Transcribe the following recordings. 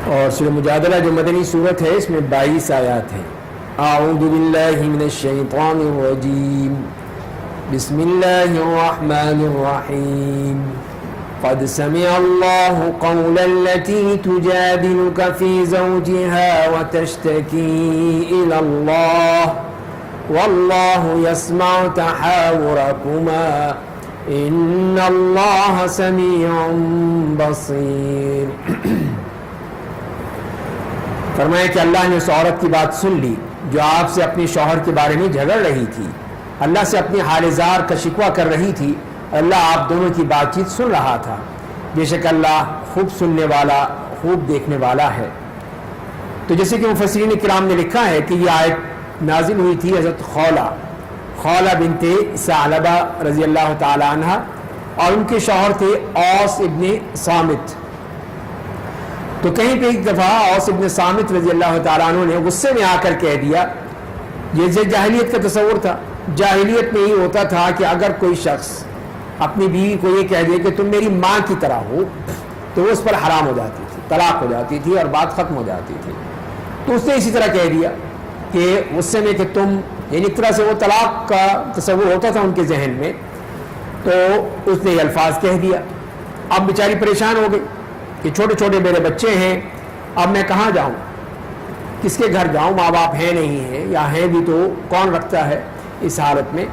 اور سورہ مجادلہ جو مدنی صورت ہے اس میں 22 آیات ہیں۔ اعوذ باللہ من الشیطان الرجیم، بسم اللہ الرحمن الرحیم۔ قد سمع اللہ قول التي تجادلك في زوجها وتشتكي إلى الله والله يسمع تحاوركما إن الله سميع بصير۔ فرمایا کہ اللہ نے اس عورت کی بات سن لی جو آپ سے اپنے شوہر کے بارے میں جھگڑ رہی تھی، اللہ سے اپنی حال زار کا شکوہ کر رہی تھی۔ اللہ آپ دونوں کی بات چیت سن رہا تھا، بے شک اللہ خوب سننے والا خوب دیکھنے والا ہے۔ تو جیسے کہ مفسرین کرام نے لکھا ہے کہ یہ آیت نازل ہوئی تھی حضرت خولہ بنت ثعلبہ رضی اللہ تعالی عنہ، اور ان کے شوہر تھے اوس ابن صامت۔ تو کہیں پہ ایک دفعہ اوس ابن صامت رضی اللہ تعالیٰ عنہ نے غصے میں آ کر کہہ دیا، یہ جاہلیت کا تصور تھا، جاہلیت میں یہ ہوتا تھا کہ اگر کوئی شخص اپنی بیوی کو یہ کہہ دے کہ تم میری ماں کی طرح ہو تو وہ اس پر حرام ہو جاتی تھی، طلاق ہو جاتی تھی اور بات ختم ہو جاتی تھی۔ تو اس نے اسی طرح کہہ دیا کہ غصے میں کہ تم، یعنی ایک طرح سے وہ طلاق کا تصور ہوتا تھا ان کے ذہن میں، تو اس نے یہ الفاظ کہہ دیا۔ اب بیچاری پریشان ہو گئی کہ چھوٹے چھوٹے میرے بچے ہیں، اب میں کہاں جاؤں، کس کے گھر جاؤں، ماں باپ ہیں نہیں ہیں، یا ہیں بھی تو کون رکھتا ہے اس حالت میں۔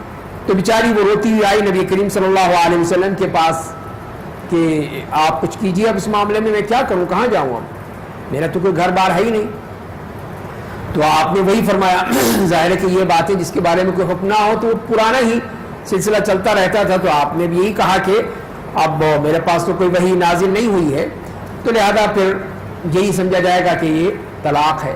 تو بیچاری وہ روتی ہوئی آئی نبی کریم صلی اللہ علیہ وسلم کے پاس کہ آپ کچھ کیجیے اب اس معاملے میں کیا کروں، کہاں جاؤں، اب میرا تو کوئی گھر بار ہے ہی نہیں۔ تو آپ نے وہی فرمایا، ظاہر ہے کہ یہ باتیں جس کے بارے میں کوئی حکم نہ ہو تو وہ پرانا ہی سلسلہ چلتا رہتا تھا، تو آپ نے بھی یہی کہا کہ اب میرے پاس تو کوئی وحی نازل نہیں ہوئی ہے، تو لہذا پھر یہی سمجھا جائے گا کہ یہ طلاق ہے۔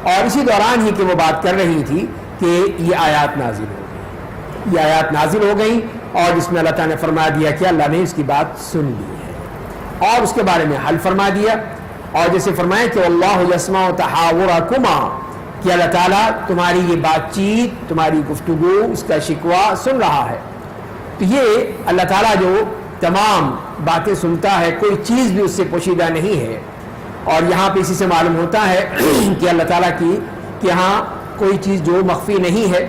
اور اسی دوران ہی کہ وہ بات کر رہی تھی کہ یہ آیات نازل ہو گئی، یہ آیات نازل ہو گئی، اور جس میں اللہ تعالیٰ نے فرما دیا کہ اللہ نے اس کی بات سن لی ہے اور اس کے بارے میں حل فرما دیا۔ اور جیسے فرمایا کہ اللہ یسمع تحاورکما، کہ اللہ تعالیٰ تمہاری یہ بات چیت، تمہاری گفتگو، اس کا شکوہ سن رہا ہے۔ تو یہ اللہ تعالیٰ جو تمام باتیں سنتا ہے، کوئی چیز بھی اس سے پوشیدہ نہیں ہے، اور یہاں پہ اسی سے معلوم ہوتا ہے کہ اللہ تعالیٰ کی کہ یہاں کوئی چیز جو مخفی نہیں ہے،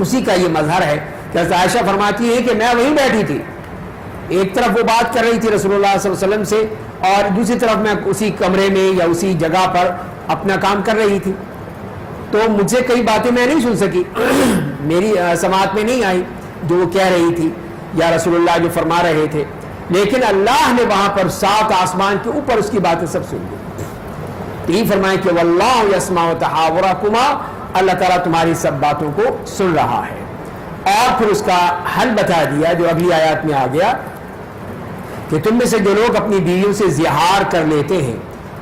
اسی کا یہ مظہر ہے کہ حضرت عائشہ فرماتی ہے کہ میں وہیں بیٹھی تھی، ایک طرف وہ بات کر رہی تھی رسول اللہ صلی اللہ علیہ وسلم سے، اور دوسری طرف میں اسی کمرے میں یا اسی جگہ پر اپنا کام کر رہی تھی، تو مجھ سے کئی باتیں میں نہیں سن سکی، میری سماعت میں نہیں آئی جو وہ کہہ رہی تھی یا رسول اللہ جو فرما رہے تھے، لیکن اللہ نے وہاں پر 7 آسمان کے اوپر اس کی باتیں سب سن لی۔ تو یہ فرمائے کہ واللہ یسمع تحاورکما، اللہ تعالیٰ تمہاری سب باتوں کو سن رہا ہے۔ اور پھر اس کا حل بتا دیا جو اگلی آیات میں آ گیا کہ تم میں سے جو لوگ اپنی بیویوں سے زہار کر لیتے ہیں،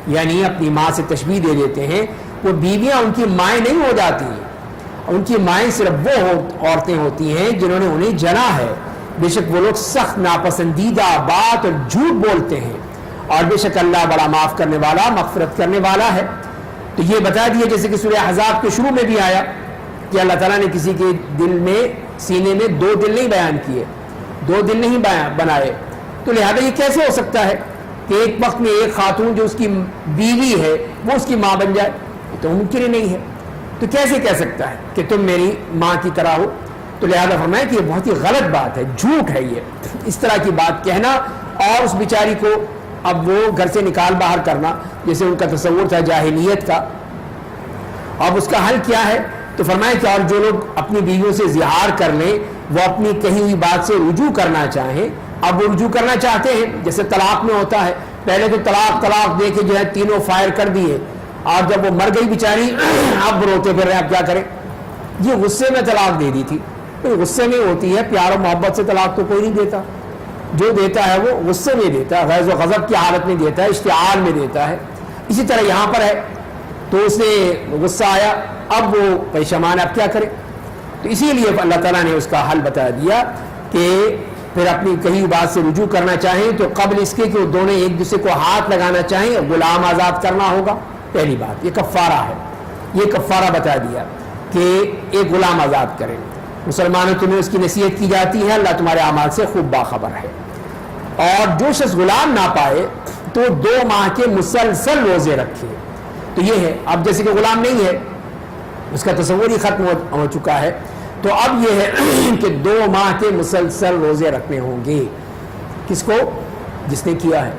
یعنی اپنی ماں سے تشبیہ دے دیتے ہیں، وہ بیویاں ان کی مائیں نہیں ہو جاتی ہیں، ان کی مائیں صرف وہ عورتیں ہوتی ہیں جنہوں نے انہیں جنا ہے۔ بے شک وہ لوگ سخت ناپسندیدہ بات اور جھوٹ بولتے ہیں، اور بے شک اللہ بڑا معاف کرنے والا، مغفرت کرنے والا ہے۔ تو یہ بتا دیا جیسے کہ سورہ احزاب کے شروع میں بھی آیا کہ اللہ تعالیٰ نے کسی کے دل میں، سینے میں 2 دل نہیں بیان کیے، 2 دل نہیں بنائے، تو لہذا یہ کیسے ہو سکتا ہے کہ ایک وقت میں ایک خاتون جو اس کی بیوی ہے وہ اس کی ماں بن جائے؟ یہ تو ممکن ہی نہیں ہے۔ تو کیسے کہہ سکتا ہے کہ تم میری ماں کی طرح ہو؟ تو لہذا فرمایا کہ یہ بہت ہی غلط بات ہے، جھوٹ ہے یہ، اس طرح کی بات کہنا، اور اس بیچاری کو اب وہ گھر سے نکال باہر کرنا جیسے ان کا تصور تھا جاہلیت کا۔ اب اس کا حل کیا ہے؟ تو فرمایا کہ اور جو لوگ اپنی بیویوں سے زہار کر لیں، وہ اپنی کہی ہوئی بات سے رجوع کرنا چاہیں، اب وہ رجوع کرنا چاہتے ہیں جیسے طلاق میں ہوتا ہے، پہلے تو طلاق دے کے جو ہے تینوں فائر کر دیے، اور جب وہ مر گئی بیچاری اب روتے پھر رہے، اب کیا کریں؟ یہ غصے میں طلاق دے دی تھی، غصے میں ہوتی ہے، پیار و محبت سے طلاق تو کوئی نہیں دیتا، جو دیتا ہے وہ غصے میں دیتا ہے، غیظ و غضب کی حالت میں دیتا ہے، اشتعال میں دیتا ہے۔ اسی طرح یہاں پر ہے، تو اس نے غصہ آیا، اب وہ پریشان، اب کیا کرے؟ تو اسی لیے اللہ تعالیٰ نے اس کا حل بتا دیا کہ پھر اپنی کہی بات سے رجوع کرنا چاہیں تو قبل اس کے کہ وہ دونوں ایک دوسرے کو ہاتھ لگانا چاہیں، غلام آزاد کرنا ہوگا، پہلی بات یہ کفارہ ہے، یہ کفارہ بتا دیا کہ ایک غلام آزاد کریں۔ مسلمانوں تمہیں اس کی نصیحت کی جاتی ہے، اللہ تمہارے اعمال سے خوب باخبر ہے۔ اور جو شخص غلام نہ پائے تو 2 ماہ کے مسلسل روزے رکھے. تو یہ ہے. اب جیسے کہ غلام نہیں ہے, اس کا تصور ہی ختم ہو چکا ہے, تو اب یہ ہے کہ 2 ماہ کے مسلسل روزے رکھنے ہوں گے. کس کو؟ جس نے کیا ہے.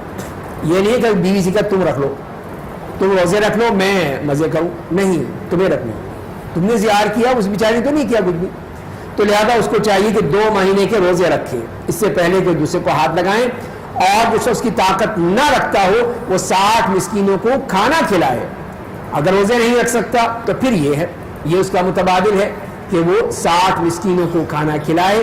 یہ نہیں کہ بیوی سے کہ تم رکھ لو, تم روزے رکھ لو, میں مزے کروں. نہیں, تمہیں رکھنا. تم نے زیار کیا, اس بیچاری تو نہیں کیا کچھ بھی. تو لہذا اس کو چاہیے کہ 2 مہینے کے روزے رکھے, اس سے پہلے کہ دوسرے کو ہاتھ لگائیں. اور جو شخص کی طاقت نہ رکھتا ہو وہ 60 مسکینوں کو کھانا کھلائے. اگر روزے نہیں رکھ سکتا تو پھر یہ ہے, یہ اس کا متبادل ہے کہ وہ 60 مسکینوں کو کھانا کھلائے.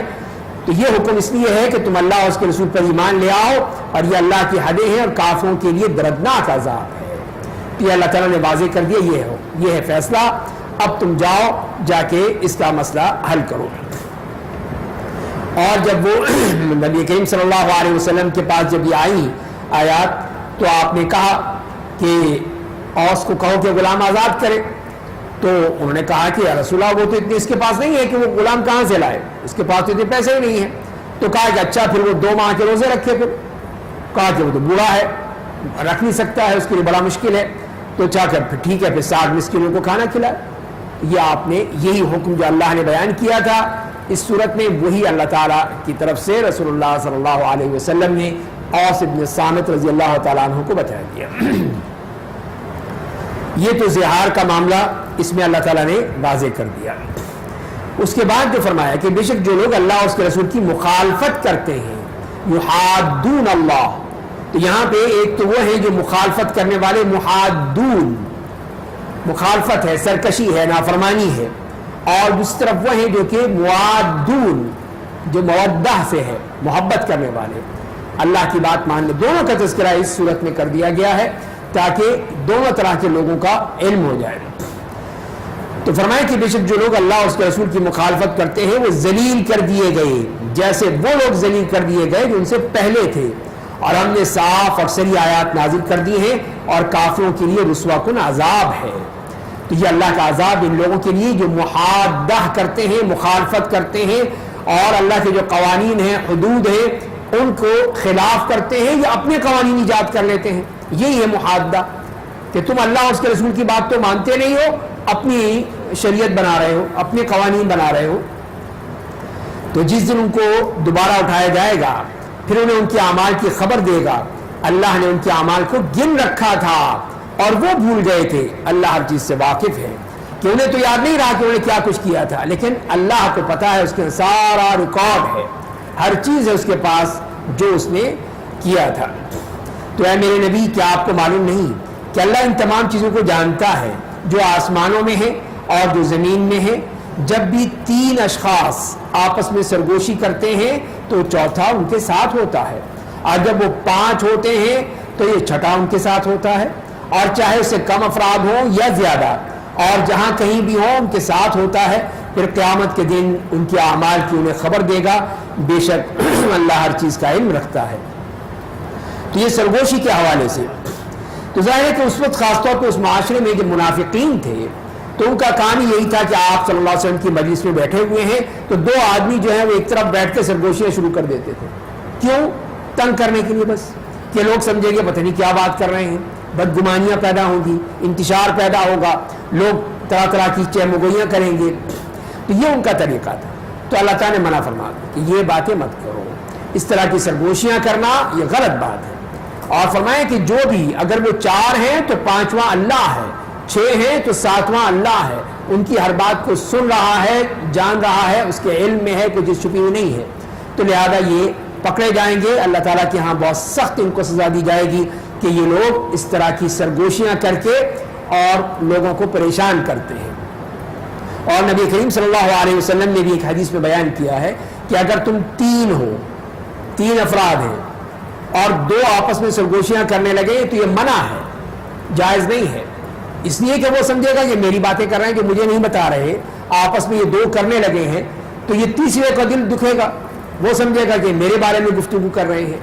تو یہ حکم اس لیے ہے کہ تم اللہ اور اس کے رسول پر ایمان لے آؤ, اور یہ اللہ کی حدیں ہیں اور کافروں کے لیے دردناک عذاب ہے. یہ اللہ تعالیٰ نے واضح کر دیا, یہ ہے فیصلہ. اب تم جاؤ, جا کے اس کا مسئلہ حل کرو. اور جب وہ نبی کریم صلی اللہ علیہ وسلم کے پاس جب یہ آئی آیات, تو آپ نے کہا کہ اوس کو کہو کہ غلام آزاد کرے. تو انہوں نے کہا کہ یا رسول اللہ, وہ تو اتنے اس کے پاس نہیں ہے کہ وہ غلام کہاں سے لائے, اس کے پاس تو اتنے پیسے ہی نہیں ہیں. تو کہا کہ اچھا پھر وہ 2 ماہ کے روزے رکھے. پھر کہا کہ وہ تو بوڑھا ہے, رکھ نہیں سکتا ہے, اس کے لیے بڑا مشکل ہے. تو چاہ کر پھر ٹھیک ہے, پھر 60 مسکینوں کو کھانا کھلائے. یہ آپ نے یہی حکم جو اللہ نے بیان کیا تھا اس صورت میں, وہی اللہ تعالیٰ کی طرف سے رسول اللہ صلی اللہ علیہ وسلم نے اوس ابن صامت رضی اللہ تعالیٰ عنہ کو بتا دیا. یہ تو زہار کا معاملہ اس میں اللہ تعالیٰ نے واضح کر دیا. اس کے بعد جو فرمایا کہ بے شک جو لوگ اللہ اور اس کے رسول کی مخالفت کرتے ہیں, یحادون اللہ, تو یہاں پہ ایک تو وہ ہیں جو مخالفت کرنے والے, محادون مخالفت ہے, سرکشی ہے, نافرمانی ہے. اور دوسری طرف وہ ہیں جو کہ موادون, جو مودہ سے ہے, محبت کرنے والے, اللہ کی بات ماننے. دونوں کا تذکرہ اس صورت میں کر دیا گیا ہے تاکہ دونوں طرح کے لوگوں کا علم ہو جائے. تو فرمائے کہ بے شک جو لوگ اللہ اور اس کے رسول کی مخالفت کرتے ہیں وہ ذلیل کر دیے گئے, جیسے وہ لوگ ذلیل کر دیے گئے جو ان سے پہلے تھے. اور ہم نے صاف اور صریح آیات نازل کر دی ہیں, اور کافروں کے لیے رسوا کن عذاب ہے. تو یہ اللہ کا عذاب ان لوگوں کے لیے جو محادہ کرتے ہیں, مخالفت کرتے ہیں, اور اللہ کے جو قوانین ہیں, حدود ہیں, ان کو خلاف کرتے ہیں یا اپنے قوانین ایجاد کر لیتے ہیں. یہی ہے محادہ, کہ تم اللہ اور اس کے رسول کی بات تو مانتے نہیں ہو, اپنی شریعت بنا رہے ہو, اپنے قوانین بنا رہے ہو. تو جس دن ان کو دوبارہ اٹھایا جائے گا, پھر انہیں ان کے اعمال کی خبر دے گا. اللہ نے ان کے اعمال کو گن رکھا تھا اور وہ بھول گئے تھے. اللہ ہر چیز سے واقف ہے, کہ انہیں تو یاد نہیں رہا کہ انہوں نے کیا کچھ کیا تھا, لیکن اللہ کو پتا ہے, اس کے سارا ریکارڈ ہے, ہر چیز ہے اس کے پاس جو اس نے کیا تھا. تو اے میرے نبی, کیا آپ کو معلوم نہیں کہ اللہ ان تمام چیزوں کو جانتا ہے جو آسمانوں میں ہے اور جو زمین میں ہے. جب بھی 3 اشخاص آپس میں سرگوشی کرتے ہیں تو چوتھا ان کے ساتھ ہوتا ہے, اور جب وہ 5 ہوتے ہیں تو یہ چھٹا ان کے ساتھ ہوتا ہے, اور چاہے اس سے کم افراد ہوں یا زیادہ, اور جہاں کہیں بھی ہوں ان کے ساتھ ہوتا ہے. پھر قیامت کے دن ان کے اعمال کی انہیں خبر دے گا. بے شک اللہ ہر چیز کا علم رکھتا ہے. تو یہ سرگوشی کے حوالے سے تو ظاہر ہے کہ اس وقت خاص طور پہ اس معاشرے میں جو منافقین تھے تو ان کا کام یہی تھا کہ آپ صلی اللہ علیہ وسلم کی مجلس میں بیٹھے ہوئے ہیں تو 2 آدمی جو ہیں وہ ایک طرف بیٹھ کے سرگوشیاں شروع کر دیتے تھے. کیوں؟ تنگ کرنے کے لیے, بس کہ لوگ سمجھیں گے پتہ نہیں کیا بات کر رہے ہیں, بدگمانیاں پیدا ہوں گی, انتشار پیدا ہوگا, لوگ طرح طرح کی چہمگوئیاں کریں گے. تو یہ ان کا طریقہ تھا. تو اللہ تعالیٰ نے منع فرما کہ یہ باتیں مت کرو, اس طرح کی سرگوشیاں کرنا یہ غلط بات ہے. اور فرمائے کہ جو بھی, اگر وہ 4 ہیں تو 5واں اللہ ہے, 6 ہیں تو 7واں اللہ ہے, ان کی ہر بات کو سن رہا ہے, جان رہا ہے, اس کے علم میں ہے, کچھ چھپی ہوئی نہیں ہے. تو لہذا یہ پکڑے جائیں گے, اللہ تعالیٰ کے ہاں بہت سخت ان کو سزا دی جائے گی کہ یہ لوگ اس طرح کی سرگوشیاں کر کے اور لوگوں کو پریشان کرتے ہیں. اور نبی کریم صلی اللہ علیہ وسلم نے بھی ایک حدیث میں بیان کیا ہے کہ اگر تم 3 ہو, 3 افراد ہیں اور 2 آپس میں سرگوشیاں کرنے لگے تو یہ منع ہے, جائز نہیں ہے. اس لیے کہ وہ سمجھے گا یہ میری باتیں کر رہے ہیں, کہ مجھے نہیں بتا رہے, آپس میں یہ 2 کرنے لگے ہیں, تو یہ تیسرے کا دل دکھے گا, وہ سمجھے گا کہ میرے بارے میں گفتگو کر رہے ہیں.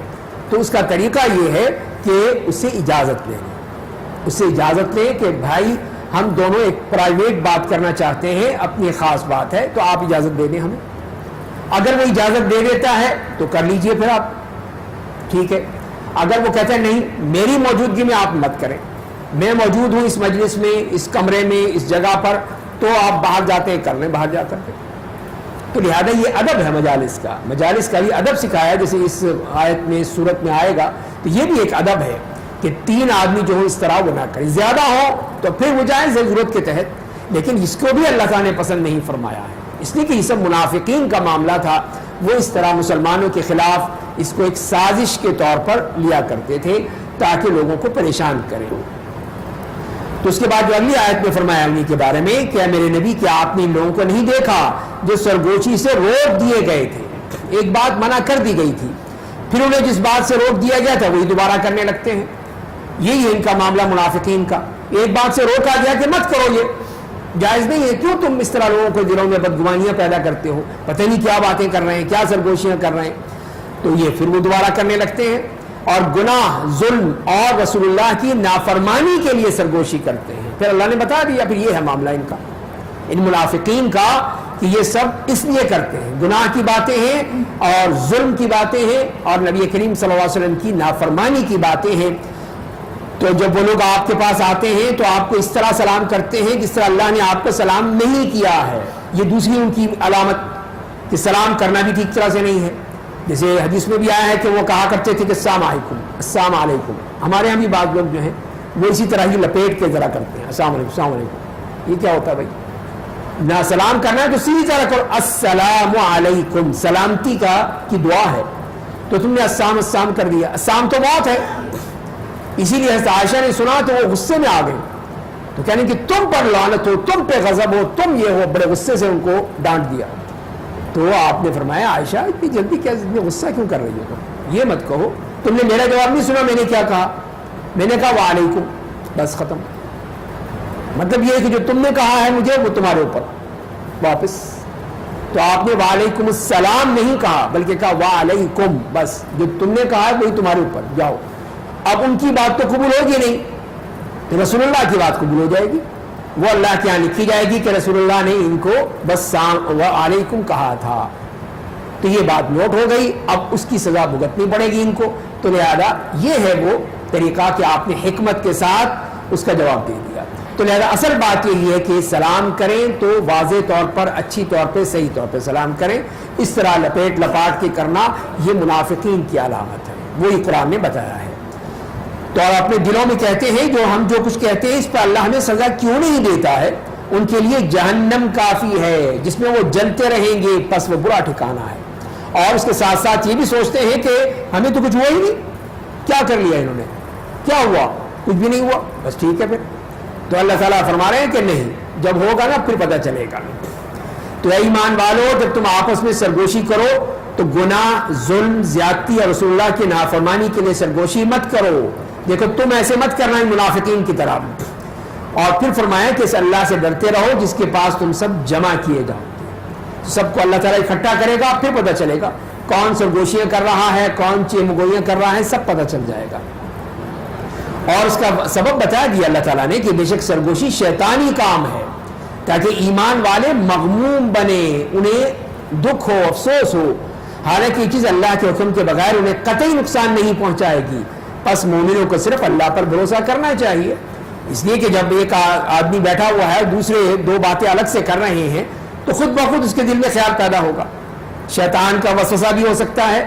تو اس کا طریقہ یہ ہے کہ اس سے اجازت لیں, اس سے اجازت لیں کہ بھائی ہم دونوں ایک پرائیویٹ بات کرنا چاہتے ہیں, اپنی خاص بات ہے, تو آپ اجازت دے دیں ہمیں. اگر وہ اجازت دے دیتا ہے تو کر لیجئے پھر آپ, ٹھیک ہے. اگر وہ کہتے ہیں نہیں میری موجودگی میں آپ مت کریں، میں موجود ہوں اس مجلس میں، اس کمرے میں، اس جگہ پر، تو آپ باہر جاتے ہیں کر لیں باہر جا کر کے۔ تو لہذا یہ ادب ہے مجالس کا، مجالس کا یہ ادب سکھایا، جیسے اس آیت میں اس صورت میں آئے گا، تو یہ بھی ایک ادب ہے کہ 3 آدمی جو ہو اس طرح وہ نہ کریں، زیادہ ہو تو پھر وہ جائز ہے ضرورت کے تحت، لیکن اس کو بھی اللہ تعالیٰ نے پسند نہیں فرمایا ہے، اس لیے کہ یہ سب منافقین کا معاملہ تھا، وہ اس طرح مسلمانوں کے خلاف اس کو ایک سازش کے طور پر لیا کرتے تھے تاکہ لوگوں کو پریشان کریں۔ تو اس کے بعد جو اگلی آیت میں فرمایا انہی کے بارے میں کہ اے میرے نبی کیا آپ نے ان لوگوں کو نہیں دیکھا جو سرگوشی سے روک دیے گئے تھے، ایک بات منع کر دی گئی تھی، پھر انہیں جس بات سے روک دیا گیا تھا وہی دوبارہ کرنے لگتے ہیں، یہی ہے ان کا معاملہ منافقین کا، ایک بات سے روکا گیا کہ مت کرو یہ جائز نہیں ہے، کیوں تم اس طرح لوگوں کو دلوں میں بدگمانیاں پیدا کرتے ہو، پتہ نہیں کیا باتیں کر رہے ہیں، کیا سرگوشیاں کر رہے ہیں، تو یہ پھر وہ دوبارہ کرنے لگتے ہیں اور گناہ، ظلم اور رسول اللہ کی نافرمانی کے لیے سرگوشی کرتے ہیں۔ پھر اللہ نے بتا دیا پھر یہ ہے معاملہ ان کا، ان منافقین کا، کہ یہ سب اس لیے کرتے ہیں، گناہ کی باتیں ہیں اور ظلم کی باتیں ہیں اور نبی کریم صلی اللہ علیہ وسلم کی نافرمانی کی باتیں ہیں۔ تو جب وہ لوگ آپ کے پاس آتے ہیں تو آپ کو اس طرح سلام کرتے ہیں جس طرح اللہ نے آپ کو سلام نہیں کیا ہے، یہ دوسری ان کی علامت کہ سلام کرنا بھی ٹھیک طرح سے نہیں ہے۔ جیسے حدیث میں بھی آیا ہے کہ وہ کہا کرتے تھے کہ السلام علیکم السلام علیکم، ہمارے یہاں بھی بعض لوگ جو ہیں وہ اسی طرح ہی لپیٹ کے ذرا کرتے ہیں السلام علیکم السلام علیکم، یہ کیا ہوتا ہے بھائی؟ نہ سلام کرنا ہے تو سیدھی طرح کرو السلام علیکم، سلامتی کی دعا ہے، تو تم نے السلام کر دیا، السلام تو موت ہے، اسی لیے حضرت عائشہ نے سنا تو وہ غصے میں آ گئی، تو کہنے کہ تم پر لعنت ہو، تم پہ غضب ہو، تم یہ ہو، بڑے غصے سے ان کو ڈانٹ دیا۔ تو آپ نے فرمایا عائشہ اتنی جلدی کیا اتنی غصہ کیوں کر رہی ہو، یہ مت کہو، تم نے میرا جواب نہیں سنا، میں نے کیا کہا، میں نے کہا وعلیکم، بس ختم، مطلب یہ ہے کہ جو تم نے کہا ہے مجھے وہ تمہارے اوپر واپس، تو آپ نے وعلیکم السلام نہیں کہا بلکہ کہا وعلیکم، بس جو تم نے کہا ہے وہی تمہارے اوپر، جاؤ۔ اب ان کی بات تو قبول ہوگی نہیں تو رسول اللہ کی بات قبول ہو جائے گی، وہ اللہ کے یہاں لکھی جائے گی کہ رسول اللہ نے ان کو بس وعلیکم کہا تھا، تو یہ بات نوٹ ہو گئی، اب اس کی سزا بھگتنی پڑے گی ان کو، تو لہذا یہ ہے وہ طریقہ کہ آپ نے حکمت کے ساتھ اس کا جواب دے دیا۔ تو لہذا اصل بات یہی ہے کہ سلام کریں تو واضح طور پر، اچھی طور پہ، صحیح طور پہ سلام کریں، اس طرح لپیٹ لپاٹ کے کرنا یہ منافقین کی علامت ہے، وہی قرآن نے بتایا ہے۔ تو اور اپنے دلوں میں کہتے ہیں جو ہم جو کچھ کہتے ہیں اس پر اللہ ہمیں سزا کیوں نہیں دیتا ہے، ان کے لیے جہنم کافی ہے جس میں وہ جلتے رہیں گے، پس وہ برا ٹھکانہ ہے۔ اور اس کے ساتھ ساتھ یہ بھی سوچتے ہیں کہ ہمیں تو کچھ ہوا ہی نہیں، کیا کر لیا انہوں نے، کیا ہوا، کچھ بھی نہیں ہوا، بس ٹھیک ہے پھر۔ تو اللہ تعالیٰ فرما رہے ہیں کہ نہیں، جب ہوگا نا پھر پتہ چلے گا۔ تو اے ایمان والو جب تم آپس میں سرگوشی کرو تو گناہ، ظلم، زیادتی اور رسول اللہ کی نافرمانی کے لیے سرگوشی مت کرو، دیکھو تم ایسے مت کرنا ان منافقین کی طرح۔ اور پھر فرمایا کہ اس اللہ سے ڈرتے رہو جس کے پاس تم سب جمع کیے جاؤ، سب کو اللہ تعالیٰ اکٹھا کرے گا، پھر پتہ چلے گا کون سرگوشیاں کر رہا ہے، کون چیمگوئیاں کر رہا ہے، سب پتہ چل جائے گا۔ اور اس کا سبب بتا دیا اللہ تعالیٰ نے کہ بے شک سرگوشی شیطانی کام ہے تاکہ ایمان والے مغموم بنے، انہیں دکھ ہو، افسوس ہو، حالانکہ یہ چیز اللہ کے حکم کے بغیر انہیں قطعی نقصان نہیں پہنچائے گی، پس مومنوں کو صرف اللہ پر بھروسہ کرنا چاہیے۔ اس لیے کہ جب ایک آدمی بیٹھا ہوا ہے دوسرے 2 باتیں الگ سے کر رہے ہیں تو خود بخود اس کے دل میں خیال پیدا ہوگا، شیطان کا وسوسہ بھی ہو سکتا ہے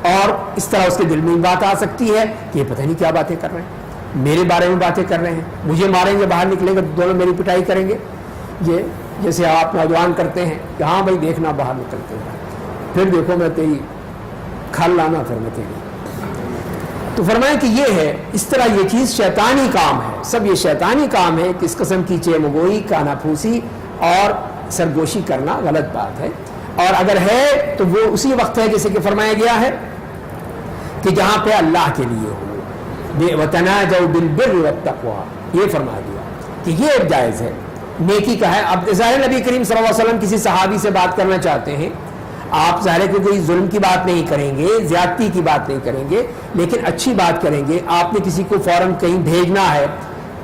اور اس طرح اس کے دل میں بات آ سکتی ہے کہ یہ پتہ نہیں کیا باتیں کر رہے ہیں، میرے بارے میں باتیں کر رہے ہیں، مجھے ماریں گے، باہر نکلیں گے دونوں میری پٹائی کریں گے، یہ جیسے آپ نوجوان کرتے ہیں کہ ہاں بھائی دیکھنا باہر نکلتے ہیں، پھر دیکھو میں تیری کھل لانا، پھر میں تیری۔ تو فرمایا کہ یہ ہے، اس طرح یہ چیز شیطانی کام ہے، سب یہ شیطانی کام ہے کہ اس قسم کی چیمگوئی، کانا پھوسی اور سرگوشی کرنا غلط بات ہے، اور اگر ہے تو وہ اسی وقت ہے جیسے کہ فرمایا گیا ہے کہ جہاں پہ اللہ کے لیے ہو، وَتَنَاجَوْا بِالْبِرِّ وَالتَّقْوَىٰ، یہ فرما دیا کہ یہ جائز ہے، نیکی کا ہے۔ اب ظاہر نبی کریم صلی اللہ علیہ وسلم کسی صحابی سے بات کرنا چاہتے ہیں، آپ ظاہر ہے کہ کوئی ظلم کی بات نہیں کریں گے، زیادتی کی بات نہیں کریں گے، لیکن اچھی بات کریں گے۔ آپ نے کسی کو فوراً کہیں بھیجنا ہے،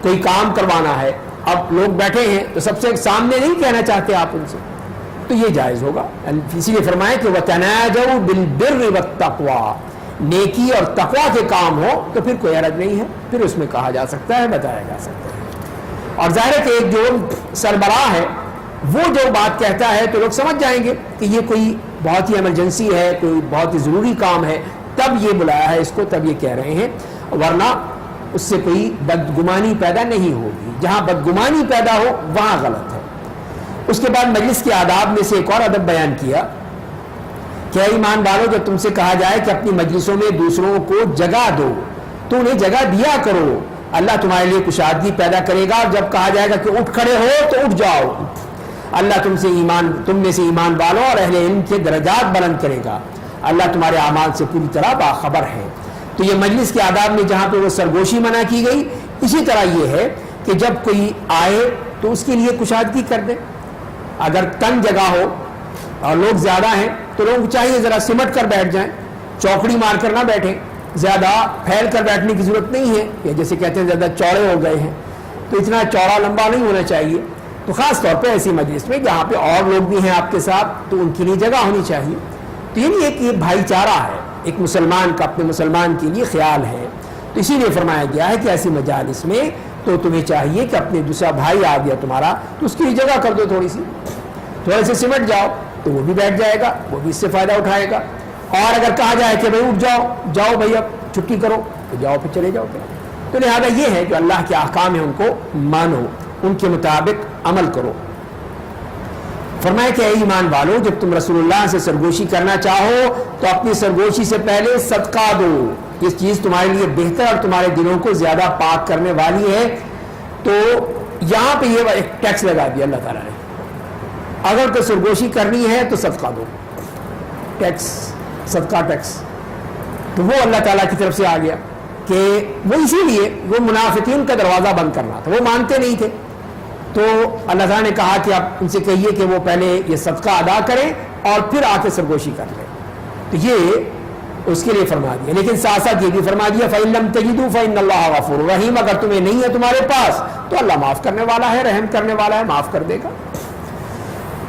کوئی کام کروانا ہے، اب لوگ بیٹھے ہیں تو سب سے سامنے نہیں کہنا چاہتے آپ ان سے، تو یہ جائز ہوگا۔ اسی لیے فرمائے کہ وَتَنَاجَوْا بِالْبِرِّ وَالتَّقْوَىٰ، نیکی اور تقویٰ کے کام ہو تو پھر کوئی حرج نہیں ہے، پھر اس میں کہا جا سکتا ہے، بتایا جا سکتا ہے۔ اور ظاہر ہے کہ ایک جو سربراہ ہے وہ جو بات کہتا ہے تو لوگ سمجھ جائیں گے کہ یہ کوئی بہت ہی ایمرجنسی ہے، کوئی بہت ہی ضروری کام ہے، تب یہ بلایا ہے اس کو، تب یہ کہہ رہے ہیں، ورنہ اس سے کوئی بدگمانی پیدا نہیں ہوگی۔ جہاں بدگمانی پیدا ہو وہاں غلط ہے۔ اس کے بعد مجلس کے آداب میں سے ایک اور ادب بیان کیا کہ اے ایمان والو، جب تم سے کہا جائے کہ اپنی مجلسوں میں دوسروں کو جگہ دو تو انہیں جگہ دیا کرو، اللہ تمہارے لیے کشادگی پیدا کرے گا۔ اور جب کہا جائے گا کہ اٹھ کھڑے ہو تو اٹھ جاؤ، اللہ تم میں سے ایمان والوں اور اہل علم کے درجات بلند کرے گا، اللہ تمہارے اعمال سے پوری طرح باخبر ہے۔ تو یہ مجلس کے آداب میں جہاں پہ وہ سرگوشی منع کی گئی، اسی طرح یہ ہے کہ جب کوئی آئے تو اس کے لیے کشادگی کر دے۔ اگر تنگ جگہ ہو اور لوگ زیادہ ہیں تو لوگوں کو چاہیے ذرا سمٹ کر بیٹھ جائیں، چوکڑی مار کر نہ بیٹھیں، زیادہ پھیل کر بیٹھنے کی ضرورت نہیں ہے، یا جیسے کہتے ہیں زیادہ چوڑے ہو گئے ہیں تو اتنا چوڑا لمبا نہیں ہونا چاہیے۔ تو خاص طور پہ ایسی مجلس میں جہاں پہ اور لوگ بھی ہیں آپ کے ساتھ تو ان کے لیے جگہ ہونی چاہیے۔ تو یعنی ایک یہ بھائی چارہ ہے، ایک مسلمان کا اپنے مسلمان کے لیے خیال ہے، تو اسی لیے فرمایا گیا ہے کہ ایسی مجالس میں تو تمہیں چاہیے کہ اپنے دوسرا بھائی آ گیا تمہارا تو اس کی جگہ کر دو، تھوڑی سی تھوڑے سے سمٹ جاؤ تو وہ بھی بیٹھ جائے گا، وہ بھی اس سے فائدہ اٹھائے گا۔ اور اگر کہا جائے کہ بھائی اٹھ جاؤ بھائی اب چھٹی کرو تو جاؤ، پھر چلے جاؤ۔ تو لہذا یہ ہے کہ اللہ کے احکام ہیں ان کو مانو، ان کے مطابق عمل کرو۔ فرمایا کہ اے ایمان والو، جب تم رسول اللہ سے سرگوشی کرنا چاہو تو اپنی سرگوشی سے پہلے صدقہ دو، یہ چیز تمہارے لیے بہتر اور تمہارے دلوں کو زیادہ پاک کرنے والی ہے۔ تو یہاں پہ یہ ایک ٹیکس لگا دیا اللہ تعالیٰ نے، اگر کوئی سرگوشی کرنی ہے تو صدقہ دو، ٹیکس، صدقہ ٹیکس۔ تو وہ اللہ تعالیٰ کی طرف سے آ گیا کہ وہ اسی لیے وہ منافقین کا دروازہ بند کرنا تھا، وہ مانتے نہیں تھے۔ تو اللہ تعالیٰ نے کہا کہ آپ ان سے کہیے کہ وہ پہلے یہ صدقہ ادا کریں اور پھر آ کے سرگوشی کر لیں۔ تو یہ اس کے لیے فرما دیا، لیکن ساتھ ساتھ یہ بھی فرما دیا فَإِن لَمْ تَجِدُوا فَإِنَّ اللَّهَ غَفُورٌ رَحِيمٌ، اگر تمہیں نہیں ہے تمہارے پاس تو اللہ معاف کرنے والا ہے، رحم کرنے والا ہے، معاف کر دے گا۔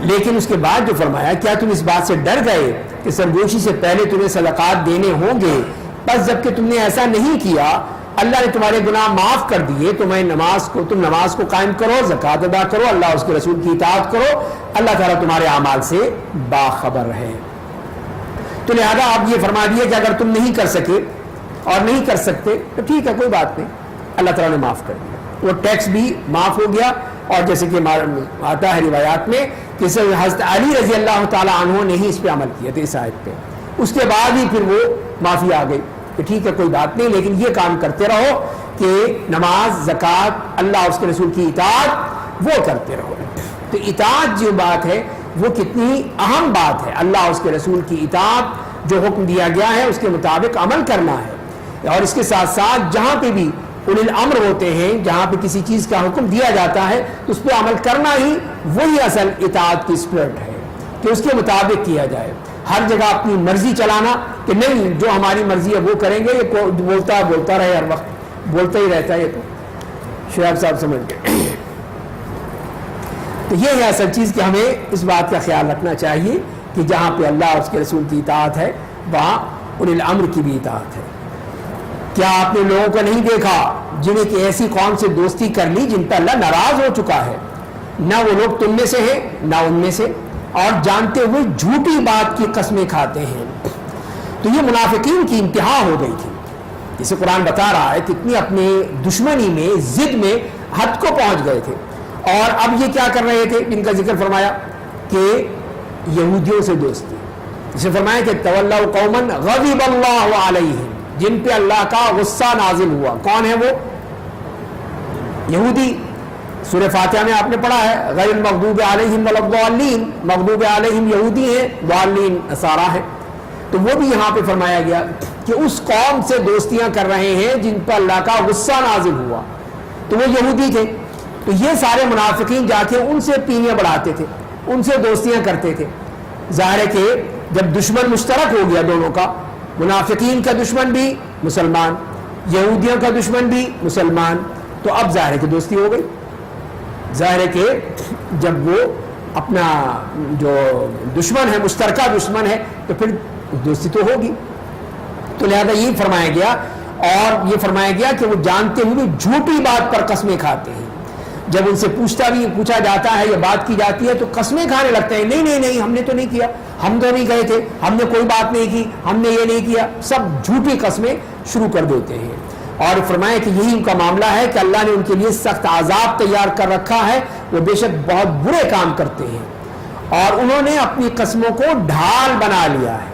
لیکن اس کے بعد جو فرمایا، کیا تم اس بات سے ڈر گئے کہ سرگوشی سے پہلے تمہیں صدقات دینے ہوں گے، بس جب کہ تم نے ایسا نہیں کیا اللہ نے تمہارے گناہ معاف کر دیے، تم نماز کو قائم کرو، زکوٰۃ ادا کرو، اللہ اس کے رسول کی اطاعت کرو، اللہ تعالیٰ تمہارے اعمال سے باخبر ہے۔ تو لہذا آپ یہ فرما دیے کہ اگر تم نہیں کر سکے اور نہیں کر سکتے تو ٹھیک ہے، کوئی بات نہیں، اللہ تعالیٰ نے معاف کر دیا، وہ ٹیکس بھی معاف ہو گیا۔ اور جیسے کہ آتا ہے روایات میں کہ حضرت علی رضی اللہ تعالیٰ عنہ نے ہی اس پہ عمل کیا تھا، اس آیت پہ، اس کے بعد ہی پھر وہ معافی آ گئی کہ ٹھیک ہے کوئی بات نہیں، لیکن یہ کام کرتے رہو کہ نماز، زکوٰۃ، اللہ اس کے رسول کی اطاعت وہ کرتے رہو۔ تو اطاعت جو بات ہے وہ کتنی اہم بات ہے، اللہ اس کے رسول کی اطاعت جو حکم دیا گیا ہے اس کے مطابق عمل کرنا ہے۔ اور اس کے ساتھ ساتھ جہاں پہ بھی اولی الامر ہوتے ہیں، جہاں پہ کسی چیز کا حکم دیا جاتا ہے تو اس پہ عمل کرنا ہی وہی اصل اطاعت کی اسپرٹ ہے کہ اس کے مطابق کیا جائے۔ ہر جگہ اپنی مرضی چلانا کہ نہیں جو ہماری مرضی ہے وہ کریں گے، یہ بولتا رہے، ہر وقت بولتا ہی رہتا ہے، یہ تو شعیب صاحب سمجھ گئے۔ تو یہ ہے اصل چیز کہ ہمیں اس بات کا خیال رکھنا چاہیے کہ جہاں پہ اللہ اور اس کے رسول کی اطاعت ہے وہاں اولی الامر کی بھی اطاعت ہے۔ کیا آپ نے لوگوں کو نہیں دیکھا جنہیں کہ ایسی قوم سے دوستی کر لی جن پر اللہ ناراض ہو چکا ہے، نہ وہ لوگ تم میں سے ہیں نہ ان میں سے، اور جانتے ہوئے جھوٹی بات کی قسمیں کھاتے ہیں۔ تو یہ منافقین کی انتہا ہو گئی تھی، جسے قرآن بتا رہا ہے کہ اتنی اپنی دشمنی میں، ضد میں حد کو پہنچ گئے تھے۔ اور اب یہ کیا کر رہے تھے، جن کا ذکر فرمایا کہ یہودیوں سے دوستی، جسے فرمایا کہ تولوا قوما غضب اللہ علیہم، جن پہ اللہ کا غصہ نازل ہوا۔ کون ہے وہ؟ یہودی۔ سورہ فاتحہ میں آپ نے پڑھا ہے غیر المغضوب علیہم ولا الضالین، مغضوب علیہم یہودی ہیں، ضالین نصارہ ہیں۔ تو وہ بھی یہاں پہ فرمایا گیا کہ اس قوم سے دوستیاں کر رہے ہیں جن پر اللہ کا غصہ نازل ہوا، تو وہ یہودی تھے۔ تو یہ سارے منافقین جا کے ان سے پینیاں بڑھاتے تھے، ان سے دوستیاں کرتے تھے۔ ظاہر ہے کہ جب دشمن مشترک ہو گیا دونوں کا، منافقین کا دشمن بھی مسلمان، یہودیوں کا دشمن بھی مسلمان، تو اب ظاہر ہے کہ دوستی ہو گئی۔ ظاہر ہے کہ جب وہ اپنا جو دشمن ہے، مشترکہ دشمن ہے، تو پھر دوستی تو ہوگی۔ تو لہذا یہ فرمایا گیا، اور یہ فرمایا گیا کہ وہ جانتے ہوئے جھوٹی بات پر قسمیں کھاتے ہیں۔ جب ان سے پوچھا جاتا ہے یا بات کی جاتی ہے تو قسمیں کھانے لگتے ہیں، نہیں نہیں نہیں ہم نے تو نہیں کیا، ہم تو نہیں گئے تھے، ہم نے کوئی بات نہیں کی، ہم نے یہ نہیں کیا، سب جھوٹی قسمیں شروع کر دیتے ہیں۔ اور فرمایا کہ یہی ان کا معاملہ ہے کہ اللہ نے ان کے لیے سخت عذاب تیار کر رکھا ہے، وہ بے شک بہت برے کام کرتے ہیں، اور انہوں نے اپنی قسموں کو ڈھال بنا لیا ہے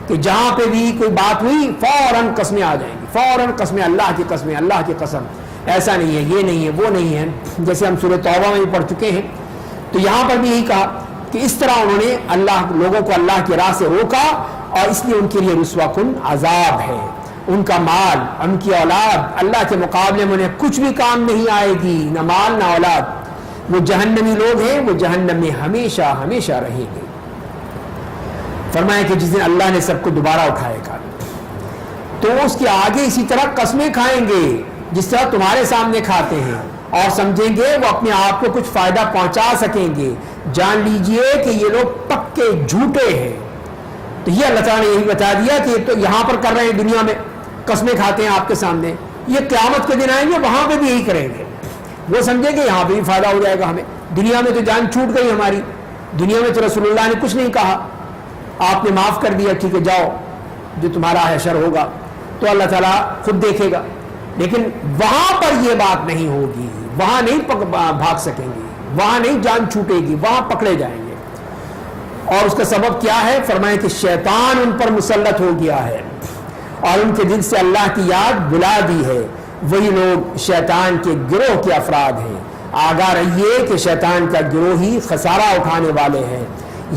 کہ جہاں پہ بھی کوئی بات ہوئی فوراً قسمیں آ جائیں گی، فوراً قسمیں، اللہ کی قسمیں، اللہ کی قسم، ایسا نہیں ہے، یہ نہیں ہے، وہ نہیں ہے، جیسے ہم سورہ توبہ میں بھی پڑھ چکے ہیں۔ تو یہاں پر بھی یہی کہا کہ اس طرح انہوں نے لوگوں کو اللہ کی راہ سے روکا، اور اس لیے ان کے لیے رسوا کن عذاب ہے۔ ان کا مال، ان کی اولاد اللہ کے مقابلے میں انہیں کچھ بھی کام نہیں آئے گی، نہ مال نہ اولاد۔ وہ جہنمی لوگ ہیں، وہ جہنم میں ہمیشہ ہمیشہ رہیں گے۔ فرمایا کہ جس دن اللہ نے سب کو دوبارہ اٹھائے گا تو اس کے آگے اسی طرح قسمیں کھائیں گے جس طرح تمہارے سامنے کھاتے ہیں، اور سمجھیں گے وہ اپنے آپ کو کچھ فائدہ پہنچا سکیں گے۔ جان لیجئے کہ یہ لوگ پکے جھوٹے ہیں۔ تو یہ اللہ تعالیٰ نے یہی بتا دیا کہ یہ تو یہاں پر کر رہے ہیں، دنیا میں قسمیں کھاتے ہیں آپ کے سامنے، یہ قیامت کے دن آئیں گے وہاں پہ بھی یہی کریں گے۔ وہ سمجھیں گے یہاں پہ بھی فائدہ ہو جائے گا ہمیں، دنیا میں تو جان چھوٹ گئی ہماری، دنیا میں تو رسول اللہ نے کچھ نہیں کہا، آپ نے معاف کر دیا، ٹھیک ہے جاؤ جو تمہارا حشر ہوگا تو اللہ تعالیٰ خود دیکھے گا۔ لیکن وہاں پر یہ بات نہیں ہوگی، وہاں نہیں بھاگ سکیں گے، وہاں نہیں جان چھوٹے گی، وہاں پکڑے جائیں گے۔ اور اس کا سبب کیا ہے؟ فرمائے کہ شیطان ان پر مسلط ہو گیا ہے اور ان کے دل سے اللہ کی یاد بلا دی ہے۔ وہی لوگ شیطان کے گروہ کے افراد ہیں، آگاہ رہیے کہ شیطان کا گروہ ہی خسارہ اٹھانے والے ہیں۔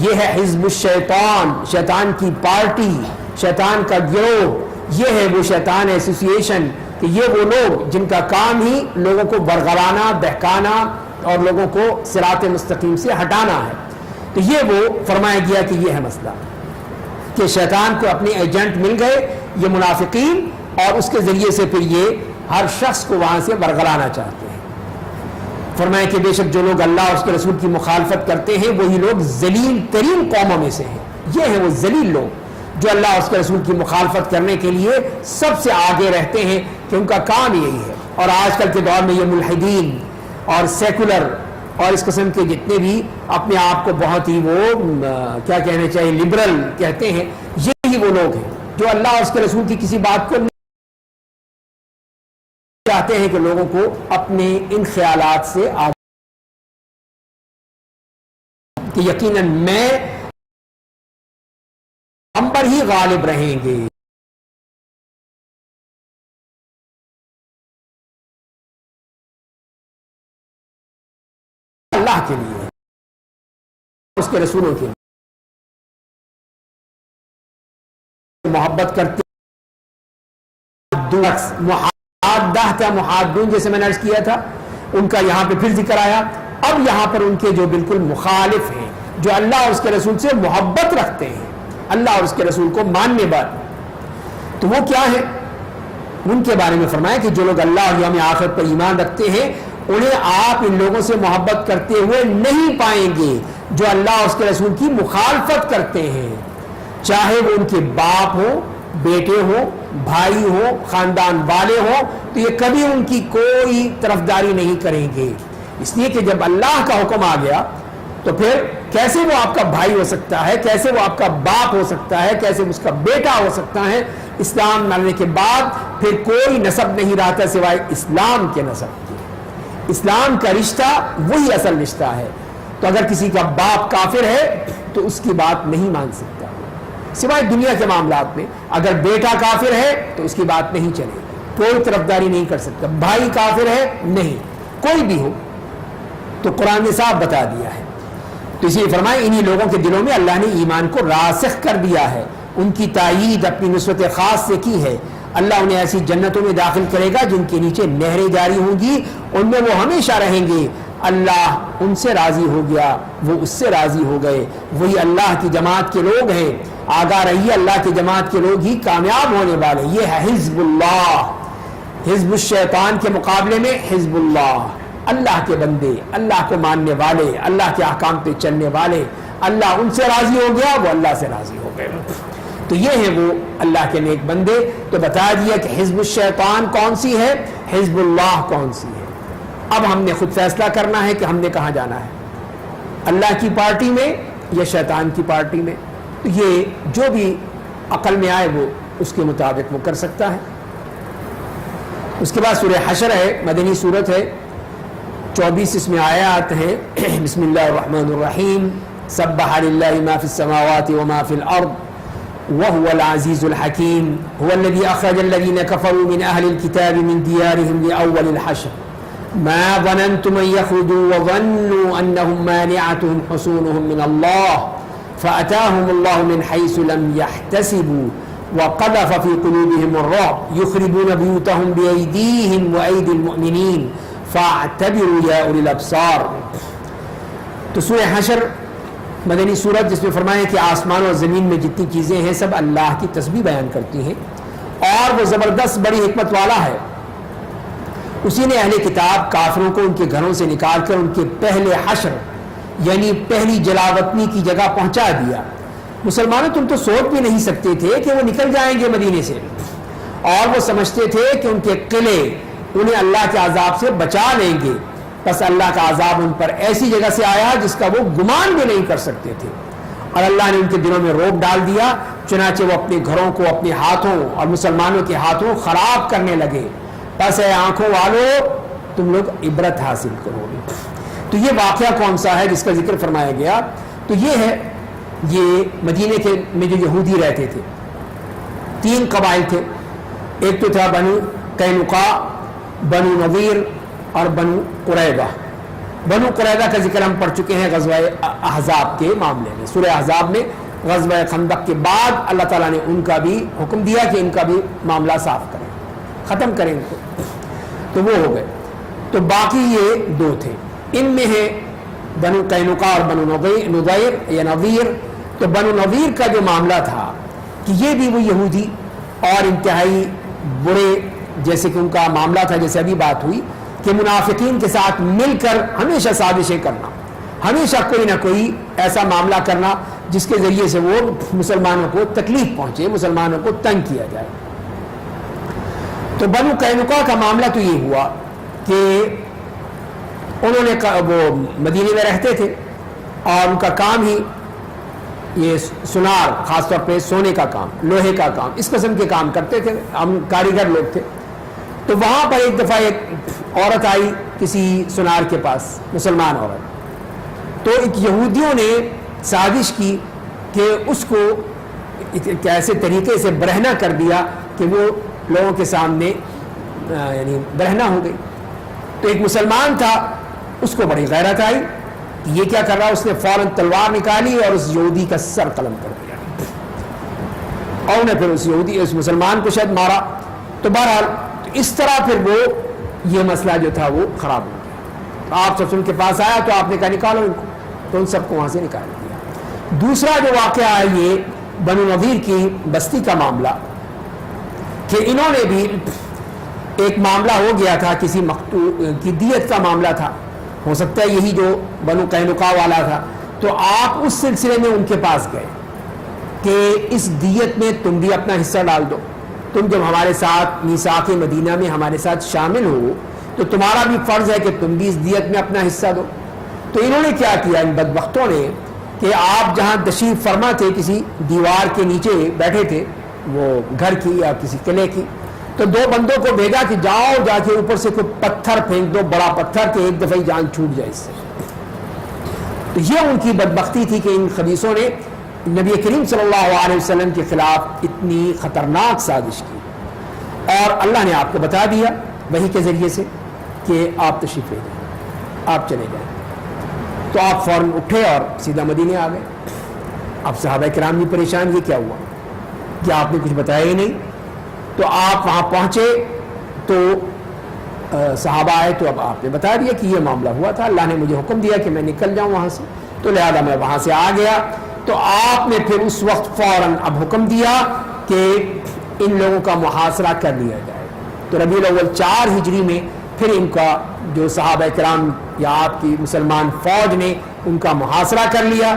یہ ہے حزب الشیطان، شیطان کی پارٹی، شیطان کا گروہ، یہ ہے وہ شیطان ایسوسی ایشن، کہ یہ وہ لوگ جن کا کام ہی لوگوں کو برگلانا، بہکانا اور لوگوں کو صراط مستقیم سے ہٹانا ہے۔ تو یہ وہ فرمایا گیا کہ یہ ہے مسئلہ کہ شیطان کو اپنے ایجنٹ مل گئے یہ منافقین، اور اس کے ذریعے سے پھر یہ ہر شخص کو وہاں سے برگلانا چاہتے ہیں۔ فرمایا کہ بے شک جو لوگ اللہ اور اس کے رسول کی مخالفت کرتے ہیں وہی لوگ ذلیل ترین قوموں میں سے ہیں۔ یہ ہیں وہ ذلیل لوگ جو اللہ اور اس کے رسول کی مخالفت کرنے کے لیے سب سے آگے رہتے ہیں، کہ ان کا کام یہی ہے۔ اور آج کل کے دور میں یہ ملحدین اور سیکولر اور اس قسم کے جتنے بھی اپنے آپ کو بہت ہی وہ کیا کہنے چاہیے لبرل کہتے ہیں، یہی وہ لوگ ہیں جو اللہ اور اس کے رسول کی کسی بات کو چاہتے ہیں کہ لوگوں کو اپنے ان خیالات سے آگے، کہ یقیناً میں ہم پر ہی غالب رہیں گے۔ اللہ کے لیے، اس کے رسولوں کے لیے محبت کرتے، محادون جیسے میں نے عرض کیا تھا ان کا یہاں پہ پھر ذکر آیا۔ اب یہاں پر ان کے جو بالکل مخالف ہیں، جو اللہ اور اس کے رسول سے محبت رکھتے ہیں، اللہ اور اس کے رسول کو ماننے والے، تو وہ کیا ہے؟ ان کے بارے میں فرمایا کہ جو لوگ اللہ اور یوم آخرت پر ایمان رکھتے ہیں انہیں آپ ان لوگوں سے محبت کرتے ہوئے نہیں پائیں گے جو اللہ اور اس کے رسول کی مخالفت کرتے ہیں، چاہے وہ ان کے باپ ہو، بیٹے ہو، بھائی ہو، خاندان والے ہو، تو یہ کبھی ان کی کوئی طرفداری نہیں کریں گے۔ اس لیے کہ جب اللہ کا حکم آ گیا تو پھر کیسے وہ آپ کا بھائی ہو سکتا ہے، کیسے وہ آپ کا باپ ہو سکتا ہے، کیسے اس کا بیٹا ہو سکتا ہے؟ اسلام لانے کے بعد پھر کوئی نسب نہیں رہتا سوائے اسلام کے نسب کے۔ اسلام کا رشتہ وہی اصل رشتہ ہے۔ تو اگر کسی کا باپ کافر ہے تو اس کی بات نہیں مان سکتا، سوائے دنیا کے معاملات میں۔ اگر بیٹا کافر ہے تو اس کی بات نہیں چلے گی، کوئی طرفداری نہیں کر سکتا۔ بھائی کافر ہے نہیں، کوئی بھی ہو، تو قرآن نے صاحب بتا دیا ہے۔ تو اسی فرمائے انہی لوگوں کے دلوں میں اللہ نے ایمان کو راسخ کر دیا ہے، ان کی تائید اپنی نصرت خاص سے کی ہے۔ اللہ انہیں ایسی جنتوں میں داخل کرے گا جن کے نیچے نہریں جاری ہوں گی، ان میں وہ ہمیشہ رہیں گے۔ اللہ ان سے راضی ہو گیا، وہ اس سے راضی ہو گئے۔ وہی اللہ کی جماعت کے لوگ ہیں، آگاہ رہیے اللہ کی جماعت کے لوگ ہی کامیاب ہونے والے۔ یہ ہے حزب اللہ، حزب الشیطان کے مقابلے میں حزب اللہ، اللہ کے بندے، اللہ کو ماننے والے، اللہ کے احکام پہ چلنے والے۔ اللہ ان سے راضی ہو گیا، وہ اللہ سے راضی ہو گئے۔ تو تو یہ ہیں وہ اللہ کے نیک بندے. تو بتا دیا کہ حزب الشیطان کون سی ہے, حزب اللہ کون سی ہے. اب ہم نے خود فیصلہ کرنا ہے کہ ہم نے کہاں جانا ہے, اللہ کی پارٹی میں یا شیطان کی پارٹی میں. تو یہ جو بھی عقل میں آئے وہ اس کے مطابق وہ کر سکتا ہے. اس کے بعد سورہ حشر ہے, مدنی صورت ہے, 24 اس میں آیات ہیں. بسم اللہ الرحمن الرحیم. سبح للہ ما فی السماوات وما فی الارض وهو العزیز الحکیم. هو الذی اخرج الذین کفروا من اہل الكتاب من دیارهم لأول الحشر ما ظننتم ان يخرجوا وظنوا انهم مانعتهم حصونهم من الله فأتاهم الله من حيث لم يحتسبوا وقذف في قلوبهم الرعب يخربون بيوتهم بأيديهم وأيدي المؤمنين فاعتبروا يا أولي الأبصار. تو سورہ حشر مدنی صورت جس میں فرمایا کہ آسمان اور زمین میں جتنی چیزیں ہیں سب اللہ کی تسبیح بیان کرتی ہیں, اور وہ زبردست بڑی حکمت والا ہے. اسی نے اہل کتاب کافروں کو ان کے گھروں سے نکال کر ان کے پہلے حشر یعنی پہلی جلاوطنی کی جگہ پہنچا دیا. مسلمانوں تم تو سوچ بھی نہیں سکتے تھے کہ وہ نکل جائیں گے مدینے سے, اور وہ سمجھتے تھے کہ ان کے قلعے انہیں اللہ کے عذاب سے بچا لیں گے. بس اللہ کا عذاب ان پر ایسی جگہ سے آیا جس کا وہ گمان بھی نہیں کر سکتے تھے, اور اللہ نے ان کے دلوں میں روب ڈال دیا. چنانچہ وہ اپنے گھروں کو اپنے ہاتھوں اور مسلمانوں کے ہاتھوں خراب کرنے لگے. بس اے آنکھوں والو تم لوگ عبرت حاصل کرو گے. تو یہ واقعہ کون سا ہے جس کا ذکر فرمایا گیا؟ تو یہ ہے, یہ مدینے کے میں جو یہودی رہتے تھے, 3 قبائل تھے. ایک تو تھا بنو قینقاع, بنو نضیر اور بنو قریظہ. بنو قریظہ کا ذکر ہم پڑھ چکے ہیں غزوہ احزاب کے معاملے میں. سورہ احزاب میں غزوہ خندق کے بعد اللہ تعالیٰ نے ان کا بھی حکم دیا کہ ان کا بھی معاملہ صاف کریں, ختم کریں ان کو. تو وہ ہو گئے. تو باقی یہ 2 تھے. ان میں ہے بنو قینقاع اور بنو نضیر یا نظیر. تو بنو نظیر کا جو معاملہ تھا کہ یہ بھی وہ یہودی اور انتہائی برے, جیسے کہ ان کا معاملہ تھا جیسے ابھی بات ہوئی کہ منافقین کے ساتھ مل کر ہمیشہ سازشیں کرنا, ہمیشہ کوئی نہ کوئی ایسا معاملہ کرنا جس کے ذریعے سے وہ مسلمانوں کو تکلیف پہنچے, مسلمانوں کو تنگ کیا جائے. تو بنو قینقاع کا معاملہ تو یہ ہوا کہ انہوں نے وہ مدینے میں رہتے تھے اور ان کا کام ہی یہ سنار, خاص طور پہ سونے کا کام, لوہے کا کام, اس قسم کے کام کرتے تھے. ہم کاریگر لوگ تھے. تو وہاں پر ایک دفعہ ایک عورت آئی کسی سنار کے پاس, مسلمان عورت. تو ایک یہودیوں نے سازش کی کہ اس کو ایسے طریقے سے برہنہ کر دیا کہ وہ لوگوں کے سامنے یعنی برہنہ ہو گئی. تو ایک مسلمان تھا, اس کو بڑی غیرت آئی کہ یہ کیا کر رہا. اس نے فوراً تلوار نکالی اور اس یہودی کا سر قلم کر دیا, اور انہیں پھر اس مسلمان کو شاید مارا. تو بہرحال اس طرح پھر وہ یہ مسئلہ جو تھا وہ خراب ہو گیا. تو آپ سب ان کے پاس آیا تو آپ نے کہا نکالو ان کو, تو ان سب کو وہاں سے نکال دیا. دوسرا جو واقعہ ہے یہ بنو نضیر کی بستی کا معاملہ, کہ انہوں نے بھی ایک معاملہ ہو گیا تھا, کسی مقتول کی دیت کا معاملہ تھا. ہو سکتا ہے یہی جو بنو قینقاع والا تھا. تو آپ اس سلسلے میں ان کے پاس گئے کہ اس دیت میں تم بھی اپنا حصہ ڈال دو. تم جب ہمارے ساتھ میثاق مدینہ میں ہمارے ساتھ شامل ہو تو تمہارا بھی فرض ہے کہ تم بھی اس دیت میں اپنا حصہ دو. تو انہوں نے کیا کیا, ان بدبختوں نے, کہ آپ جہاں تشریف فرما تھے کسی دیوار کے نیچے بیٹھے تھے, وہ گھر کی یا کسی قلعے کی, تو 2 بندوں کو بھیجا کہ جاؤ جا کے اوپر سے کوئی پتھر پھینک دو, بڑا پتھر, کہ ایک دفعہ جان چھوٹ جائے اس سے. تو یہ ان کی بدبختی تھی کہ ان خبیثوں نے نبی کریم صلی اللہ علیہ وسلم کے خلاف اتنی خطرناک سازش کی. اور اللہ نے آپ کو بتا دیا وحی کے ذریعے سے کہ آپ تشریف لے جائیں, آپ چلے جائیں. تو آپ فوراً اٹھے اور سیدھا مدینے آ گئے. اب صحابہ کرام بھی پریشان, یہ کیا ہوا, کیا آپ نے کچھ بتایا ہی نہیں. تو آپ وہاں پہنچے تو صحابہ آئے تو اب آپ نے بتا دیا کہ یہ معاملہ ہوا تھا, اللہ نے مجھے حکم دیا کہ میں نکل جاؤں وہاں سے, تو لہذا میں وہاں سے آ گیا. تو آپ نے پھر اس وقت فوراً اب حکم دیا کہ ان لوگوں کا محاصرہ کر لیا جائے. تو ربیع الاول 4 ہجری میں پھر ان کا جو صحابہ کرام یا آپ کی مسلمان فوج نے ان کا محاصرہ کر لیا.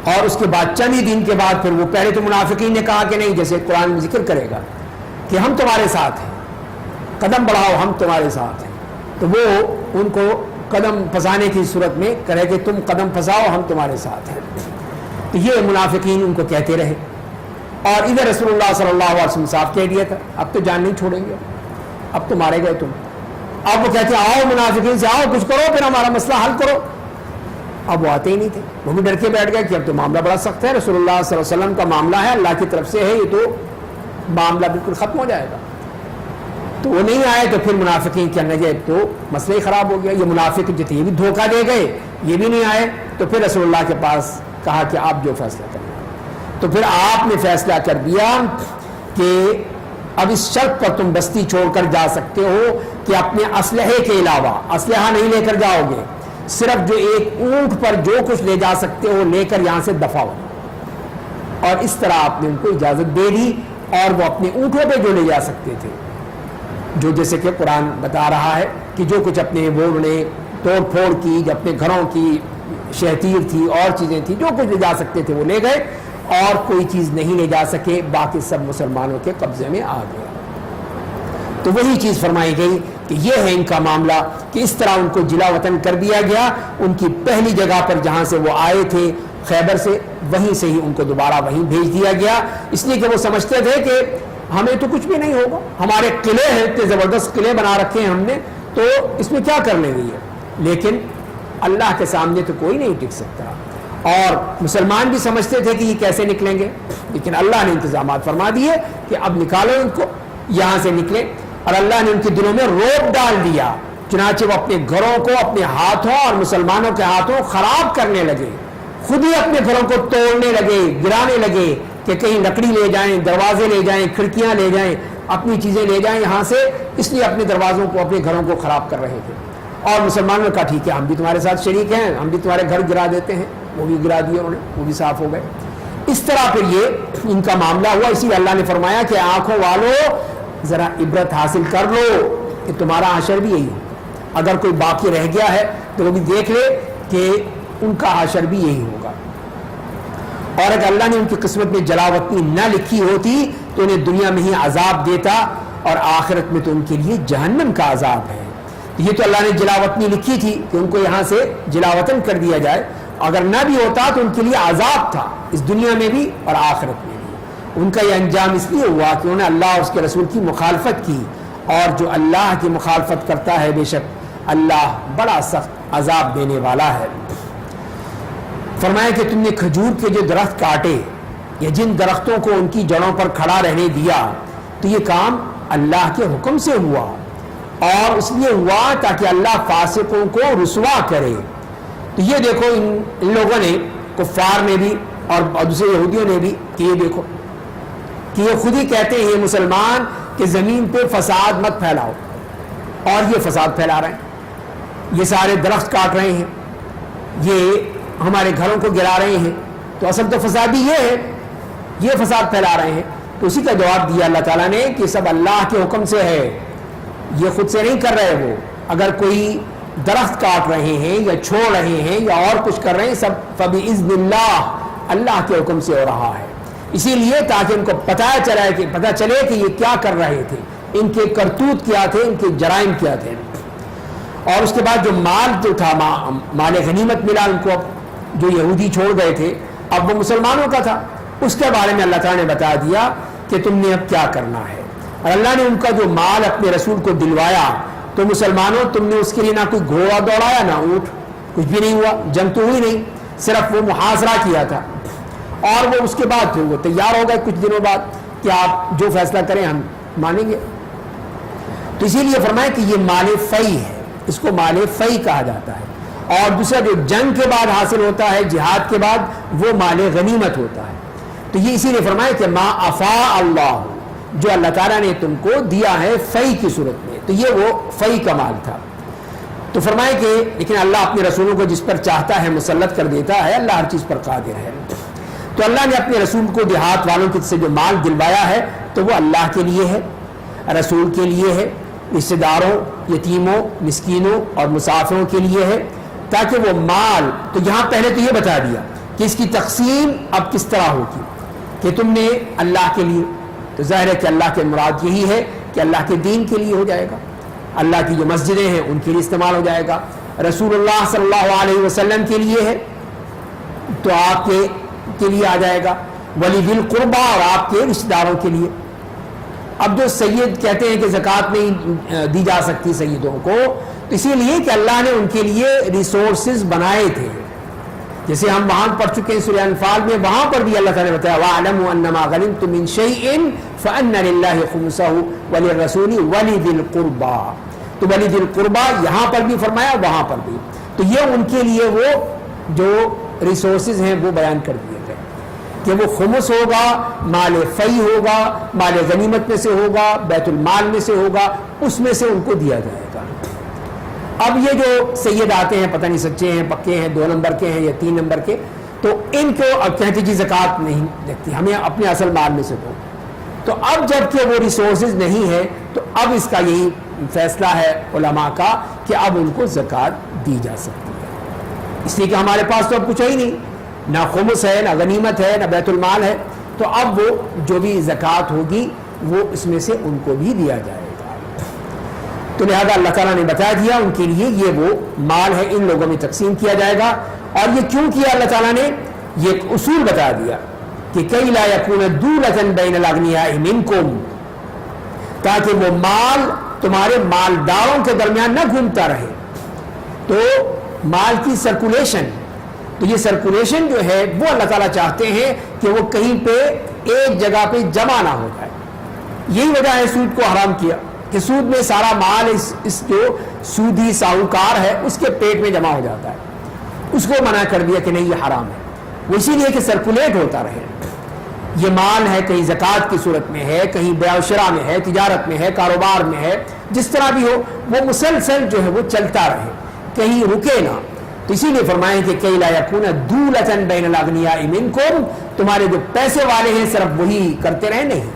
اور اس کے بعد چند ہی دن کے بعد پھر وہ پہلے تو منافقین نے کہا کہ نہیں، جیسے قرآن میں ذکر کرے گا کہ ہم تمہارے ساتھ ہیں، قدم بڑھاؤ ہم تمہارے ساتھ ہیں، تو وہ ان کو قدم پھنسانے کی صورت میں کرے کہ تم قدم پھنساؤ ہم تمہارے ساتھ ہیں. تو یہ منافقین ان کو کہتے رہے. اور ادھر رسول اللہ صلی اللہ علیہ وسلم صاحب کہہ دیا تھا اب تو جان نہیں چھوڑیں گے، اب تو مارے گئے تم. اب وہ کہتے ہیں آؤ منافقین سے آؤ کچھ کرو پھر ہمارا مسئلہ حل کرو. اب وہ آتے ہی نہیں تھے، وہ بھی ڈر کے بیٹھ گئے کہ اب تو معاملہ بڑا سخت ہے، رسول اللہ صلی اللہ علیہ وسلم کا معاملہ ہے، اللہ کی طرف سے ہے، یہ تو معاملہ بالکل ختم ہو جائے گا. تو وہ نہیں آئے تو پھر منافقین کہنے لگے تو مسئلہ ہی خراب ہو گیا، یہ منافق جو تھے یہ بھی دھوکہ دے گئے، یہ بھی نہیں آئے. تو پھر رسول اللہ کے پاس کہا کہ آپ جو فیصلہ کریں. تو پھر آپ نے فیصلہ کر دیا کہ اب اس شرط پر تم بستی چھوڑ کر جا سکتے ہو کہ اپنے اسلحے کے علاوہ اسلحہ نہیں لے کر جاؤ گے، صرف جو ایک اونٹ پر جو کچھ لے جا سکتے ہو لے کر یہاں سے دفع ہو. اور اس طرح آپ نے ان کو اجازت دے دی، اور وہ اپنے اونٹوں پہ جو لے جا سکتے تھے، جو جیسے کہ قرآن بتا رہا ہے کہ جو کچھ اپنے وہ نے توڑ پھوڑ کی، جو اپنے گھروں کی شہتیر تھی اور چیزیں تھیں، جو کچھ لے جا سکتے تھے وہ لے گئے، اور کوئی چیز نہیں لے جا سکے، باقی سب مسلمانوں کے قبضے میں آ گیا. تو وہی چیز فرمائی گئی کہ یہ ہے ان کا معاملہ کہ اس طرح ان کو جلا وطن کر دیا گیا. ان کی پہلی جگہ پر جہاں سے وہ آئے تھے خیبر سے، وہیں سے ہی ان کو دوبارہ وہیں بھیج دیا گیا، اس لیے کہ وہ سمجھتے تھے کہ ہمیں تو کچھ بھی نہیں ہوگا، ہمارے قلعے ہیں، اتنے زبردست قلعے بنا رکھے ہیں ہم نے، تو اس میں کیا کر لیں گے یہ. لیکن اللہ کے سامنے تو کوئی نہیں ٹک سکتا، اور مسلمان بھی سمجھتے تھے کہ یہ کیسے نکلیں گے، لیکن اللہ نے انتظامات فرما دیے کہ اب نکالو ان کو، یہاں سے نکلے. اور اللہ نے ان کے دلوں میں روب ڈال دیا، چنانچہ وہ اپنے گھروں کو اپنے ہاتھوں اور مسلمانوں کے ہاتھوں خراب کرنے لگے، خود ہی اپنے گھروں کو توڑنے لگے، گرانے لگے کہ کہیں لکڑی لے جائیں، دروازے لے جائیں، کھڑکیاں لے جائیں، اپنی چیزیں لے جائیں یہاں سے، اس لیے اپنے دروازوں کو اپنے گھروں کو خراب کر رہے تھے. اور مسلمانوں نے کہا ٹھیک ہے ہم بھی تمہارے ساتھ شریک ہیں، ہم بھی تمہارے گھر گرا دیتے ہیں، وہ بھی گرا دیے انہوں نے، وہ بھی صاف ہو گئے. اس طرح پھر یہ ان کا معاملہ ہوا. اسی لیے اللہ نے فرمایا کہ آنکھوں والوں ذرا عبرت حاصل کر لو کہ تمہارا حشر بھی یہی ہو. اگر کوئی باقی رہ گیا ہے تو وہ بھی دیکھ لے کہ ان کا حشر بھی یہی ہوگا. اور اگر اللہ نے ان کی قسمت میں جلاوطنی نہ لکھی ہوتی تو انہیں دنیا میں ہی عذاب دیتا، اور آخرت میں تو ان کے لیے جہنم کا عذاب ہے. یہ تو اللہ نے جلاوطنی لکھی تھی کہ ان کو یہاں سے جلاوطن کر دیا جائے، اگر نہ بھی ہوتا تو ان کے لیے عذاب تھا اس دنیا میں بھی اور آخرت میں بھی. ان کا یہ انجام اس لیے ہوا کہ انہوں نے اللہ اور اس کے رسول کی مخالفت کی، اور جو اللہ کی مخالفت کرتا ہے بے شک اللہ بڑا سخت عذاب دینے والا ہے. فرمایا کہ تم نے کھجور کے جو درخت کاٹے یا جن درختوں کو ان کی جڑوں پر کھڑا رہنے دیا، تو یہ کام اللہ کے حکم سے ہوا، اور اس لیے ہوا تاکہ اللہ فاسقوں کو رسوا کرے. تو یہ دیکھو ان لوگوں نے، کفار نے بھی اور دوسرے یہودیوں نے بھی، کہ یہ دیکھو کہ یہ خود ہی کہتے ہیں مسلمان کہ زمین پہ فساد مت پھیلاؤ، اور یہ فساد پھیلا رہے ہیں، یہ سارے درخت کاٹ رہے ہیں، یہ ہمارے گھروں کو گرا رہے ہیں. تو اصل تو فسادی یہ ہے، یہ فساد پھیلا رہے ہیں. تو اسی کا جواب دیا اللہ تعالیٰ نے کہ سب اللہ کے حکم سے ہے، یہ خود سے نہیں کر رہے ہو. اگر کوئی درخت کاٹ رہے ہیں یا چھوڑ رہے ہیں یا اور کچھ کر رہے ہیں، سب فبِإِذْنِ اللَّهِ، اللہ کے حکم سے ہو رہا ہے. اسی لیے تاکہ ان کو پتہ چلے کہ یہ کیا کر رہے تھے، ان کے کرتوت کیا تھے، ان کے جرائم کیا تھے. اور اس کے بعد جو مال جو تھا، مال غنیمت ملا ان کو، جو یہودی چھوڑ گئے تھے اب وہ مسلمانوں کا تھا، اس کے بارے میں اللہ تعالیٰ نے بتا دیا کہ تم نے اب کیا کرنا ہے. اور اللہ نے ان کا جو مال اپنے رسول کو دلوایا، تو مسلمانوں تم نے اس کے لیے نہ کوئی گھوڑا دوڑایا نہ اونٹ، کچھ بھی نہیں ہوا، جنگ تو ہوئی نہیں، صرف وہ محاصرہ کیا تھا. اور وہ اس کے بعد پھر وہ تیار ہو گئے کچھ دنوں بعد کہ آپ جو فیصلہ کریں ہم مانیں گے. تو اسی لیے فرمایا کہ یہ مال فی ہے، اس کو مال فی کہا جاتا ہے. اور دوسرا جو جنگ کے بعد حاصل ہوتا ہے، جہاد کے بعد، وہ مال غنیمت ہوتا ہے. تو یہ اسی لیے فرمایا کہ ما افاء اللہ، جو اللہ تعالیٰ نے تم کو دیا ہے فی کی صورت میں، تو یہ وہ فی کا مال تھا. تو فرمایا کہ لیکن اللہ اپنے رسولوں کو جس پر چاہتا ہے مسلط کر دیتا ہے، اللہ ہر چیز پر قادر ہے. تو اللہ نے اپنے رسول کو دیہات والوں کے سے جو مال دلوایا ہے تو وہ اللہ کے لیے ہے، رسول کے لیے ہے، رشتہ داروں، یتیموں، مسکینوں اور مسافروں کے لیے ہے، تاکہ وہ مال، تو یہاں پہلے تو یہ بتا دیا کہ اس کی تقسیم اب کس طرح ہوگی کہ تم نے اللہ کے لیے، تو ظاہر ہے کہ اللہ کے مراد یہی ہے کہ اللہ کے دین کے لیے ہو جائے گا، اللہ کی جو مسجدیں ہیں ان کے لیے استعمال ہو جائے گا، رسول اللہ صلی اللہ علیہ وسلم کے لیے ہے تو آپ کے لیے آ جائے گا، ولی ذی القربہ اور آپ کے رشتہ داروں کے لیے۔ اب جو سید کہتے ہیں کہ زکوٰۃ نہیں دی جا سکتی سیدوں کو، تو اسی لیے کہ اللہ نے ان کے لیے ریسورسز بنائے تھے، جیسے ہم وہاں پڑھ چکے ہیں سورہ انفال میں، وہاں پر بھی اللہ تعالیٰ نے بتایا وَاعْلَمُوا أَنَّمَا غَنِمْتُم مِّن شَيْءٍ فَأَنَّ لِلَّهِ خُمُسَهُ وَلِلرَّسُولِ وَلِذِي الْقُرْبَىٰ، تو وَلِذِي الْقُرْبَىٰ یہاں پر بھی فرمایا وہاں پر بھی، تو یہ ان کے لیے وہ جو ریسورسز ہیں وہ بیان کر دیے گئے کہ وہ خمس ہوگا، مال فی ہوگا، مال غنیمت میں سے ہوگا، بیت المال میں سے ہوگا، اس میں سے ان کو دیا جائے گا۔ اب یہ جو سید آتے ہیں پتہ نہیں سچے ہیں پکے ہیں 2 نمبر کے ہیں یا 3 نمبر کے، تو ان کو اب کہتے جی زکوٰۃ نہیں لگتی، ہمیں اپنے اصل مال میں سے دو، تو اب جب کہ وہ ریسورسز نہیں ہے تو اب اس کا یہی فیصلہ ہے علماء کا کہ اب ان کو زکوٰۃ دی جا سکتی ہے، اس لیے کہ ہمارے پاس تو اب کچھ ہے ہی نہیں، نہ خمس ہے، نہ غنیمت ہے، نہ بیت المال ہے، تو اب وہ جو بھی زکوٰۃ ہوگی وہ اس میں سے ان کو بھی دیا جائے گا۔ تو لہذا اللہ تعالیٰ نے بتا دیا ان کے لیے یہ وہ مال ہے، ان لوگوں میں تقسیم کیا جائے گا۔ اور یہ کیوں کیا اللہ تعالیٰ نے، یہ ایک اصول بتا دیا کہ کئی لا یکون دولۃ بین الاغنیاء منکم، تاکہ وہ مال تمہارے مالداروں کے درمیان نہ گھومتا رہے، تو مال کی سرکولیشن، تو یہ سرکولیشن جو ہے وہ اللہ تعالیٰ چاہتے ہیں کہ وہ کہیں پہ ایک جگہ پہ جمع نہ ہو جائے۔ یہی وجہ ہے سود کو حرام کیا کہ سود میں سارا مال اس جو سودی ساہوکار ہے اس کے پیٹ میں جمع ہو جاتا ہے، اس کو منع کر دیا کہ نہیں یہ حرام ہے، وہ اسی لیے کہ سرکولیٹ ہوتا رہے، یہ مال ہے کہیں زکوٰۃ کی صورت میں ہے، کہیں بیع و شراء میں ہے، تجارت میں ہے، کاروبار میں ہے، جس طرح بھی ہو وہ مسلسل جو ہے وہ چلتا رہے، کہیں رکے نہ۔ تو اسی لیے فرمائیں کہ کئی لا یکون دولۃ بین الاغنیاء منکم، تمہارے جو پیسے والے ہیں صرف وہی کرتے رہے، نہیں،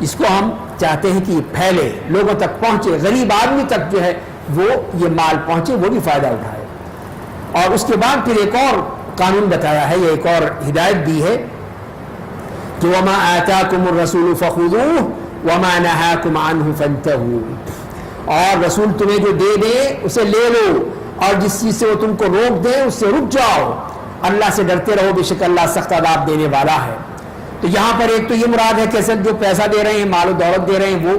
اس کو ہم چاہتے ہیں کہ یہ پھیلے، لوگوں تک پہنچے، غریب آدمی تک جو ہے وہ یہ مال پہنچے، وہ بھی فائدہ اٹھائے۔ اور اس کے بعد پھر ایک اور قانون بتایا ہے، یہ ایک اور ہدایت دی ہے کہ وما آتاکم الرسول فخذوہ وما نہاکم عنہ فانتہوا، اور رسول تمہیں جو دے دے اسے لے لو، اور جس چیز سے وہ تم کو روک دے اس سے رک جاؤ، اللہ سے ڈرتے رہو، بے شک اللہ سخت عذاب دینے والا ہے۔ تو یہاں پر ایک تو یہ مراد ہے کہ جو پیسہ دے رہے ہیں، مال و دولت دے رہے ہیں، وہ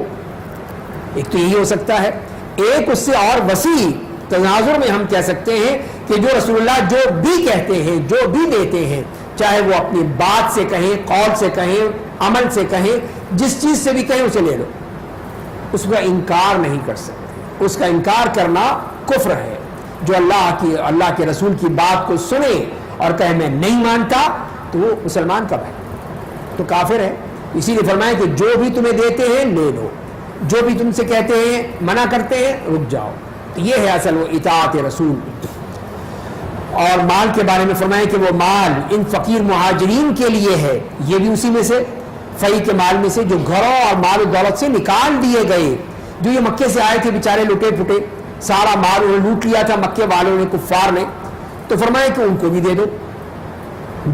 ایک تو یہی ہو سکتا ہے، ایک اس سے اور وسیع تناظر میں ہم کہہ سکتے ہیں کہ جو رسول اللہ جو بھی کہتے ہیں، جو بھی دیتے ہیں، چاہے وہ اپنی بات سے کہیں، قول سے کہیں، عمل سے کہیں، جس چیز سے بھی کہیں اسے لے لو، اس کا انکار نہیں کر سکتے، اس کا انکار کرنا کفر ہے۔ جو اللہ کے رسول کی بات کو سنے اور کہے میں نہیں مانتا تو وہ مسلمان کب ہے؟ تو کافر ہے۔ اسی لیے فرمایا کہ جو بھی تمہیں دیتے ہیں لے لو، جو بھی تم سے کہتے ہیں، منع کرتے ہیں، رک جاؤ۔ تو یہ ہے اصل وہ اطاعت رسول۔ اور مال کے بارے میں فرمایا کہ وہ مال ان فقیر مہاجرین کے لیے ہے، یہ بھی اسی میں سے فی کے مال میں سے جو گھروں اور مال و دولت سے نکال دیے گئے، جو یہ مکے سے آئے تھے بیچارے لٹے پھٹے، سارا مال انہوں نے لوٹ لیا تھا مکے والوں نے، کفار نے، تو فرمایا کہ ان کو بھی دے دو،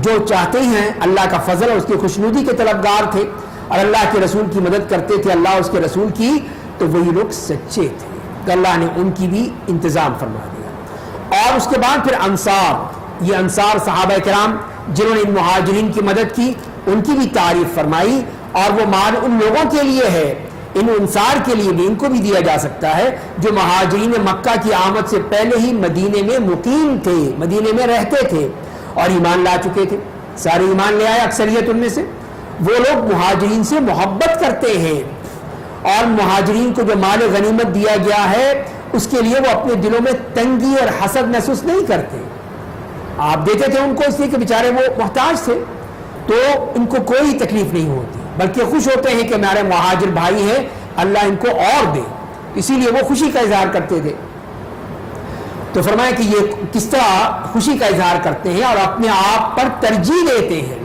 جو چاہتے ہیں، اللہ کا فضل اور اس کی خوشنودی کے طلبگار تھے اور اللہ کے رسول کی مدد کرتے تھے، اللہ اور اس کے رسول کی، تو وہی لوگ سچے تھے، تو اللہ نے ان کی بھی انتظام فرما دیا۔ اور اس کے بعد پھر انصار، یہ انصار صحابہ کرام جنہوں نے ان مہاجرین کی مدد کی، ان کی بھی تعریف فرمائی، اور وہ مال ان لوگوں کے لیے ہے، ان انصار کے لیے بھی، ان کو بھی دیا جا سکتا ہے جو مہاجرین مکہ کی آمد سے پہلے ہی مدینے میں مقیم تھے، مدینے میں رہتے تھے اور ایمان لا چکے تھے، سارے ایمان لے آئے، اکثریت ان میں سے، وہ لوگ مہاجرین سے محبت کرتے ہیں، اور مہاجرین کو جو مال غنیمت دیا گیا ہے اس کے لیے وہ اپنے دلوں میں تنگی اور حسد محسوس نہیں کرتے۔ آپ دیتے تھے ان کو اس لیے کہ بیچارے وہ محتاج تھے، تو ان کو کوئی تکلیف نہیں ہوتی، بلکہ خوش ہوتے ہیں کہ ہمارے مہاجر بھائی ہیں، اللہ ان کو اور دے، اسی لیے وہ خوشی کا اظہار کرتے تھے۔ تو فرمایا کہ یہ کس طرح خوشی کا اظہار کرتے ہیں اور اپنے آپ پر ترجیح دیتے ہیں،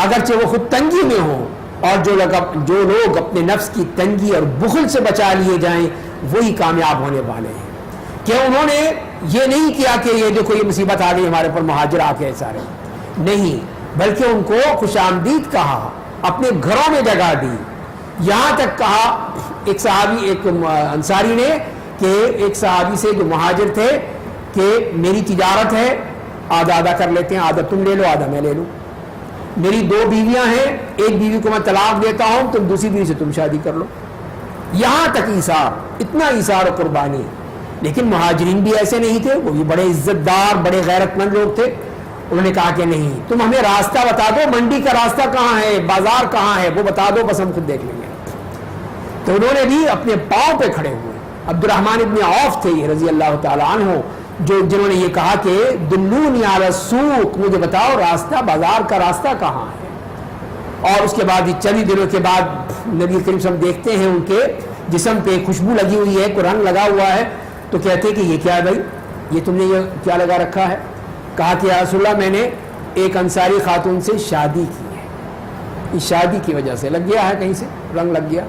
اگرچہ وہ خود تنگی میں ہوں، اور جو لوگ اپنے نفس کی تنگی اور بخل سے بچا لیے جائیں وہی کامیاب ہونے والے ہیں، کہ انہوں نے یہ نہیں کیا کہ یہ دیکھو یہ مصیبت آ گئی ہمارے پر، مہاجر آ کے سارے، نہیں، بلکہ ان کو خوش آمدید کہا، اپنے گھروں میں جگہ دی. یہاں تک کہا ایک صحابی، ایک انصاری نے، کہ ایک صحابی سے جو مہاجر تھے کہ میری تجارت ہے، آدھا آدھا کر لیتے ہیں، آدھا تم لے لو آدھا میں لے لوں. میری 2 بیویاں ہیں، ایک بیوی کو میں طلاق دیتا ہوں، تم دوسری بیوی سے تم شادی کر لو. یہاں تک ایثار، اتنا ایثار و قربانی. لیکن مہاجرین بھی ایسے نہیں تھے، وہ بھی بڑے عزت دار، بڑے غیرت مند لوگ تھے. انہوں نے کہا کہ نہیں، تم ہمیں راستہ بتا دو، منڈی کا راستہ کہاں ہے، بازار کہاں ہے، وہ بتا دو، بس ہم خود دیکھ لیں گے. تو انہوں نے بھی اپنے پاؤں پہ کھڑے ہوئے. عبد الرحمن ابن عوف تھے یہ رضی اللہ تعالی عنہ، جنہوں نے یہ کہا کہ دلونی علی السوق، مجھے بتاؤ راستہ، بازار کا راستہ کہاں ہے. اور اس کے بعد چند دنوں کے بعد نبی کریم صلی اللہ علیہ وسلم دیکھتے ہیں ان کے جسم پہ خوشبو لگی ہوئی ہے، کوئی رنگ لگا ہوا ہے، تو کہتے ہیں کہ یہ کیا ہے بھائی، یہ تم نے یہ کیا لگا رکھا ہے. کہا کہ یا رسول اللہ، میں نے ایک انصاری خاتون سے شادی کی ہے، اس شادی کی وجہ سے لگ گیا ہے، کہیں سے رنگ لگ گیا.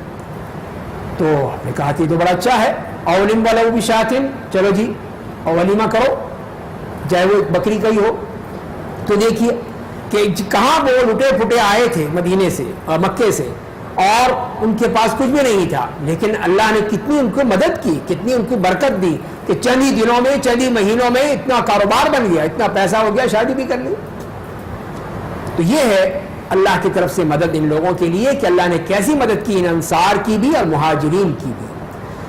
تو نے کہا کہ تو بڑا اچھا ہے، اولم ولو بشاتن، چلو جی اور ولیمہ کرو، چاہے وہ بکری کا ہی ہو. تو دیکھیے کہ کہاں وہ لٹے پھٹے آئے تھے مدینے سے اور مکے سے، اور ان کے پاس کچھ بھی نہیں تھا، لیکن اللہ نے کتنی ان کو مدد کی، کتنی ان کو برکت دی کہ چند ہی دنوں میں، چند ہی مہینوں میں اتنا کاروبار بن گیا، اتنا پیسہ ہو گیا، شادی بھی کر لی. تو یہ ہے اللہ کی طرف سے مدد ان لوگوں کے لیے کہ اللہ نے کیسی مدد کی، ان انصار کی بھی اور مہاجرین کی بھی.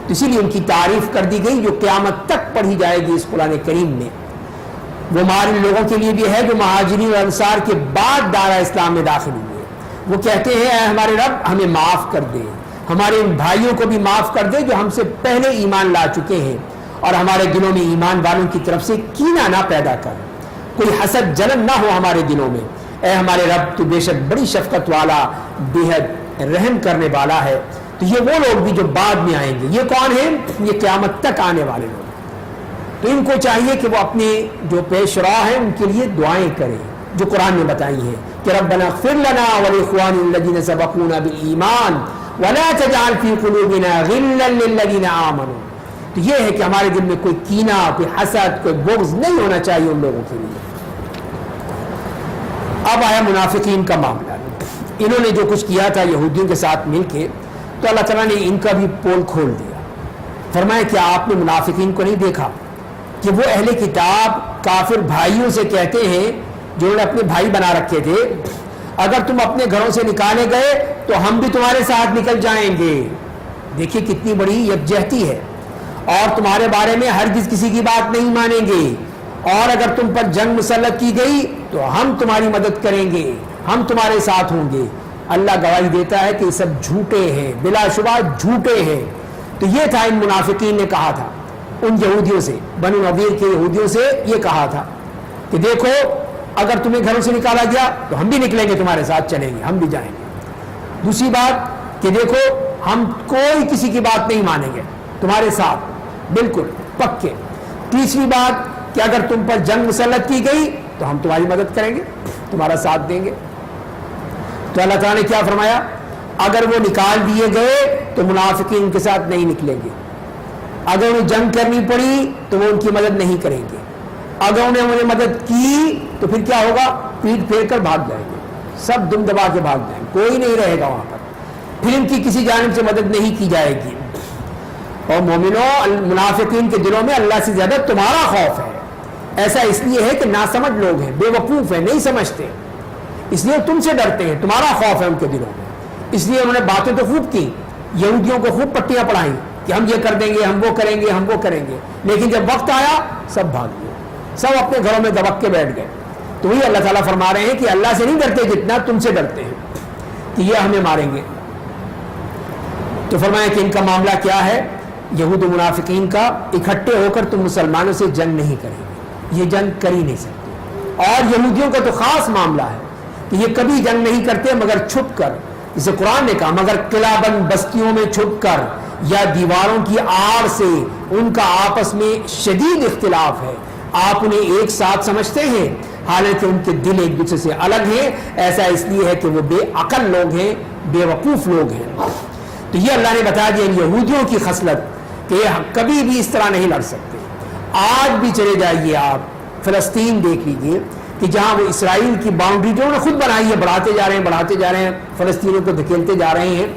تو اسی لیے ان کی تعریف کر دی گئی جو قیامت تک پڑھی جائے گی اس قرآن کریم میں. وہ ان لوگوں کے لیے بھی ہے جو مہاجرین اور انصار کے بعد دارا اسلام میں داخل ہوئے. وہ کہتے ہیں اے ہمارے رب ہمیں معاف کر دے، ہمارے ان بھائیوں کو بھی معاف کر دے جو ہم سے پہلے ایمان لا چکے ہیں، اور ہمارے دلوں میں ایمان والوں کی طرف سے کینہ نہ پیدا کر، کوئی حسد جلن نہ ہو ہمارے دلوں میں. اے ہمارے رب تو بے شک بڑی شفقت والا، بے حد رحم کرنے والا ہے. تو یہ وہ لوگ بھی جو بعد میں آئیں گے. یہ کون ہیں؟ یہ قیامت تک آنے والے لوگ. تو ان کو چاہیے کہ وہ اپنے جو پیش رو ہیں ان کے لیے دعائیں کریں جو قرآن نے بتائی ہیں کہ ربنا اغفر لنا ولاخواننا الذین سبقونا بالایمان ولا تجعل فی قلوبنا غلا للذین آمنوا. تو یہ ہے کہ ہمارے دل میں کوئی کینہ، کوئی حسد، کوئی بغض نہیں ہونا چاہیے ان لوگوں کے لیے. اب آیا منافقین کا معاملہ. انہوں نے جو کچھ کیا تھا یہودیوں کے ساتھ مل کے، تو اللہ تعالیٰ نے ان کا بھی پول کھول دیا. فرمایا کہ آپ نے منافقین کو نہیں دیکھا کہ وہ اہل کتاب کافر بھائیوں سے کہتے ہیں جو انہوں نے اپنے بھائی بنا رکھے تھے، اگر تم اپنے گھروں سے نکالے گئے تو ہم بھی تمہارے ساتھ نکل جائیں گے. دیکھیے کتنی بڑی یکجہتی ہے. اور تمہارے بارے میں ہرگز کسی کی بات نہیں مانیں گے، اور اگر تم پر جنگ مسلط کی گئی تو ہم تمہاری مدد کریں گے، ہم تمہارے ساتھ ہوں گے. اللہ گواہی دیتا ہے کہ یہ سب جھوٹے ہیں، بلا شبہ جھوٹے ہیں. تو یہ تھا ان منافقین نے کہا تھا ان یہودیوں سے، بنو نذیر کے یہودیوں سے یہ کہا تھا کہ دیکھو اگر تمہیں گھروں سے نکالا گیا تو ہم بھی نکلیں گے، تمہارے ساتھ چلیں گے، ہم بھی جائیں گے. دوسری بات کہ دیکھو ہم کوئی کسی کی بات نہیں مانیں گے، تمہارے ساتھ بالکل پکے. تیسری بات کہ اگر تم پر جنگ مسلط کی گئی تو ہم تمہاری مدد کریں گے، تمہارا ساتھ دیں گے. تو اللہ تعالیٰ نے کیا فرمایا؟ اگر وہ نکال دیے گئے تو منافقین ان کے ساتھ نہیں نکلیں گے. اگر انہیں جنگ کرنی پڑی تو وہ ان کی مدد نہیں کریں گے. اگر انہیں مدد کی تو پھر کیا ہوگا؟ پیٹ پھیر کر بھاگ جائیں گے، سب دم دبا کے بھاگ جائیں گے، کوئی نہیں رہے گا وہاں پر. پھر ان کی کسی جانب سے مدد نہیں کی جائے گی. اور مومنوں، منافقین کے دلوں میں اللہ سے زیادہ تمہارا خوف ہے. ایسا اس لیے ہے کہ ناسمجھ لوگ ہیں، بے وقوف ہیں، نہیں سمجھتے، اس لیے تم سے ڈرتے ہیں، تمہارا خوف ہے ان کے دلوں میں. اس لیے انہوں نے باتیں تو خوب کی، یہودیوں کو خوب پٹیاں پڑھائیں کہ ہم یہ کر دیں گے، ہم وہ کریں گے، ہم وہ کریں گے. لیکن جب وقت آیا سب بھاگ گئے، سب اپنے گھروں میں دبک کے بیٹھ گئے. تو وہی اللہ تعالیٰ فرما رہے ہیں کہ اللہ سے نہیں ڈرتے جتنا تم سے ڈرتے ہیں کہ یہ ہمیں ماریں گے. تو فرمایا کہ ان کا معاملہ کیا ہے؟ یہود و منافقین کا اکٹھے ہو کر تم مسلمانوں سے جنگ نہیں کریں گے، یہ جنگ کر ہی نہیں سکتے. اور یہودیوں کا تو خاص معاملہ ہے کہ یہ کبھی جنگ نہیں کرتے مگر چھپ کر، جسے قرآن نے کہا مگر قلعہ بند بستیوں میں چھپ کر یا دیواروں کی آڑ سے. ان کا آپس میں شدید اختلاف ہے، آپ انہیں ایک ساتھ سمجھتے ہیں حالانکہ ان کے دل ایک دوسرے سے الگ ہیں. ایسا اس لیے ہے کہ وہ بے عقل لوگ ہیں، بے وقوف لوگ ہیں. تو یہ اللہ نے بتا دیا ان یہودیوں کی خصلت کہ یہ کبھی بھی اس طرح نہیں لڑ سکتے. آج بھی چلے جائیے آپ فلسطین دیکھ لیجیے کہ جہاں وہ اسرائیل کی باؤنڈری جو انہوں نے خود بنائی ہے بڑھاتے جا رہے ہیں فلسطینیوں کو دھکیلتے جا رہے ہیں.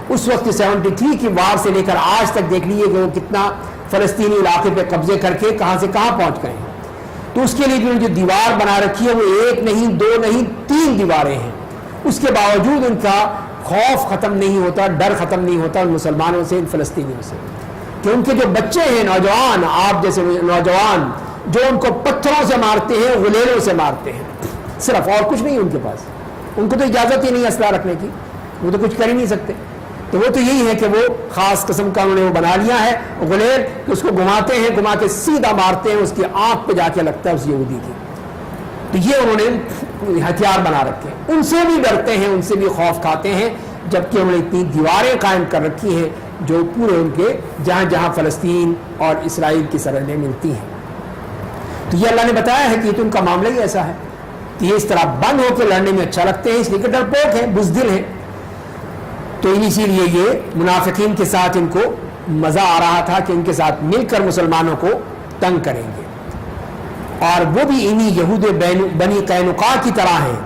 اس وقت 73 کی وار سے لے کر آج تک دیکھ لیجیے کہ وہ کتنا فلسطینی علاقے پہ قبضے کر کے کہاں سے کہاں پہنچ گئے ہیں. تو اس کے لیے بھی جو دیوار بنا رکھی ہے وہ 1 نہیں 2 نہیں 3 دیواریں ہیں. اس کے باوجود ان کا خوف ختم نہیں ہوتا, ڈر ختم نہیں ہوتا ان مسلمانوں سے, ان فلسطینیوں سے, کہ ان کے جو بچے ہیں نوجوان, آپ جیسے نوجوان جو ان کو پتھروں سے مارتے ہیں, غلیلوں سے مارتے ہیں صرف, اور کچھ نہیں ان کے پاس. ان کو تو اجازت ہی نہیں اسلحہ رکھنے کی, وہ تو کچھ کر ہی نہیں سکتے. تو وہ تو یہی ہے کہ وہ خاص قسم کا انہوں نے وہ بنا لیا ہے غلیل, کہ اس کو گھماتے ہیں, گھما کے سیدھا مارتے ہیں, اس کی آنکھ پہ جا کے لگتا ہے اس یہودی کی. تو یہ انہوں نے ہتھیار بنا رکھے ہیں. ان سے بھی ڈرتے ہیں, ان سے بھی خوف کھاتے ہیں, جبکہ انہوں نے اتنی دیواریں قائم کر رکھی ہیں جو پورے ان کے جہاں جہاں فلسطین اور اسرائیل کی سرحدیں ملتی ہیں. تو یہ اللہ نے بتایا ہے کہ یہ تو ان کا معاملہ ہی ایسا ہے کہ یہ اس طرح بند ہو کے لڑنے میں اچھا لگتے ہیں, اس لیے کہ ڈرپوک ہیں, بزدل ہیں. تو اسی لیے یہ منافقین کے ساتھ ان کو مزہ آ رہا تھا کہ ان کے ساتھ مل کر مسلمانوں کو تنگ کریں گے. اور وہ بھی انہی یہود بنی قینقاع کی طرح ہیں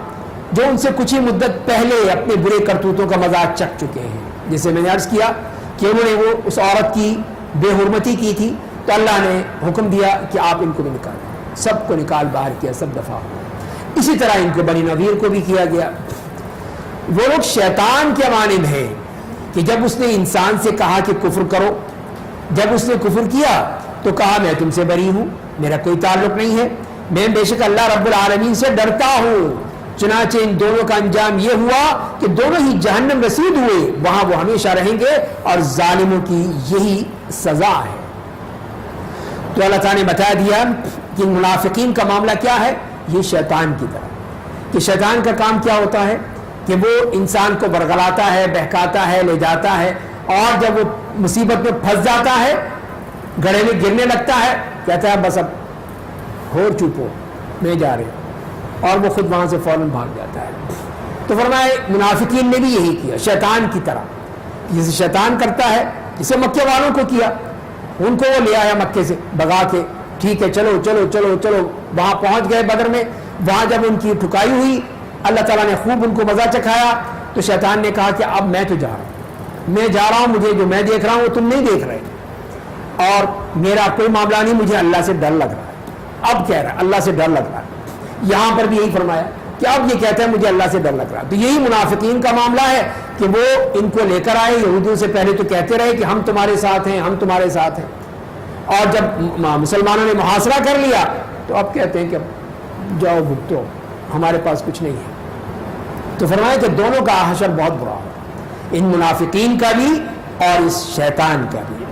جو ان سے کچھ ہی مدت پہلے اپنے برے کرتوتوں کا مذاق چکھ چکے ہیں. جیسے میں نے عرض کیا کہ انہوں نے وہ اس عورت کی بے حرمتی کی تھی, تو اللہ نے حکم دیا کہ آپ ان کو بھی نکال, سب کو نکال باہر کیا, سب دفعہ ہو. اسی طرح ان کو بنی نویر کو بھی کیا گیا. وہ لوگ شیطان کے مانند ہیں کہ جب اس نے انسان سے کہا کہ کفر کرو, جب اس نے کفر کیا تو کہا میں تم سے بری ہوں, میرا کوئی تعلق نہیں ہے, میں بے شک اللہ رب العالمین سے ڈرتا ہوں. چنانچہ ان دونوں کا انجام یہ ہوا کہ دونوں ہی جہنم رسید ہوئے, وہاں وہ ہمیشہ رہیں گے, اور ظالموں کی یہی سزا ہے. تو اللہ تعالیٰ نے بتا دیا کہ منافقین کا معاملہ کیا ہے. یہ شیطان کی طرح, کہ شیطان کا کام کیا ہوتا ہے کہ وہ انسان کو برگلاتا ہے, بہکاتا ہے, لے جاتا ہے, اور جب وہ مصیبت میں پھنس جاتا ہے, گڑھے میں گرنے لگتا ہے, کہتا ہے بس اب ہور چوپو, میں جا رہا ہوں, اور وہ خود وہاں سے فوراً بھاگ جاتا ہے. تو فرمائے منافقین نے بھی یہی کیا شیطان کی طرح, جسے شیطان کرتا ہے, جسے مکے والوں کو کیا, ان کو وہ لے آیا مکے سے بھگا کے, ٹھیک ہے چلو چلو چلو چلو, وہاں پہنچ گئے بدر میں. وہاں جب ان کی ٹھکائی ہوئی, اللہ تعالیٰ نے خوب ان کو مزہ چکھایا, تو شیطان نے کہا کہ اب میں تو جا رہا ہوں, میں جا رہا ہوں, مجھے جو میں دیکھ رہا ہوں وہ تم نہیں دیکھ رہے, اور میرا کوئی معاملہ نہیں, مجھے اللہ سے ڈر لگ رہا ہے. اب کہہ رہا ہے اللہ سے ڈر لگ رہا ہے. یہاں پر بھی یہی فرمایا کہ اب یہ کہتا ہے مجھے اللہ سے ڈر لگ رہا ہے. تو یہی منافقین کا معاملہ ہے کہ وہ ان کو لے کر آئے, یہودیوں سے پہلے تو کہتے رہے کہ ہم تمہارے ساتھ ہیں, ہم تمہارے ساتھ ہیں, اور جب مسلمانوں نے محاصرہ کر لیا تو اب کہتے ہیں کہ جاؤ بھگتو, ہمارے پاس کچھ نہیں ہے. تو فرمایا کہ دونوں کا حشر بہت برا ہو, ان منافقین کا بھی اور اس شیطان کا بھی.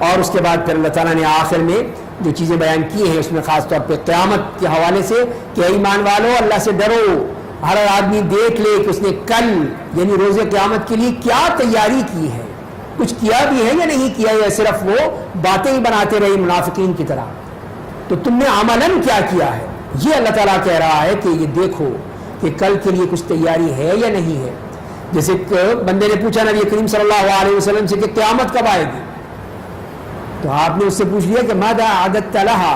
اور اس کے بعد پھر اللہ تعالیٰ نے آخر میں جو چیزیں بیان کی ہیں اس میں خاص طور پہ قیامت کے حوالے سے کہ اے ایمان والو اللہ سے ڈرو, ہر آدمی دیکھ لے کہ اس نے کل یعنی روز قیامت کے لیے کیا تیاری کی ہے, کچھ کیا بھی ہے یا نہیں کیا, یا صرف وہ باتیں ہی بناتے رہے منافقین کی طرح. تو تم نے عملاً کیا کیا ہے, یہ اللہ تعالیٰ کہہ رہا ہے کہ یہ دیکھو کہ کل کے لیے کچھ تیاری ہے یا نہیں ہے. جیسے بندے نے پوچھا نبی کریم صلی اللہ علیہ وسلم سے کہ قیامت کب آئے گی, تو آپ نے اس سے پوچھ لیا کہ ماذا اعددت لہا,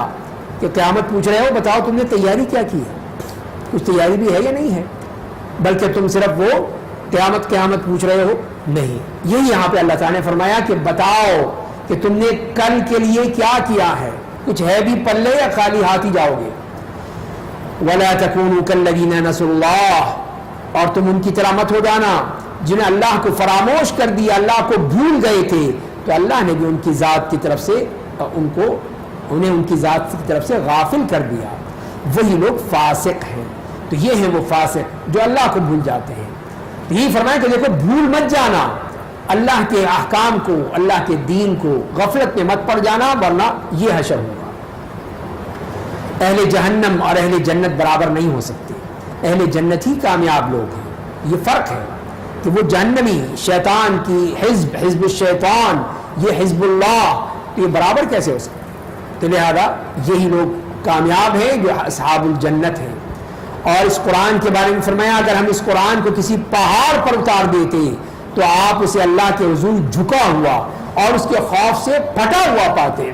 کہ قیامت پوچھ رہے ہو, بتاؤ تم نے تیاری کیا کی ہے, کچھ تیاری بھی ہے یا نہیں ہے, بلکہ تم صرف وہ قیامت پوچھ رہے ہو. نہیں, یہی یہاں پہ اللہ تعالیٰ نے فرمایا کہ بتاؤ کہ تم نے کل کے لیے کیا کیا ہے, کچھ ہے بھی پلے یا خالی ہاتھ ہی جاؤ گے. وَلَا تَكُونُوا كَالَّذِينَ نَسُوا اللَّهَ, اور تم ان کی طرح مت ہو جانا جنہیں اللہ کو فراموش کر دیا, اللہ کو بھول گئے تھے, تو اللہ نے بھی ان کی ذات کی طرف سے انہیں ان کی ذات کی طرف سے غافل کر دیا. وہی لوگ فاسق ہیں. تو یہ ہیں وہ فاسق جو اللہ کو بھول جاتے ہیں. تو یہی فرمایا کہ دیکھو بھول مت جانا اللہ کے احکام کو, اللہ کے دین کو, غفلت میں مت پڑ جانا, ورنہ یہ حشر ہوگا. اہل جہنم اور اہل جنت برابر نہیں ہو سکتے, اہل جنت ہی کامیاب لوگ ہیں. یہ فرق ہے کہ وہ جہنمی شیطان کی حزب الشیطان, یہ حزب اللہ, تو یہ برابر کیسے ہو سکتے. تو لہذا یہی لوگ کامیاب ہیں جو اصحاب الجنت ہیں. اور اس قرآن کے بارے میں فرمایا اگر ہم اس قرآن کو کسی پہاڑ پر اتار دیتے تو آپ اسے اللہ کے حضور جھکا ہوا اور اس کے خوف سے پھٹا ہوا پاتے.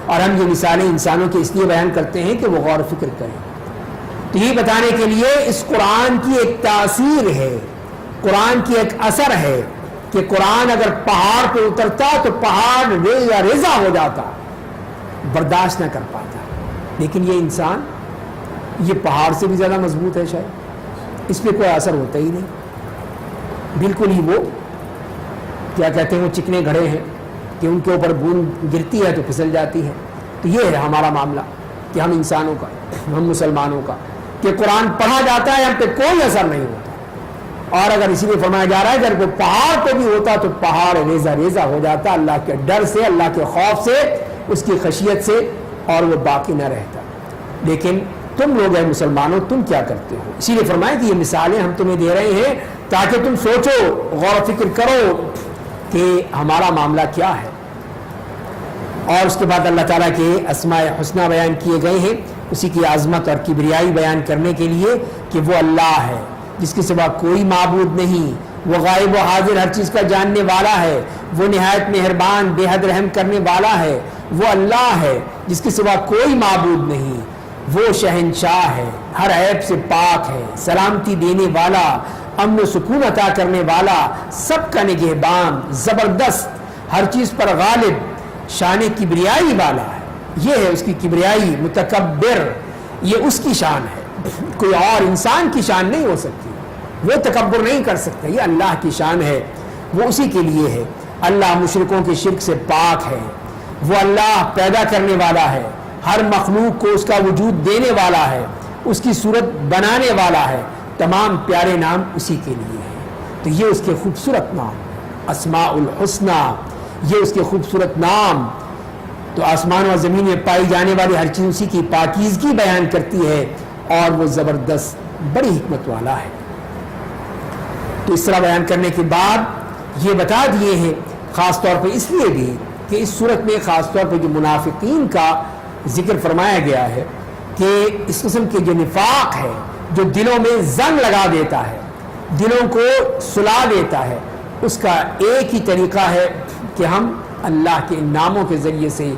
اور ہم یہ مثالیں انسانوں کے اس لیے بیان کرتے ہیں کہ وہ غور و فکر کریں. تو یہ بتانے کے لیے اس قرآن کی ایک تاثیر ہے، قرآن کی ایک اثر ہے کہ قرآن اگر پہاڑ پہ اترتا تو پہاڑ ریزہ ہو جاتا، برداشت نہ کر پاتا، لیکن یہ انسان یہ پہاڑ سے بھی زیادہ مضبوط ہے، شاید اس پہ کوئی اثر ہوتا ہی نہیں، بالکل ہی وہ کیا کہتے ہیں وہ چکنے گھڑے ہیں کہ ان کے اوپر بوند گرتی ہے تو پھسل جاتی ہے۔ تو یہ ہے ہمارا معاملہ کہ ہم انسانوں کا، ہم مسلمانوں کا، کہ قرآن پڑھا جاتا ہے ہم پہ کوئی اثر نہیں ہوتا، اور اگر اسی لیے فرمایا جا رہا ہے اگر وہ پہاڑ پہ بھی ہوتا تو پہاڑ ریزہ ریزہ ہو جاتا، اللہ کے ڈر سے، اللہ کے خوف سے، اس کی خشیت سے، اور وہ باقی نہ رہتا۔ لیکن تم لوگ ہیں مسلمانوں، تم کیا کرتے ہو؟ اسی لیے فرمایا کہ یہ مثالیں ہم تمہیں دے رہے ہیں تاکہ تم سوچو، غور و فکر کرو کہ ہمارا معاملہ کیا ہے۔ اور اس کے بعد اللہ تعالیٰ کے اسماء حسنہ بیان کیے گئے ہیں، اسی کی عظمت اور کبریائی بیان کرنے کے لیے کہ وہ اللہ ہے جس کے سوا کوئی معبود نہیں، وہ غائب و حاضر ہر چیز کا جاننے والا ہے، وہ نہایت مہربان بے حد رحم کرنے والا ہے، وہ اللہ ہے جس کے سوا کوئی معبود نہیں، وہ شہنشاہ ہے، ہر عیب سے پاک ہے، سلامتی دینے والا، امن و سکون عطا کرنے والا، سب کا نگہبان، زبردست، ہر چیز پر غالب، شان کبریائی والا ہے۔ یہ ہے اس کی کبریائی، متکبر، یہ اس کی شان ہے، کوئی اور انسان کی شان نہیں ہو سکتی، وہ تکبر نہیں کر سکتا، یہ اللہ کی شان ہے، وہ اسی کے لیے ہے۔ اللہ مشرکوں کے شرک سے پاک ہے، وہ اللہ پیدا کرنے والا ہے، ہر مخلوق کو اس کا وجود دینے والا ہے، اس کی صورت بنانے والا ہے، تمام پیارے نام اسی کے لیے ہیں۔ تو یہ اس کے خوبصورت نام اسماء الحسنہ، یہ اس کے خوبصورت نام، تو آسمان و زمین میں پائی جانے والی ہر چیز اسی کی پاکیزگی بیان کرتی ہے، اور وہ زبردست بڑی حکمت والا ہے۔ تو اس طرح بیان کرنے کے بعد یہ بتا دیے ہیں، خاص طور پہ اس لیے بھی کہ اس صورت میں خاص طور پہ جو منافقین کا ذکر فرمایا گیا ہے کہ اس قسم کے جو نفاق ہے جو دلوں میں زنگ لگا دیتا ہے، دلوں کو سلا دیتا ہے، اس کا ایک ہی طریقہ ہے کہ ہم اللہ کے ناموں کے ذریعے سے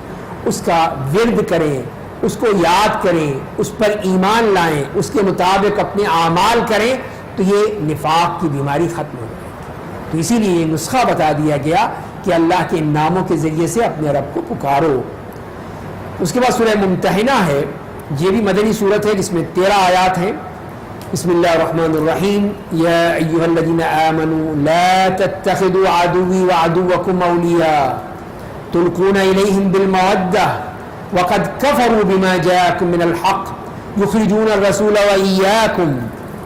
اس کا ورد کریں، اس کو یاد کریں، اس پر ایمان لائیں، اس کے مطابق اپنے اعمال کریں، تو یہ نفاق کی بیماری ختم ہو جائے گی۔ تو اسی لیے یہ نسخہ بتا دیا گیا کہ اللہ کے ناموں کے ذریعے سے اپنے رب کو پکارو۔ اس کے بعد سورہ ممتحنہ ہے، یہ بھی مدنی صورت ہے جس میں 13 آیات ہیں۔ بسم اللہ الرحمن الرحیم، یا ایھا الذین آمنوا لا تتخذوا عدوی وعدوکم اولیاء تلقون الیہم بالمودہ وقد کفروا بما جاءکم من الحق یخرجون الرسول وایاکم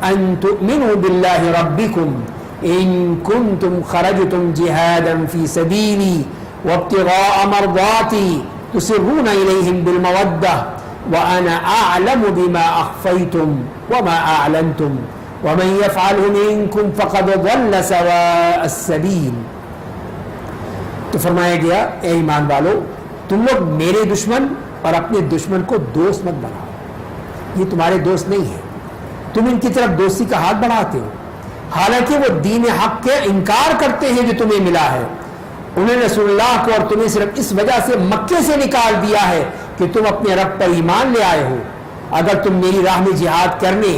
ان تؤمنوا باللہ ربکم ان کنتم خرجتم جہادا فی سبیلی وابتغاء مرضاتی تسرون الیہم بالمودہ وَأَنَا أَعْلَمُ بِمَا أَخْفَيْتُمْ وَمَا أَعْلَنْتُمْ وَمَنْ يَفْعَلْهُ مِنْكُمْ فَقَدْ ضَلَّ سَوَاءَ السَّبِيلِ۔ تو فرمایا گیا اے ایمان والو، تم لوگ میرے دشمن اور اپنے دشمن کو دوست مت بناؤ، یہ تمہارے دوست نہیں ہیں، تم ان کی طرف دوستی کا ہاتھ بڑھاتے ہو، حالانکہ وہ دین حق کے انکار کرتے ہیں جو تمہیں ملا ہے۔ انہوں نے رسول اللہ کو اور تمہیں صرف اس وجہ سے مکے سے نکال دیا ہے کہ تم اپنے رب پر ایمان لے آئے ہو۔ اگر تم میری راہ میں جہاد کرنے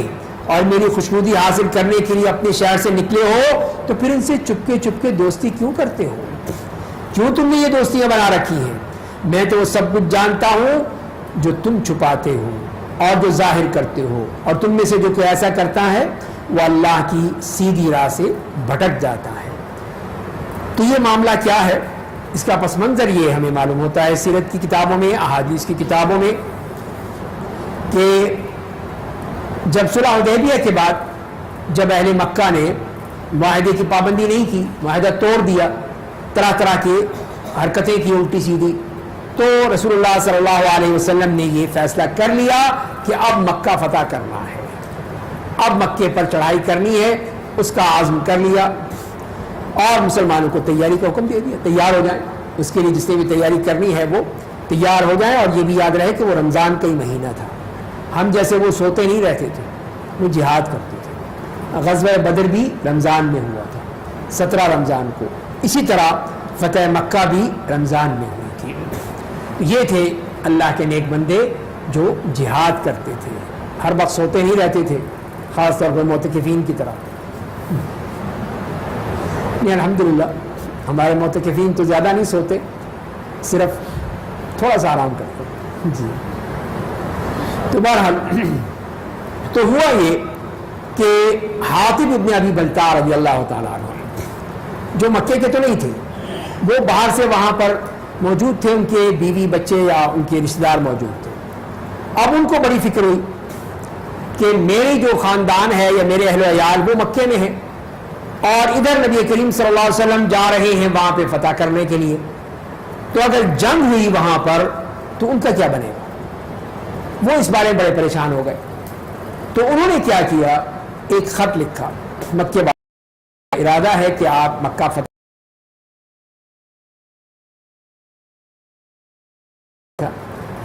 اور میری خوشنودی حاصل کرنے کے لیے اپنے شہر سے نکلے ہو تو پھر ان سے چپکے چپکے دوستی کیوں کرتے ہو؟ کیوں تم نے یہ دوستیاں بنا رکھی ہیں؟ میں تو وہ سب کچھ جانتا ہوں جو تم چھپاتے ہو اور جو ظاہر کرتے ہو، اور تم میں سے جو کوئی ایسا کرتا ہے وہ اللہ کی سیدھی راہ سے بھٹک جاتا ہے۔ تو یہ معاملہ کیا ہے؟ اس کا پس منظر یہ ہمیں معلوم ہوتا ہے سیرت کی کتابوں میں، احادیث کی کتابوں میں، کہ جب صلح حدیبیہ کے بعد جب اہل مکہ نے معاہدے کی پابندی نہیں کی، معاہدہ توڑ دیا، طرح طرح کی حرکتیں کی الٹی سیدھی، تو رسول اللہ صلی اللہ علیہ وسلم نے یہ فیصلہ کر لیا کہ اب مکہ فتح کرنا ہے، اب مکے پر چڑھائی کرنی ہے، اس کا عزم کر لیا، اور مسلمانوں کو تیاری کا حکم دے دیا، تیار ہو جائیں، اس کے لیے جس نے بھی تیاری کرنی ہے وہ تیار ہو جائیں۔ اور یہ بھی یاد رہے کہ وہ رمضان کا ہی مہینہ تھا، ہم جیسے وہ سوتے نہیں رہتے تھے، وہ جہاد کرتے تھے۔ غزوہ بدر بھی رمضان میں ہوا تھا، 17 رمضان کو، اسی طرح فتح مکہ بھی رمضان میں ہوئی تھی۔ یہ تھے اللہ کے نیک بندے جو جہاد کرتے تھے، ہر وقت سوتے نہیں رہتے تھے، خاص طور پر معتکفین کی طرح. نہیں الحمدللہ ہمارے معتکفین تو زیادہ نہیں سوتے، صرف تھوڑا سا آرام کرتے جی. تو بہرحال تو ہوا یہ کہ حاطب ابن ابی بلتع رضی اللہ تعالیٰ عنہ جو مکے کے تو نہیں تھے، وہ باہر سے وہاں پر موجود تھے، ان کے بیوی بچے یا ان کے رشتہ دار موجود تھے. اب ان کو بڑی فکر ہوئی کہ میری جو خاندان ہے یا میرے اہل و عیال وہ مکے میں ہیں اور ادھر نبی کریم صلی اللہ علیہ وسلم جا رہے ہیں وہاں پہ فتح کرنے کے لیے، تو اگر جنگ ہوئی وہاں پر تو ان کا کیا بنے گا. وہ اس بارے میں بڑے پریشان ہو گئے. تو انہوں نے کیا کیا، ایک خط لکھا مکے بات، ارادہ ہے کہ آپ مکہ فتح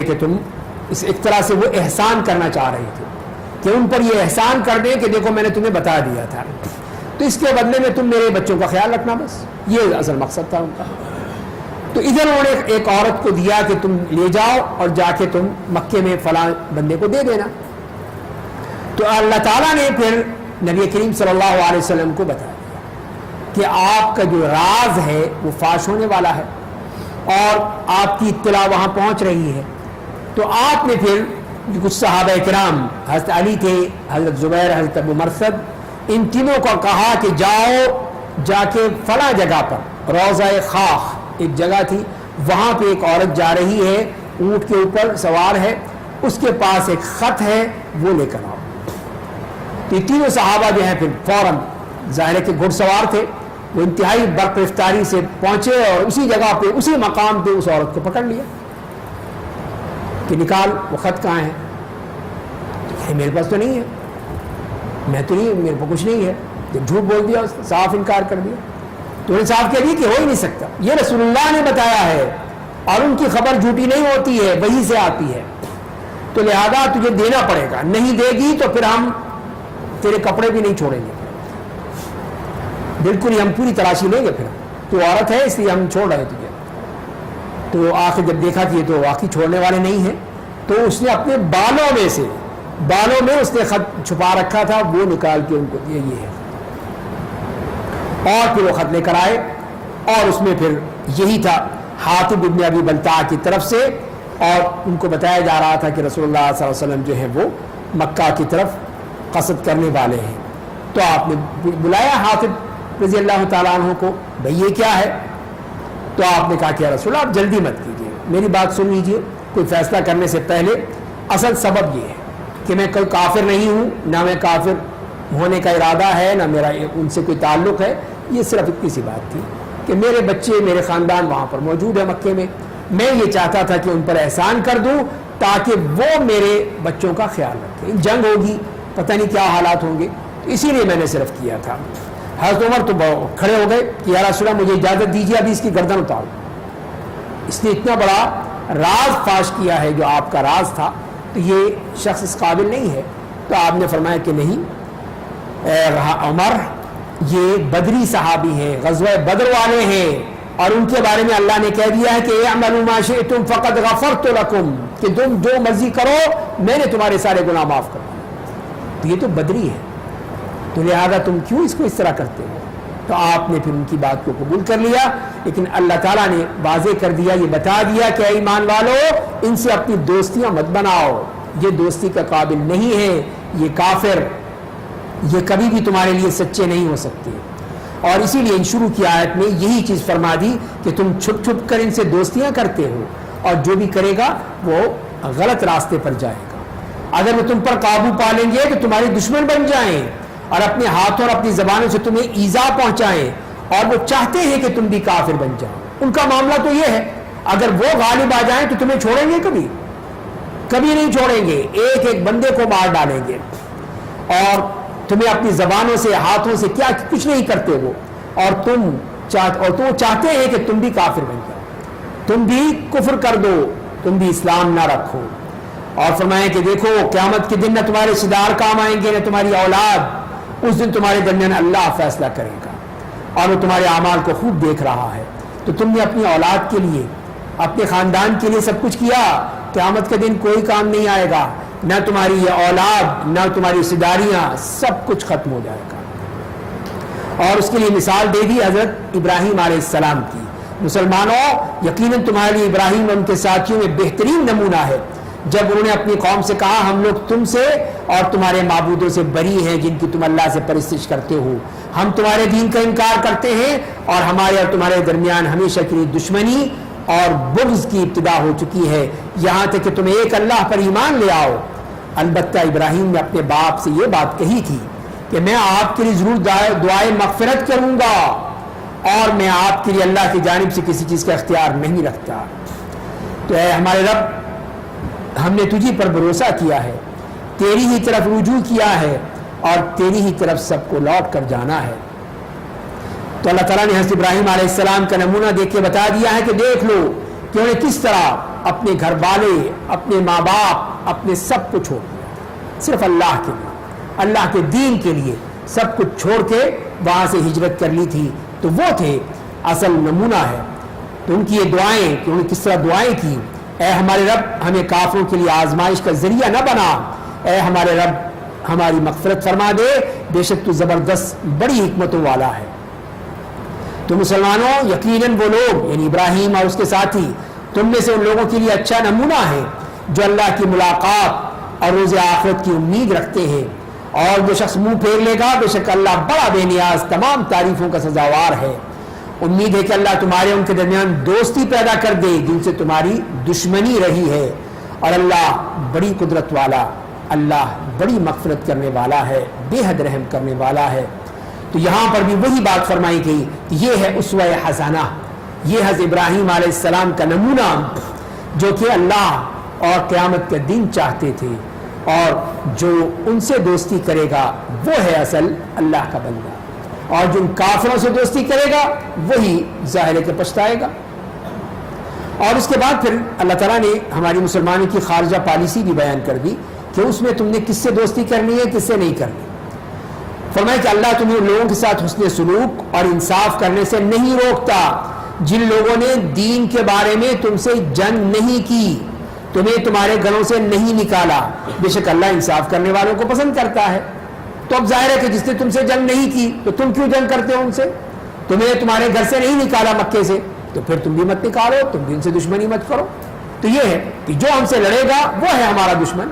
کہ تم اس ایک طرح سے وہ احسان کرنا چاہ رہے تھے کہ ان پر یہ احسان کر دیں کہ دیکھو میں نے تمہیں بتا دیا تھا، تو اس کے بدلے میں تم میرے بچوں کا خیال رکھنا، بس یہ اصل مقصد تھا ان کا. تو ادھر انہوں نے ایک عورت کو دیا کہ تم لے جاؤ اور جا کے تم مکے میں فلاں بندے کو دے دینا. تو اللہ تعالیٰ نے پھر نبی کریم صلی اللہ علیہ وسلم کو بتا دیا کہ آپ کا جو راز ہے وہ فاش ہونے والا ہے اور آپ کی اطلاع وہاں پہنچ رہی ہے. تو آپ نے پھر کچھ صحابہ کرام، حضرت علی تھے، حضرت زبیر، حضرت ابو مرثد، ان تینوں کو کہا کہ جاؤ جا کے فلاں جگہ پر، روضہ خاخ ایک جگہ تھی، وہاں پہ ایک عورت جا رہی ہے، اونٹ کے اوپر سوار ہے، اس کے پاس ایک خط ہے، وہ لے کر آؤ. تو یہ تینوں صحابہ جو ہیں پھر فوراً، ظاہر کے گھڑ سوار تھے، وہ انتہائی برق رفتاری سے پہنچے اور اسی جگہ پہ اسی مقام پہ اس عورت کو پکڑ لیا کہ نکال وہ خط کہاں ہے. میرے پاس تو نہیں ہے، میں تو نہیں، میرے پاس کچھ نہیں ہے. جب جھوٹ بول دیا، صاف انکار کر دیا. تو انہیں صاف کہہ دیا کہ ہو ہی نہیں سکتا، یہ رسول اللہ نے بتایا ہے اور ان کی خبر جھوٹی نہیں ہوتی ہے، وحی سے آتی ہے، تو لہذا تجھے دینا پڑے گا. نہیں دے گی تو پھر ہم تیرے کپڑے بھی نہیں چھوڑیں گے، بالکل ہی ہم پوری تلاشی لیں گے. پھر تو عورت ہے اس لیے ہم چھوڑ رہے تجھے. تو آخر جب دیکھا کہ یہ تو واقعی چھوڑنے والے نہیں ہیں، تو اس نے اپنے بالوں میں اس نے خط چھپا رکھا تھا، وہ نکال کے ان کو دیا، یہ ہے. اور پھر وہ خط لے کر آئے اور اس میں پھر یہی تھا حاطب ابن ابی بلتع کی طرف سے، اور ان کو بتایا جا رہا تھا کہ رسول اللہ صلی اللہ علیہ وسلم جو ہے وہ مکہ کی طرف قصد کرنے والے ہیں. تو آپ نے بلایا حاطب رضی اللہ تعالیٰ عنہ کو، بھئی یہ کیا ہے؟ تو آپ نے کہا کہ رسول اللہ آپ جلدی مت کیجیے، میری بات سن لیجیے. کوئی فیصلہ کرنے سے پہلے اصل سبب یہ ہے کہ میں کوئی کافر نہیں ہوں، نہ میں کافر ہونے کا ارادہ ہے، نہ میرا ان سے کوئی تعلق ہے. یہ صرف اتنی سی بات تھی کہ میرے بچے، میرے خاندان وہاں پر موجود ہے مکے میں، میں یہ چاہتا تھا کہ ان پر احسان کر دوں تاکہ وہ میرے بچوں کا خیال رکھیں. جنگ ہوگی، پتہ نہیں کیا حالات ہوں گے، تو اسی لیے میں نے صرف کیا تھا. حضرت عمر تو کھڑے ہو گئے کہ یا رسول اللہ مجھے اجازت دیجیے ابھی اس کی گردن اتارو. اس نے اتنا بڑا راز فاش کیا ہے جو آپ کا راز تھا، تو یہ شخص اس قابل نہیں ہے. تو آپ نے فرمایا کہ نہیں عمر، یہ بدری صحابی ہیں، غزوہ بدر والے ہیں، اور ان کے بارے میں اللہ نے کہہ دیا ہے کہ اعملوا ما شئتم فقد غفرت لکم، کہ تم جو مرضی کرو میں نے تمہارے سارے گناہ معاف کر دیے. تو یہ تو بدری ہے، تو لہذا تم کیوں اس کو اس طرح کرتے ہو؟ تو آپ نے پھر ان کی بات کو قبول کر لیا، لیکن اللہ تعالیٰ نے واضح کر دیا، یہ بتا دیا کہ اے ایمان والو ان سے اپنی دوستیاں مت بناؤ، یہ دوستی کا قابل نہیں ہے، یہ کافر، یہ کبھی بھی تمہارے لیے سچے نہیں ہو سکتے. اور اسی لیے ان شروع کی آیت میں یہی چیز فرما دی کہ تم چھپ چھپ کر ان سے دوستیاں کرتے ہو، اور جو بھی کرے گا وہ غلط راستے پر جائے گا. اگر وہ تم پر قابو پا لیں گے تو تمہارے دشمن بن جائیں اور اپنے ہاتھوں اور اپنی زبانوں سے تمہیں ایذا پہنچائیں، اور وہ چاہتے ہیں کہ تم بھی کافر بن جاؤ. ان کا معاملہ تو یہ ہے، اگر وہ غالب آ جائیں تو تمہیں چھوڑیں گے؟ کبھی نہیں چھوڑیں گے، ایک ایک بندے کو مار ڈالیں گے، اور تمہیں اپنی زبانوں سے، ہاتھوں سے کیا کچھ نہیں کرتے وہ، اور تم چاہتے ہیں کہ تم بھی کافر بن جاؤ، تم بھی کفر کر دو، تم بھی اسلام نہ رکھو. اور فرمائیں کہ دیکھو قیامت کے دن نہ تمہارے رشتہ دار کام آئیں گے نہ تمہاری اولاد، اس دن تمہارے درمیان اللہ فیصلہ کرے گا، اور وہ تمہارے اعمال کو خوب دیکھ رہا ہے. تو تم نے اپنی اولاد کے لیے، اپنے خاندان کے لیے سب کچھ کیا، قیامت کے دن کوئی کام نہیں آئے گا. نہ تمہاری یہ اولاد، نہ تمہاری رشتہ داریاں، سب کچھ ختم ہو جائے گا۔ اور اس کے لیے مثال دے دی حضرت ابراہیم علیہ السلام کی۔ مسلمانوں، یقیناً تمہارے لیے ابراہیم اور ان کے ساتھیوں میں بہترین نمونہ ہے، جب انہوں نے اپنی قوم سے کہا ہم لوگ تم سے اور تمہارے معبودوں سے بری ہیں جن کی تم اللہ سے پرستش کرتے ہو، ہم تمہارے دین کا انکار کرتے ہیں اور ہمارے اور تمہارے درمیان ہمیشہ کی دشمنی اور بغض کی ابتدا ہو چکی ہے، یہاں تک کہ تم ایک اللہ پر ایمان لے آؤ۔ البتہ ابراہیم نے اپنے باپ سے یہ بات کہی تھی کہ میں آپ کے لیے ضرور دعائے مغفرت کروں گا اور میں آپ کے لیے اللہ کی جانب سے کسی چیز کا اختیار نہیں رکھتا۔ تو اے ہمارے رب، ہم نے تجھی پر بھروسہ کیا ہے، تیری ہی طرف رجوع کیا ہے اور تیری ہی طرف سب کو لوٹ کر جانا ہے۔ تو اللہ تعالیٰ نے حضرت ابراہیم علیہ السلام کا نمونہ دیکھ کے بتا دیا ہے کہ دیکھ لو کہ انہوں نے کس طرح اپنے گھر والے، اپنے ماں باپ، اپنے سب کو چھوڑ دیا، صرف اللہ کے لیے، اللہ کے دین کے لیے سب کچھ چھوڑ کے وہاں سے ہجرت کر لی تھی۔ تو وہ تھے اصل نمونہ ہے۔ تو ان کی یہ دعائیں کہ انہوں نے کس طرح دعائیں کی، اے ہمارے رب ہمیں کافروں کے لیے آزمائش کا ذریعہ نہ بنا، اے ہمارے رب ہماری مغفرت فرما دے، بے شک تو زبردست بڑی حکمتوں والا ہے۔ تو مسلمانوں، یقیناً وہ لوگ یعنی ابراہیم اور اس کے ساتھی تم میں سے ان لوگوں کے لیے اچھا نمونہ ہے جو اللہ کی ملاقات اور روز آخرت کی امید رکھتے ہیں، اور جو شخص منہ پھیر لے گا بے شک اللہ بڑا بے نیاز تمام تعریفوں کا سزاوار ہے۔ امید ہے کہ اللہ تمہارے ان کے درمیان دوستی پیدا کر دے جن سے تمہاری دشمنی رہی ہے، اور اللہ بڑی قدرت والا، اللہ بڑی مغفرت کرنے والا ہے، بے حد رحم کرنے والا ہے۔ تو یہاں پر بھی وہی بات فرمائی گئی کہ یہ ہے اسوہ حسنہ، یہ حضرت ابراہیم علیہ السلام کا نمونہ جو کہ اللہ اور قیامت کے دن چاہتے تھے، اور جو ان سے دوستی کرے گا وہ ہے اصل اللہ کا بندہ، اور جو ان کافروں سے دوستی کرے گا وہی ظاہر ہے کہ پچھتائے گا۔ اور اس کے بعد پھر اللہ تعالیٰ نے ہماری مسلمانوں کی خارجہ پالیسی بھی بیان کر دی کہ اس میں تم نے کس سے دوستی کرنی ہے، کس سے نہیں کرنی۔ فرمایا کہ اللہ تمہیں ان لوگوں کے ساتھ حسن سلوک اور انصاف کرنے سے نہیں روکتا جن لوگوں نے دین کے بارے میں تم سے جنگ نہیں کی، تمہیں تمہارے گھروں سے نہیں نکالا، بے شک اللہ انصاف کرنے والوں کو پسند کرتا ہے۔ تو اب ظاہر ہے کہ جس نے تم سے جنگ نہیں کی تو تم کیوں جنگ کرتے ہو ان سے؟ تمہیں تمہارے گھر سے نہیں نکالا مکے سے تو پھر تم بھی مت نکالو، تم بھی ان سے دشمنی مت کرو۔ تو یہ ہے کہ جو ہم سے لڑے گا وہ ہے ہمارا دشمن،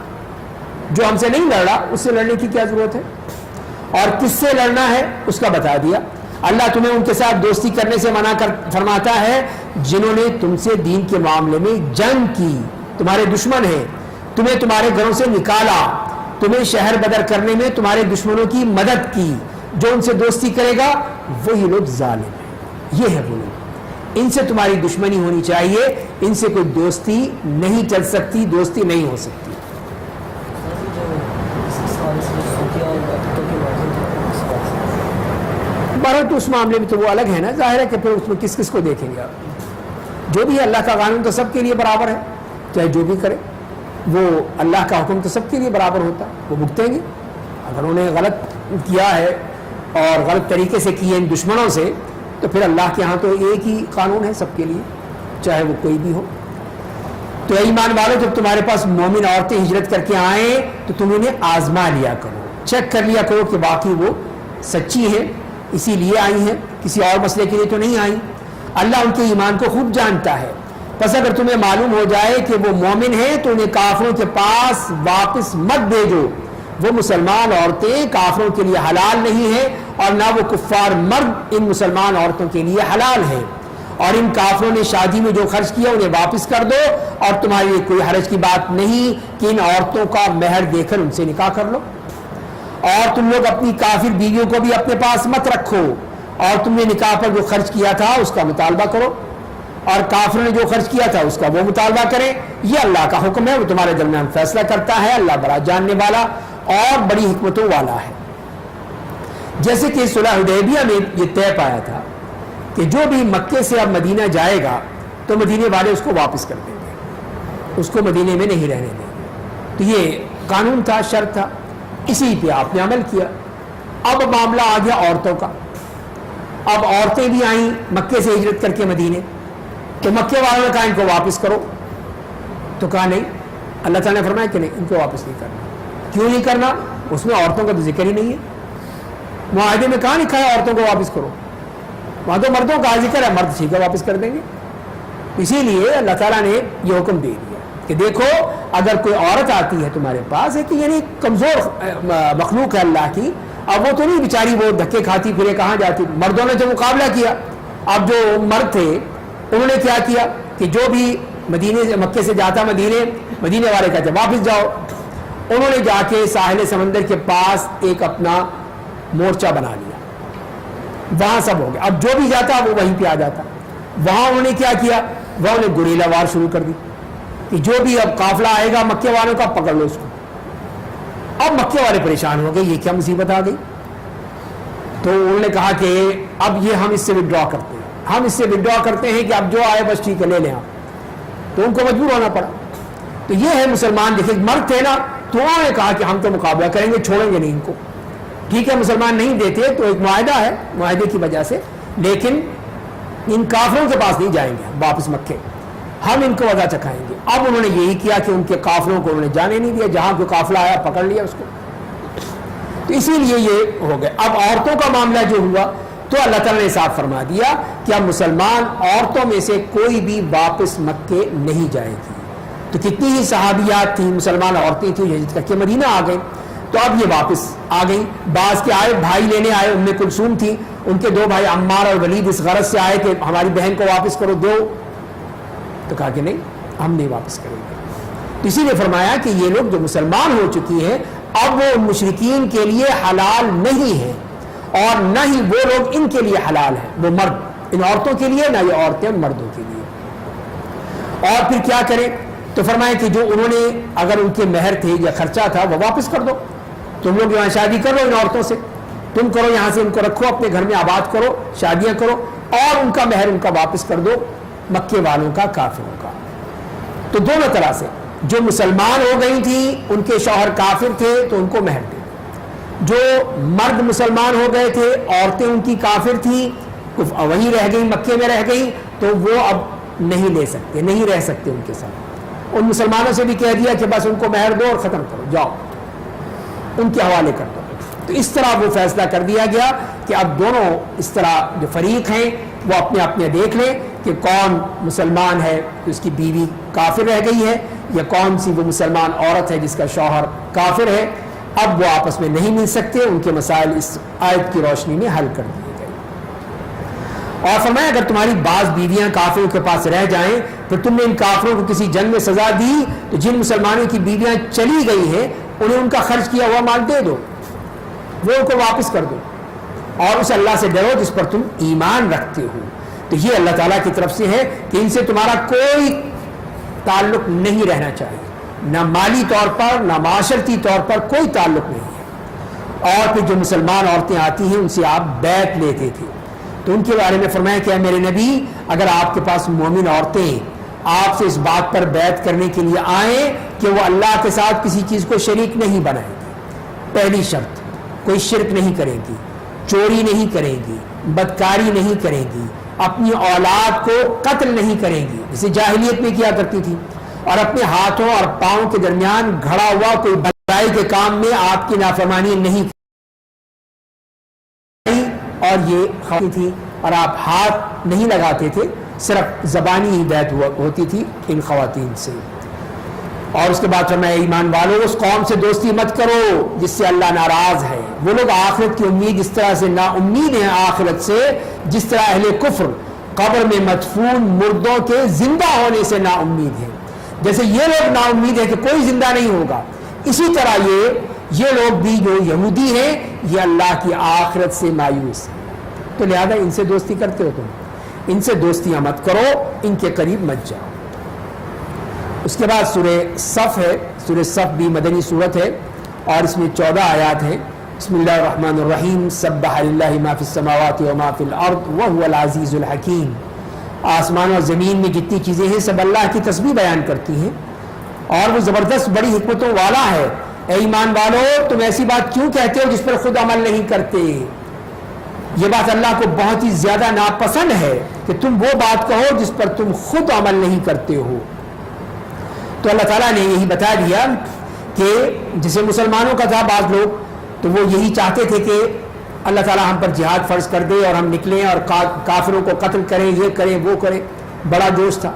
جو ہم سے نہیں لڑ رہا اس سے لڑنے کی کیا ضرورت ہے؟ اور کس سے لڑنا ہے اس کا بتا دیا۔ اللہ تمہیں ان کے ساتھ دوستی کرنے سے منع فرماتا ہے جنہوں نے تم سے دین کے معاملے میں جنگ کی، تمہارے دشمن ہیں، تمہیں تمہارے گھروں سے نکالا، تمہیں شہر بدر کرنے میں تمہارے دشمنوں کی مدد کی، جو ان سے دوستی کرے گا وہی لوگ ظالم ہیں۔ یہ ہے وہ لوگ، ان سے تمہاری دشمنی ہونی چاہیے، ان سے کوئی دوستی نہیں چل سکتی، دوستی نہیں ہو سکتی۔ بہرحال تو اس معاملے میں تو وہ الگ ہے نا، ظاہر ہے کہ پھر اس میں کس کس کو دیکھیں گے آپ؟ جو بھی اللہ کا قانون تو سب کے لیے برابر ہے، چاہے جو بھی کرے، وہ اللہ کا حکم تو سب کے لیے برابر ہوتا ہے، وہ بھگتیں گے۔ اگر انہوں نے غلط کیا ہے اور غلط طریقے سے کیے ان دشمنوں سے تو پھر اللہ کے ہاں تو ایک ہی قانون ہے سب کے لیے، چاہے وہ کوئی بھی ہو۔ تو ایمان والو، جب تمہارے پاس مومن عورتیں ہجرت کر کے آئیں تو تم انہیں آزما لیا کرو، چیک کر لیا کرو کہ باقی وہ سچی ہیں، اسی لیے آئی ہیں، کسی اور مسئلے کے لیے تو نہیں آئی۔ اللہ ان کے ایمان کو خوب جانتا ہے۔ پس اگر تمہیں معلوم ہو جائے کہ وہ مومن ہیں تو انہیں کافروں کے پاس واپس مت بھیجو، وہ مسلمان عورتیں کافروں کے لیے حلال نہیں ہیں اور نہ وہ کفار مرد ان مسلمان عورتوں کے لیے حلال ہیں، اور ان کافروں نے شادی میں جو خرچ کیا انہیں واپس کر دو، اور تمہارے لیے کوئی حرج کی بات نہیں کہ ان عورتوں کا مہر دے کر ان سے نکاح کر لو۔ اور تم لوگ اپنی کافر بیویوں کو بھی اپنے پاس مت رکھو، اور تم نے نکاح پر جو خرچ کیا تھا اس کا مطالبہ کرو، اور کافروں نے جو خرچ کیا تھا اس کا وہ مطالبہ کریں۔ یہ اللہ کا حکم ہے، وہ تمہارے درمیان فیصلہ کرتا ہے، اللہ بڑا جاننے والا اور بڑی حکمتوں والا ہے۔ جیسے کہ صلح حدیبیہ میں یہ طے پایا تھا کہ جو بھی مکے سے اب مدینہ جائے گا تو مدینے والے اس کو واپس کر دیں گے، اس کو مدینے میں نہیں رہنے دیں گے۔ تو یہ قانون تھا، شرط تھا، اسی پہ آپ نے عمل کیا۔ اب معاملہ آ گیا عورتوں کا۔ اب عورتیں بھی آئیں مکے سے ہجرت کر کے مدینے، تو مکے والوں نے کہا ان کو واپس کرو، تو کہا نہیں، اللہ تعالیٰ نے فرمایا کہ نہیں، ان کو واپس نہیں کرنا. کیوں نہیں کرنا؟ اس میں عورتوں کا تو ذکر ہی نہیں ہے. معاہدے میں کہاں لکھا ہے عورتوں کو واپس کرو؟ وہاں تو مردوں کا ذکر ہے، مرد ٹھیک ہے واپس کر دیں گے. اسی لیے اللہ تعالیٰ نے یہ حکم دے دیا کہ دیکھو اگر کوئی عورت آتی ہے تمہارے پاس، ہے کہ یعنی کمزور مخلوق ہے اللہ کی، اب وہ تو نہیں بیچاری وہ دھکے کھاتی پھرے کہاں جاتی. مردوں نے جو مقابلہ کیا، اب جو مرد تھے انہوں نے کیا کیا کہ جو بھی مدینے سے مکے سے جاتا مدینے والے کہتے واپس جاؤ. انہوں نے جا کے ساحل سمندر کے پاس ایک اپنا مورچہ بنا لیا، وہاں سب ہو گیا. اب جو بھی جاتا وہ وہیں پہ آ جاتا. وہاں انہوں نے کیا کیا، وہاں انہوں نے گوریلا وار شروع کر دی کہ جو بھی اب قافلہ آئے گا مکے والوں کا پکڑ لو اس کو. اب مکے والے پریشان ہو گئے، یہ کیا مصیبت آ گئی. تو انہوں نے کہا کہ اب یہ ہم اس سے وڈرا کرتے ہیں، ہم اس سے وڈرا کرتے ہیں کہ اب جو آئے بس ٹھیک ہے لے لیں آپ. تو ان کو مجبور ہونا پڑا. تو یہ ہے مسلمان. دیکھیں مرد تھے نا، تو انہوں نے کہا کہ ہم تو مقابلہ کریں گے، چھوڑیں گے نہیں ان کو. ٹھیک ہے مسلمان نہیں دیتے تو ایک معاہدہ ہے، معاہدے کی وجہ سے، لیکن ان کافروں کے پاس نہیں جائیں گے واپس مکے، ہم ان کو وجہ چکھائیں گے. اب انہوں نے یہی کیا کہ ان کے قافلوں کو انہوں نے جانے نہیں دیا، جہاں کوئی قافلہ آیا پکڑ لیا اس کو. تو اسی لیے یہ ہو گئے. اب عورتوں کا معاملہ جو ہوا تو اللہ تعالیٰ نے صاف فرما دیا کہ اب مسلمان عورتوں میں سے کوئی بھی واپس مکے نہیں جائے گی. تو کتنی ہی صحابیات تھیں، مسلمان عورتیں تھیں جو ہجرت کر کے مدینہ آ گئیں. تو اب یہ واپس آ گئیں. بعض کے آئے بھائی لینے آئے، ام کلثوم تھی، ان کے دو بھائی عمار اور ولید اس غرض سے آئے کہ ہماری بہن کو واپس کرو دو. تو کہا کہ نہیں ہم نہیں واپس کریں گے. اسی لیے فرمایا کہ یہ لوگ جو مسلمان ہو چکی ہیں اب وہ مشرکین کے لیے حلال نہیں ہیں، اور نہ ہی وہ لوگ ان کے لیے حلال ہیں، وہ مرد ان عورتوں کے لیے، نہ یہ عورتیں مردوں کے لیے. اور پھر کیا کریں؟ تو فرمایا کہ جو انہوں نے اگر ان کے مہر تھے یا خرچہ تھا وہ واپس کر دو. تم لوگ یہاں شادی کرو ان عورتوں سے، تم کرو یہاں سے، ان کو رکھو اپنے گھر میں آباد کرو، شادیاں کرو، اور ان کا مہر ان کا واپس کر دو مکے والوں کا، کافروں کا. تو دونوں طرح سے جو مسلمان ہو گئی تھیں ان کے شوہر کافر تھے تو ان کو مہر دے. جو مرد مسلمان ہو گئے تھے، عورتیں ان کی کافر تھیں، وہیں رہ گئی، مکے میں رہ گئی، تو وہ اب نہیں لے سکتے، نہیں رہ سکتے ان کے ساتھ. ان مسلمانوں سے بھی کہہ دیا کہ بس ان کو مہر دو اور ختم کرو، جاؤ ان کے حوالے کر دو. تو اس طرح وہ فیصلہ کر دیا گیا کہ اب دونوں اس طرح جو فریق ہیں وہ اپنے اپنے دیکھ لیں کہ کون مسلمان ہے اس کی بیوی کافر رہ گئی ہے، یا کون سی وہ مسلمان عورت ہے جس کا شوہر کافر ہے. اب وہ آپس میں نہیں مل سکتے، ان کے مسائل اس آیت کی روشنی میں حل کر دیے گئے. اور فرمایا اگر تمہاری بعض بیویاں کافروں کے پاس رہ جائیں، پھر تم نے ان کافروں کو کسی جنگ میں سزا دی، تو جن مسلمانوں کی بیویاں چلی گئی ہیں انہیں ان کا خرچ کیا ہوا مال دے دو، وہ ان کو واپس کر دو، اور اس اللہ سے ڈرو جس پر تم ایمان رکھتے ہو. تو یہ اللہ تعالیٰ کی طرف سے ہے کہ ان سے تمہارا کوئی تعلق نہیں رہنا چاہیے، نہ مالی طور پر نہ معاشرتی طور پر کوئی تعلق نہیں ہے. اور پھر جو مسلمان عورتیں آتی ہیں ان سے آپ بیعت لیتے تھے، تو ان کے بارے میں فرمایا کہ میرے نبی اگر آپ کے پاس مومن عورتیں آپ سے اس بات پر بیعت کرنے کے لیے آئیں کہ وہ اللہ کے ساتھ کسی چیز کو شریک نہیں بنائیں گی، پہلی شرط کوئی شرک نہیں کریں گی، چوری نہیں کریں گی، بدکاری نہیں کریں گی، اپنی اولاد کو قتل نہیں کریں گی جسے جاہلیت میں کیا کرتی تھی، اور اپنے ہاتھوں اور پاؤں کے درمیان گھڑا ہوا کوئی برائی کے کام میں آپ کی نافرمانی نہیں کی. اور یہ خواتین تھی اور آپ ہاتھ نہیں لگاتے تھے، صرف زبانی ہی بیعت ہوتی تھی ان خواتین سے. اور اس کے بعد فرمایا ایمان والو اس قوم سے دوستی مت کرو جس سے اللہ ناراض ہے. وہ لوگ آخرت کی امید اس طرح سے نا امید ہیں آخرت سے جس طرح اہل کفر قبر میں مدفون مردوں کے زندہ ہونے سے نا امید ہیں. جیسے یہ لوگ نا امید ہیں کہ کوئی زندہ نہیں ہوگا، اسی طرح یہ لوگ بھی جو یہودی ہیں یہ اللہ کی آخرت سے مایوس ہیں. تو لہذا ان سے دوستی کرتے ہو تم، ان سے دوستیاں مت کرو، ان کے قریب مت جاؤ. اس کے بعد سورہ صف ہے. سورہ صف بھی مدنی صورت ہے اور اس میں 14 آیات ہیں. بسم اللہ الرحمن الرحیم. سبح للہ ما فی السماوات و ما فی الارض وهو العزیز الحکیم. آسمان اور زمین میں جتنی چیزیں ہیں سب اللہ کی تسبیح بیان کرتی ہیں اور وہ زبردست بڑی حکمتوں والا ہے. اے ایمان والو تم ایسی بات کیوں کہتے ہو جس پر خود عمل نہیں کرتے؟ یہ بات اللہ کو بہت ہی زیادہ ناپسند ہے کہ تم وہ بات کہو جس پر تم خود عمل نہیں کرتے ہو. تو اللہ تعالیٰ نے یہی بتا دیا کہ جسے مسلمانوں کا تھا بعض لوگ تو وہ یہی چاہتے تھے کہ اللہ تعالیٰ ہم پر جہاد فرض کر دے اور ہم نکلیں اور کافروں کو قتل کریں، یہ کریں وہ کریں، بڑا جوش تھا.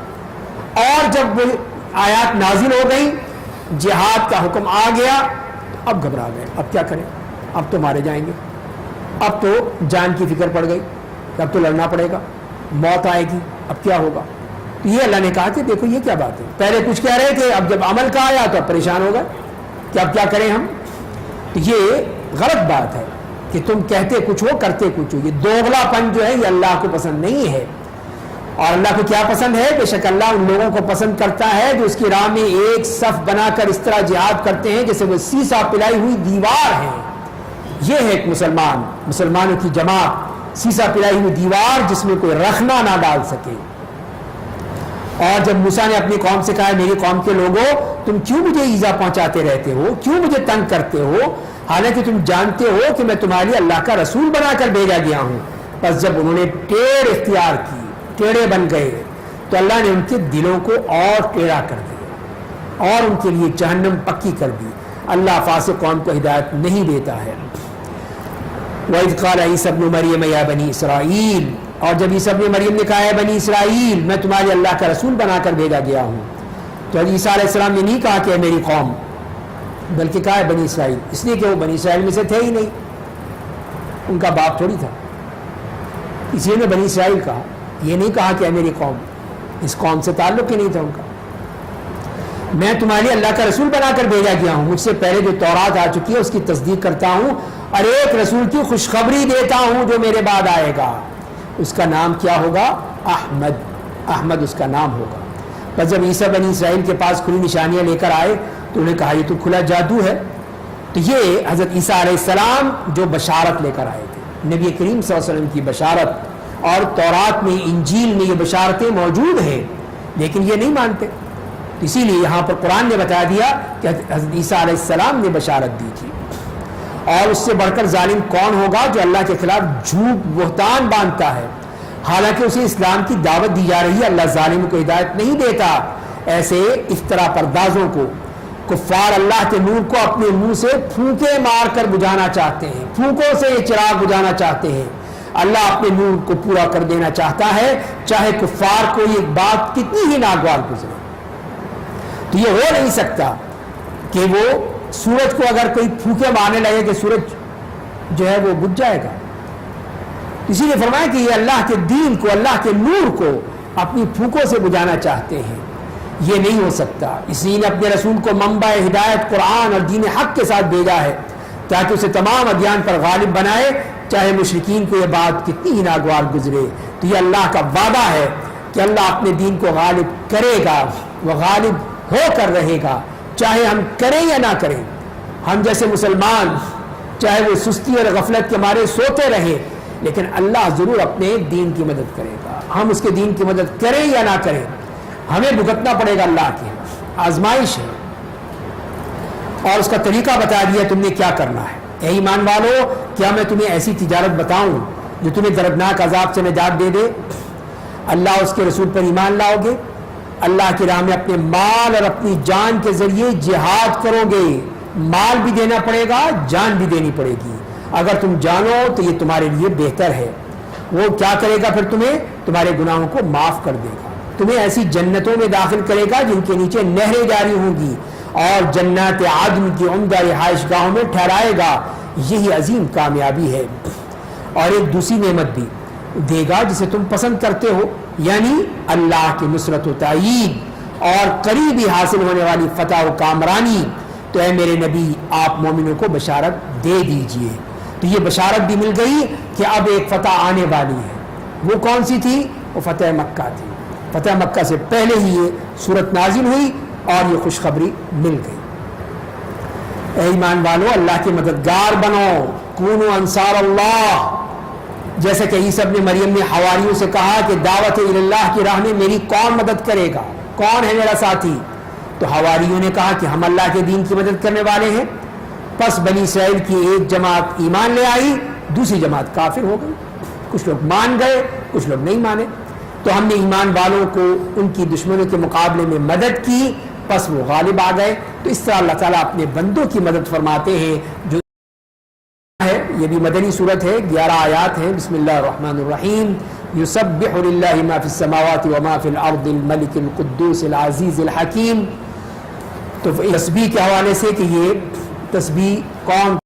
اور جب وہ آیات نازل ہو گئی، جہاد کا حکم آ گیا، اب گھبرا گئے، اب کیا کریں، اب تو مارے جائیں گے، اب تو جان کی فکر پڑ گئی، اب تو لڑنا پڑے گا، موت آئے گی، اب کیا ہوگا. تو یہ اللہ نے کہا کہ دیکھو یہ کیا بات ہے، پہلے کچھ کہہ رہے تھے، اب جب عمل کا آیا تو اب پریشان ہو گئے کہ اب کیا کریں ہم. تو یہ غلط بات ہے کہ تم کہتے کچھ ہو کرتے کچھ ہو. یہ دوغلا پن جو ہے یہ اللہ کو پسند نہیں ہے. اور اللہ کو کیا پسند ہے؟ بے شک اللہ ان لوگوں کو پسند کرتا ہے جو اس کی راہ میں ایک صف بنا کر اس طرح جہاد کرتے ہیں جیسے وہ سیسا پلائی ہوئی دیوار ہے. یہ ہے ایک مسلمان، مسلمانوں کی جماعت، سیسا پلائی ہوئی دیوار جس میں کوئی رخنا نہ ڈال سکے. اور جب موسیٰ نے اپنی قوم سے کہا میری قوم کے لوگوں تم کیوں مجھے ایذا پہنچاتے رہتے ہو، کیوں مجھے تنگ کرتے ہو، حالانکہ تم جانتے ہو کہ میں تمہارے لیے اللہ کا رسول بنا کر بھیجا گیا ہوں. بس جب انہوں نے ٹیڑھ اختیار کی، ٹیڑھے بن گئے، تو اللہ نے ان کے دلوں کو اور ٹیڑھا کر دیا اور ان کے لیے جہنم پکی کر دی. اللہ فاسق قوم کو ہدایت نہیں دیتا ہے. وَإِذْ قَالَ عِيسَى ابْنُ مَرْيَمَ يَا بَنِي إِسْرَائِيلَ، اور جب عیسیٰ ابن مریم نے کہا ہے بنی اسرائیل میں تمہارے اللہ کا رسول بنا کر بھیجا گیا ہوں، تو عیسیٰ علیہ السلام نے نہیں کہا کہ اے میری قوم، بلکہ کہا ہے بنی اسرائیل، اس لیے کہ وہ بنی اسرائیل میں سے تھے ہی نہیں، ان کا باپ تھوڑی تھا، اس لیے نے بنی اسرائیل کہا. یہ نہیں کہا کہ اے میری قوم، اس قوم سے تعلق ہی نہیں تھا ان کا. میں تمہارے لیے اللہ کا رسول بنا کر بھیجا گیا ہوں، مجھ سے پہلے جو تورات آ چکی ہے اس کی تصدیق کرتا ہوں اور ایک رسول کی خوشخبری دیتا ہوں جو میرے بعد آئے گا. اس کا نام کیا ہوگا؟ احمد. احمد اس کا نام ہوگا. بس جب عیسیٰ بنی اسرائیل کے پاس کھلی نشانیاں لے کر آئے تو انہوں نے کہا یہ تو کھلا جادو ہے. تو یہ حضرت عیسیٰ علیہ السلام جو بشارت لے کر آئے تھے، نبی کریم صلی اللہ علیہ وسلم کی بشارت، اور تورات میں انجیل میں یہ بشارتیں موجود ہیں لیکن یہ نہیں مانتے. اسی لیے یہاں پر قرآن نے بتا دیا کہ حضرت عیسیٰ علیہ السلام نے بشارت دی تھی. اور اس سے بڑھ کر ظالم کون ہوگا جو اللہ کے خلاف جھوٹ بہتان باندھتا ہے حالانکہ اسے اسلام کی دعوت دی جا رہی ہے. اللہ ظالم کو ہدایت نہیں دیتا. ایسے افطرا پردازوں کو کفار اللہ کے نور کو اپنے منہ سے پھونکے مار کر بجھانا چاہتے ہیں، پھونکوں سے یہ چراغ بجھانا چاہتے ہیں. اللہ اپنے نور کو پورا کر دینا چاہتا ہے چاہے کفار کو یہ بات کتنی ہی ناگوار گزرے. تو یہ ہو نہیں سکتا کہ وہ سورج کو اگر کوئی پھونکے مارنے لگے کہ سورج جو ہے وہ بجھ جائے گا. اسی لیے فرمایا کہ یہ اللہ کے دین کو، اللہ کے نور کو اپنی پھونکوں سے بجھانا چاہتے ہیں. یہ نہیں ہو سکتا. اسی نے اپنے رسول کو منبع ہدایت قرآن اور دین حق کے ساتھ بھیجا ہے تاکہ اسے تمام ادیان پر غالب بنائے چاہے مشرکین کو یہ بات کتنی ہی ناگوار گزرے. تو یہ اللہ کا وعدہ ہے کہ اللہ اپنے دین کو غالب کرے گا، وہ غالب ہو کر رہے گا چاہے ہم کریں یا نہ کریں. ہم جیسے مسلمان چاہے وہ سستی اور غفلت کے مارے سوتے رہیں لیکن اللہ ضرور اپنے دین کی مدد کرے گا. ہم اس کے دین کی مدد کریں یا نہ کریں ہمیں بھگتنا پڑے گا. اللہ کی آزمائش ہے اور اس کا طریقہ بتا دیا تم نے کیا کرنا ہے. اے ایمان والو کیا میں تمہیں ایسی تجارت بتاؤں جو تمہیں دردناک عذاب سے نجات دے دے؟ اللہ اس کے رسول پر ایمان لاؤ گے، اللہ کی راہ میں اپنے مال اور اپنی جان کے ذریعے جہاد کرو گے. مال بھی دینا پڑے گا، جان بھی دینی پڑے گی. اگر تم جانو تو یہ تمہارے لیے بہتر ہے. وہ کیا کرے گا پھر؟ تمہارے گناہوں کو معاف کر دے گا، تمہیں ایسی جنتوں میں داخل کرے گا جن کے نیچے نہریں جاری ہوں گی اور جنات عدن کی عمدہ رہائش گاہوں میں ٹھہرائے گا. یہی عظیم کامیابی ہے. اور ایک دوسری نعمت بھی دے گا جسے تم پسند کرتے ہو، یعنی اللہ کی نصرت و تائید اور قریبی حاصل ہونے والی فتح و کامرانی. تو اے میرے نبی آپ مومنوں کو بشارت دے دیجئے. تو یہ بشارت بھی مل گئی کہ اب ایک فتح آنے والی ہے. وہ کون سی تھی؟ وہ فتح مکہ تھی. فتح مکہ سے پہلے ہی یہ صورت نازل ہوئی اور یہ خوشخبری مل گئی. اے ایمان والو اللہ کے مددگار بنو، کونوا انصار اللہ. جیسا کہ عیسیٰ ابن مریم نے حواریوں سے کہا کہ دعوت اللہ کی راہ میں میری کون مدد کرے گا، کون ہے میرا ساتھی؟ تو حواریوں نے کہا کہ ہم اللہ کے دین کی مدد کرنے والے ہیں. پس بنی اسرائیل کی ایک جماعت ایمان لے آئی، دوسری جماعت کافر ہو گئی. کچھ لوگ مان گئے، کچھ لوگ نہیں مانے. تو ہم نے ایمان والوں کو ان کی دشمنوں کے مقابلے میں مدد کی پس وہ غالب آ گئے. تو اس طرح اللہ تعالیٰ اپنے بندوں کی مدد فرماتے ہیں. جو ہے یہ بھی مدنی صورت ہے, 11 آیات ہیں. بسم اللہ الرحمن الرحیم. یسبح للہ ما فی السماوات وما فی الارض الملک القدوس العزیز الحکیم. تو تسبیح کے حوالے سے کہ یہ تسبیح کون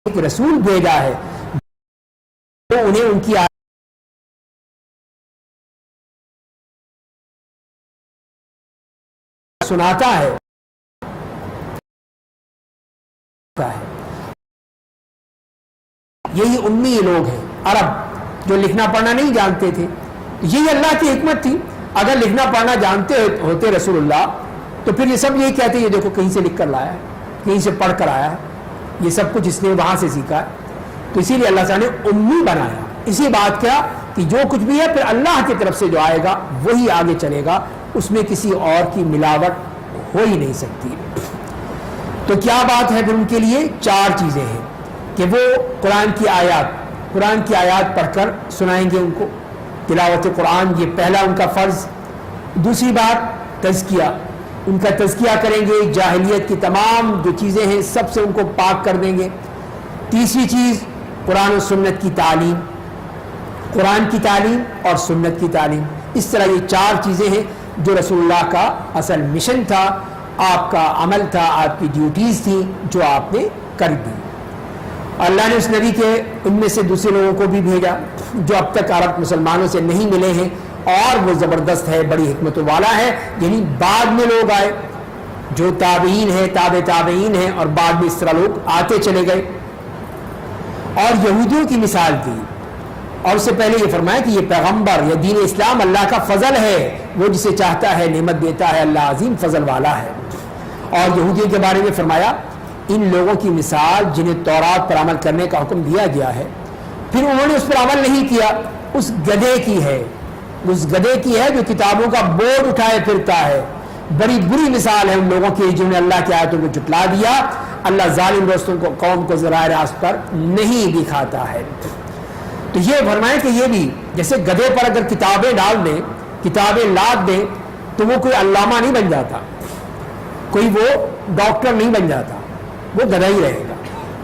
رسول بھیجا ہے تو انہیں ان کی سناتا ہے. یہی امی لوگ ہیں عرب جو لکھنا پڑھنا نہیں جانتے تھے. یہی اللہ کی حکمت تھی. اگر لکھنا پڑھنا جانتے ہوتے رسول اللہ تو پھر یہ سب یہی کہتے یہ دیکھو کہیں سے لکھ کر لایا ہے, کہیں سے پڑھ کر آیا ہے, یہ سب کچھ اس نے وہاں سے سیکھا ہے. تو اسی لیے اللہ تعالیٰ نے امی بنایا. اسی بات کا کہ جو کچھ بھی ہے پھر اللہ کی طرف سے جو آئے گا وہی آگے چلے گا, اس میں کسی اور کی ملاوٹ ہو ہی نہیں سکتی. تو کیا بات ہے پھر ان کے لیے 4 چیزیں ہیں کہ وہ قرآن کی آیات پڑھ کر سنائیں گے ان کو تلاوت قرآن, یہ پہلا ان کا فرض. دوسری بات تزکیہ, ان کا تزکیہ کریں گے, جاہلیت کی تمام جو چیزیں ہیں سب سے ان کو پاک کر دیں گے. تیسری چیز قرآن و سنت کی تعلیم, قرآن کی تعلیم اور سنت کی تعلیم. اس طرح یہ 4 چیزیں ہیں جو رسول اللہ کا اصل مشن تھا, آپ کا عمل تھا, آپ کی ڈیوٹیز تھیں جو آپ نے کر دی. اللہ نے اس نبی کے ان میں سے دوسرے لوگوں کو بھی بھیجا جو اب تک عرب مسلمانوں سے نہیں ملے ہیں, اور وہ زبردست ہے, بڑی حکمت والا ہے. یعنی بعد میں لوگ آئے جو تابعین ہیں, تابعین ہیں, اور بعد میں اس طرح لوگ آتے چلے گئے. اور یہودیوں کی مثال دی, اور اس سے پہلے یہ فرمایا کہ یہ پیغمبر یا دین اسلام اللہ کا فضل ہے, وہ جسے چاہتا ہے نعمت دیتا ہے, اللہ عظیم فضل والا ہے. اور یہودیوں کے بارے میں فرمایا ان لوگوں کی مثال جنہیں تورات پر عمل کرنے کا حکم دیا گیا ہے, پھر انہوں نے اس پر عمل نہیں کیا, اس گدھے کی ہے جو کتابوں کا بورڈ اٹھائے پھرتا ہے. بڑی بری مثال ہے ان لوگوں کی جنہوں نے اللہ کی آیتوں کو جھٹلا دیا. اللہ ظالم دوستوں کو, قوم کو ذرائع راست پر نہیں دکھاتا ہے. تو یہ فرمائیں کہ یہ بھی جیسے گدھے پر اگر کتابیں ڈال دیں, کتابیں لاد دیں, تو وہ کوئی علامہ نہیں بن جاتا, کوئی وہ ڈاکٹر نہیں بن جاتا, وہ گدھا ہی رہے گا.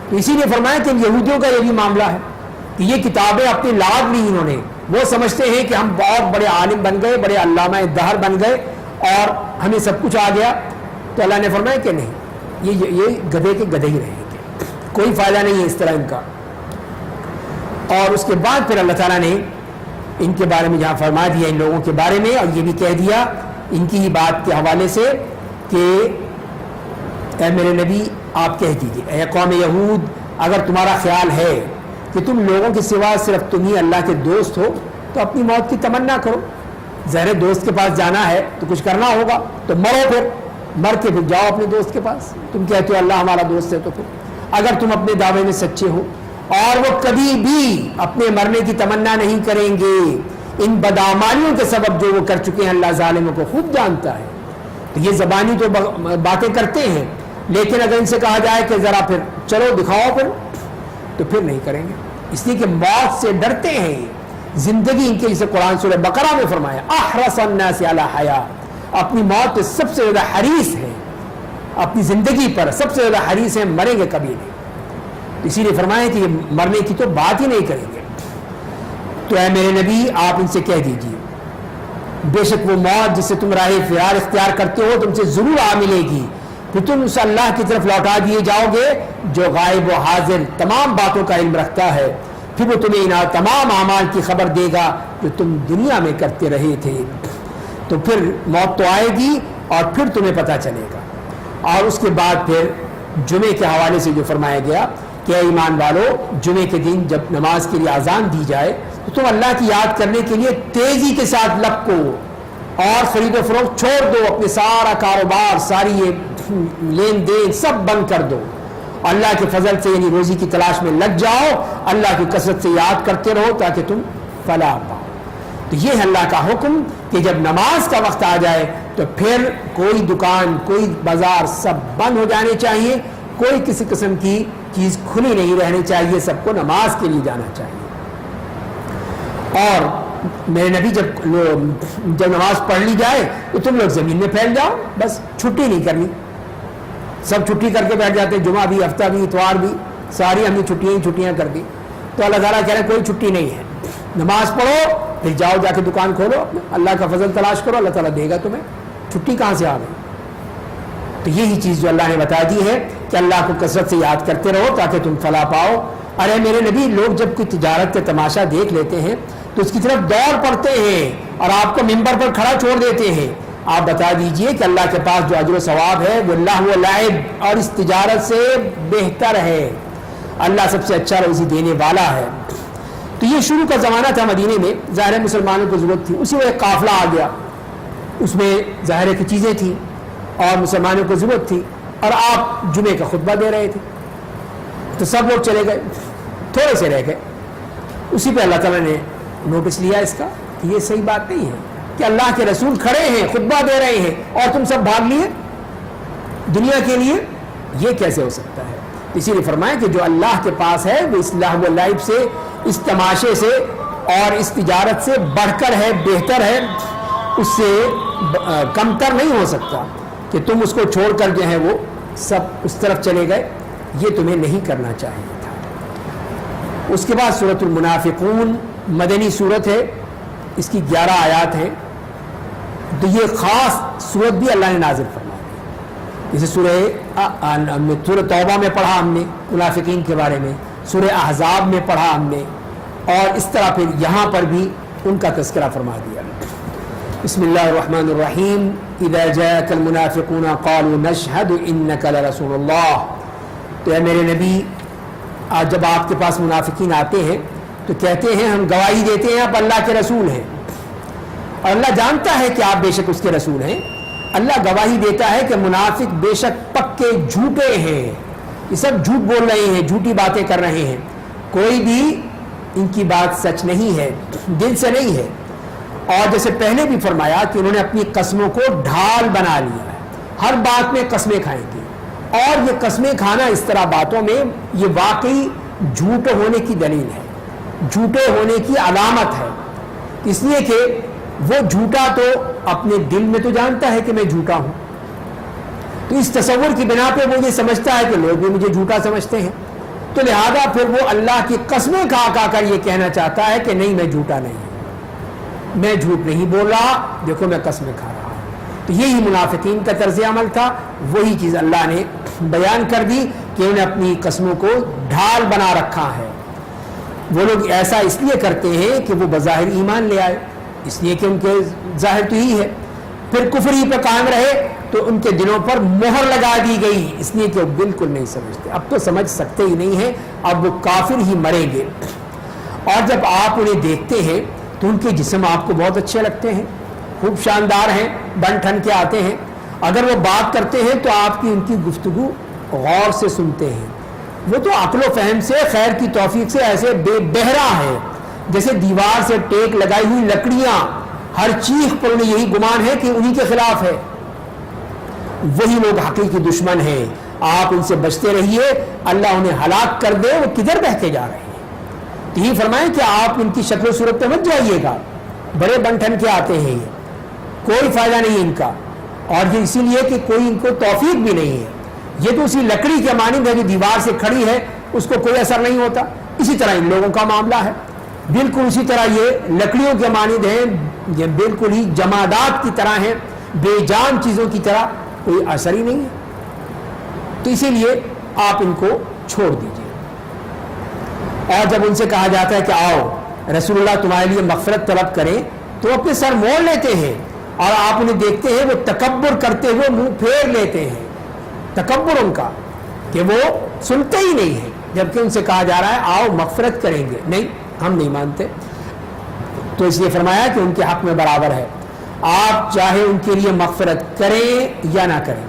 تو اسی لیے فرمایا کہ یہودیوں کا یہ بھی معاملہ ہے کہ یہ کتابیں اپنی لاد لی انہوں نے. وہ سمجھتے ہیں کہ ہم بہت بڑے عالم بن گئے, بڑے علامہ دہر بن گئے اور ہمیں سب کچھ آ گیا. تو اللہ نے فرمایا کہ نہیں, یہ گدھے کے گدھے ہی رہیں گے, کوئی فائدہ نہیں ہے اس طرح ان کا. اور اس کے بعد پھر اللہ تعالیٰ نے ان کے بارے میں جہاں فرما دیا ان لوگوں کے بارے میں, اور یہ بھی کہہ دیا ان کی ہی بات کے حوالے سے کہ اے میرے نبی آپ کہہ دیجیے, اے قوم یہود, اگر تمہارا خیال ہے کہ تم لوگوں کے سوا صرف تم ہی اللہ کے دوست ہو تو اپنی موت کی تمنا کرو. ظاہر دوست کے پاس جانا ہے تو کچھ کرنا ہوگا, تو مرو, پھر مر کے پھر جاؤ اپنے دوست کے پاس. تم کہتے ہو اللہ ہمارا دوست ہے, تو پھر اگر تم اپنے دعوے میں سچے ہو, اور وہ کبھی بھی اپنے مرنے کی تمنا نہیں کریں گے, ان بدعمالیوں کے سبب جو وہ کر چکے ہیں اللہ ظالموں کو خوب جانتا ہے. تو یہ زبانی تو باتیں کرتے ہیں, لیکن اگر ان سے کہا جائے کہ ذرا پھر چلو دکھاؤ پھر, تو پھر نہیں کریں گے, اس لیے کہ موت سے ڈرتے ہیں. زندگی ان کے, جسے قرآن سورہ بقرہ میں فرمایا احرص الناس علی حیات, اپنی موت پہ سب سے زیادہ حریص ہیں, اپنی زندگی پر سب سے زیادہ حریص ہیں, مریں گے کبھی نہیں. اسی لیے فرمایا کہ یہ مرنے کی تو بات ہی نہیں کریں گے. تو اے میرے نبی آپ ان سے کہہ دیجیے بے شک وہ موت جس سے تم راہ فرار اختیار کرتے ہو تم سے ضرور آ ملے گی, پھر تم اس اللہ کی طرف لوٹا دیے جاؤ گے جو غائب و حاضر تمام باتوں کا علم رکھتا ہے. پھر وہ تمہیں ان تمام اعمال کی خبر دے گا جو تم دنیا میں کرتے رہے تھے. تو پھر موت تو آئے گی اور پھر تمہیں پتہ چلے گا. اور اس کے بعد پھر جمعے کے حوالے سے جو فرمایا گیا کہ اے ایمان والو, جمعے کے دن جب نماز کے لیے اذان دی جائے تو تم اللہ کی یاد کرنے کے لیے تیزی کے ساتھ لپکو اور خرید و فروخت چھوڑ دو, اپنے سارا کاروبار, ساری یہ لین دین سب بند کر دو. اللہ کے فضل سے یعنی روزی کی تلاش میں لگ جاؤ, اللہ کی کثرت سے یاد کرتے رہو تاکہ تم فلاح پاؤ. تو یہ ہے اللہ کا حکم کہ جب نماز کا وقت آ جائے تو پھر کوئی دکان, کوئی بازار سب بند ہو جانے چاہیے, کوئی کسی قسم کی چیز کھلی نہیں رہنی چاہیے, سب کو نماز کے لیے جانا چاہیے. اور میرے نبی جب نماز پڑھ لی جائے تو تم لوگ زمین میں پھیل جاؤ، بس چھٹی نہیں کرنی. سب چھٹی کر کے بیٹھ جاتے ہیں، جمعہ بھی، ہفتہ بھی، اتوار بھی، ساری ہم نے چھٹیاں کر دی. تو اللہ تعالیٰ کہہ رہے کوئی چھٹی نہیں ہے، نماز پڑھو پھر جاؤ جا کے دکان کھولو اپنے، اللہ کا فضل تلاش کرو، اللہ تعالیٰ دے گا تمہیں. چھٹی کہاں سے آ گئی؟ تو یہی چیز جو اللہ نے بتا دی ہے کہ اللہ کو کثرت سے یاد کرتے رہو تاکہ تم فلاح پاؤ. ارے میرے نبی، لوگ جب کوئی تجارت کا تماشا دیکھ لیتے ہیں تو اس کی طرف دوڑ پڑتے ہیں اور آپ کو ممبر پر کھڑا چھوڑ دیتے ہیں. آپ بتا دیجئے کہ اللہ کے پاس جو اجر و ثواب ہے وہ اللہ و لعب اور اس تجارت سے بہتر ہے. اللہ سب سے اچھا روزی دینے والا ہے. تو یہ شروع کا زمانہ تھا مدینے میں، ظاہر مسلمانوں کو ضرورت تھی، اسی میں ایک قافلہ آ گیا، اس میں ظاہر کی چیزیں تھیں اور مسلمانوں کو ضرورت تھی، اور آپ جمعے کا خطبہ دے رہے تھے تو سب لوگ چلے گئے، تھوڑے سے رہ گئے. اسی پہ اللہ تعالیٰ نے نوٹس لیا اس کا کہ یہ صحیح بات نہیں ہے کہ اللہ کے رسول کھڑے ہیں، خطبہ دے رہے ہیں اور تم سب بھاگ لیے دنیا کے لیے، یہ کیسے ہو سکتا ہے. اسی لیے فرمایا کہ جو اللہ کے پاس ہے وہ اس لہو و لعب سے، اس تماشے سے اور اس تجارت سے بڑھ کر ہے، بہتر ہے، اس سے کمتر نہیں ہو سکتا کہ تم اس کو چھوڑ کر جو ہے وہ سب اس طرف چلے گئے. یہ تمہیں نہیں کرنا چاہیے تھا. اس کے بعد سورۃ المنافقون مدنی سورت ہے، اس کی 11 آیات ہیں. تو یہ خاص سورت بھی اللہ نے نازل فرمائی. جیسے سورہ توبہ میں پڑھا ہم نے منافقین کے بارے میں، سورہ احزاب میں پڑھا ہم نے، اور اس طرح پھر یہاں پر بھی ان کا تذکرہ فرما دیا. بسم اللہ الرحمن الرحیم. اذا جاءك المنافقون قالوا نشهد انك لرسول اللہ. تو اے میرے نبی، آج جب آپ کے پاس منافقین آتے ہیں تو کہتے ہیں ہم گواہی دیتے ہیں آپ اللہ کے رسول ہیں، اور اللہ جانتا ہے کہ آپ بے شک اس کے رسول ہیں. اللہ گواہی دیتا ہے کہ منافق بے شک پکے جھوٹے ہیں، یہ سب جھوٹ بول رہے ہیں، جھوٹی باتیں کر رہے ہیں، کوئی بھی ان کی بات سچ نہیں ہے، دل سے نہیں ہے. اور جیسے پہلے بھی فرمایا کہ انہوں نے اپنی قسموں کو ڈھال بنا لیا ہے، ہر بات میں قسمیں کھائیں گے، اور یہ قسمیں کھانا اس طرح باتوں میں یہ واقعی جھوٹ ہونے کی دلیل ہے، جھوٹے ہونے کی علامت ہے. اس لیے کہ وہ جھوٹا تو اپنے دل میں تو جانتا ہے کہ میں جھوٹا ہوں، تو اس تصور کی بنا پہ وہ یہ سمجھتا ہے کہ لوگ بھی مجھے جھوٹا سمجھتے ہیں، تو لہذا پھر وہ اللہ کی قسمیں کھا کھا کر یہ کہنا چاہتا ہے کہ نہیں میں جھوٹا نہیں ہوں، میں جھوٹ نہیں بول رہا، دیکھو میں قسمیں کھا رہا ہوں. تو یہی منافقین کا طرز عمل تھا. وہی چیز اللہ نے بیان کر دی کہ انہوں نے اپنی قسموں کو ڈھال بنا رکھا ہے. وہ لوگ ایسا اس لیے کرتے ہیں کہ وہ بظاہر ایمان لے آئے، اس لیے کہ ان کے ظاہر تو ہی ہے، پھر کفر ہی پہ قائم رہے تو ان کے دلوں پر مہر لگا دی گئی، اس لیے کہ وہ بالکل نہیں سمجھتے. اب تو سمجھ سکتے ہی نہیں ہیں، اب وہ کافر ہی مریں گے. اور جب آپ انہیں دیکھتے ہیں تو ان کے جسم آپ کو بہت اچھے لگتے ہیں، خوب شاندار ہیں، بن ٹھن کے آتے ہیں. اگر وہ بات کرتے ہیں تو آپ کی ان کی گفتگو غور سے سنتے ہیں. وہ تو عقل و فہم سے، خیر کی توفیق سے ایسے بہرا ہے جیسے دیوار سے ٹیک لگائی ہوئی لکڑیاں، ہر چیخ پر انہیں یہی گمان ہے کہ انہی کے خلاف ہے. وہی لوگ حقیقی دشمن ہیں. آپ ان سے بچتے رہیے، اللہ انہیں ہلاک کر دے. وہ کدھر بہ کے جا رہے ہیں؟ یہی فرمائیں کہ آپ ان کی شکل و صورت پہ مت جائیے گا، بڑے بن ٹھن کے آتے ہیں، یہ کوئی فائدہ نہیں ان کا. اور یہ اسی لیے کہ کوئی ان کو توفیق بھی نہیں ہے. یہ تو اسی لکڑی کے مانند ہے جو دیوار سے کھڑی ہے، اس کو کوئی اثر نہیں ہوتا. اسی طرح ان لوگوں کا معاملہ ہے، بالکل اسی طرح یہ لکڑیوں کے مانند ہیں، یہ بالکل ہی جمادات کی طرح ہیں، بے جان چیزوں کی طرح، کوئی اثر ہی نہیں ہے. تو اسی لیے آپ ان کو چھوڑ دیجیے. اور جب ان سے کہا جاتا ہے کہ آؤ رسول اللہ تمہارے لیے مغفرت طلب کریں تو وہ اپنے سر موڑ لیتے ہیں، اور آپ انہیں دیکھتے ہیں وہ تکبر کرتے ہوئے منہ پھیر لیتے ہیں. تکبر ان کا کہ وہ سنتے ہی نہیں ہیں، جبکہ ان سے کہا جا رہا ہے آؤ مغفرت کریں گے، نہیں ہم نہیں مانتے. تو اس لیے فرمایا کہ ان کے حق میں برابر ہے، آپ چاہے ان کے لیے مغفرت کریں یا نہ کریں،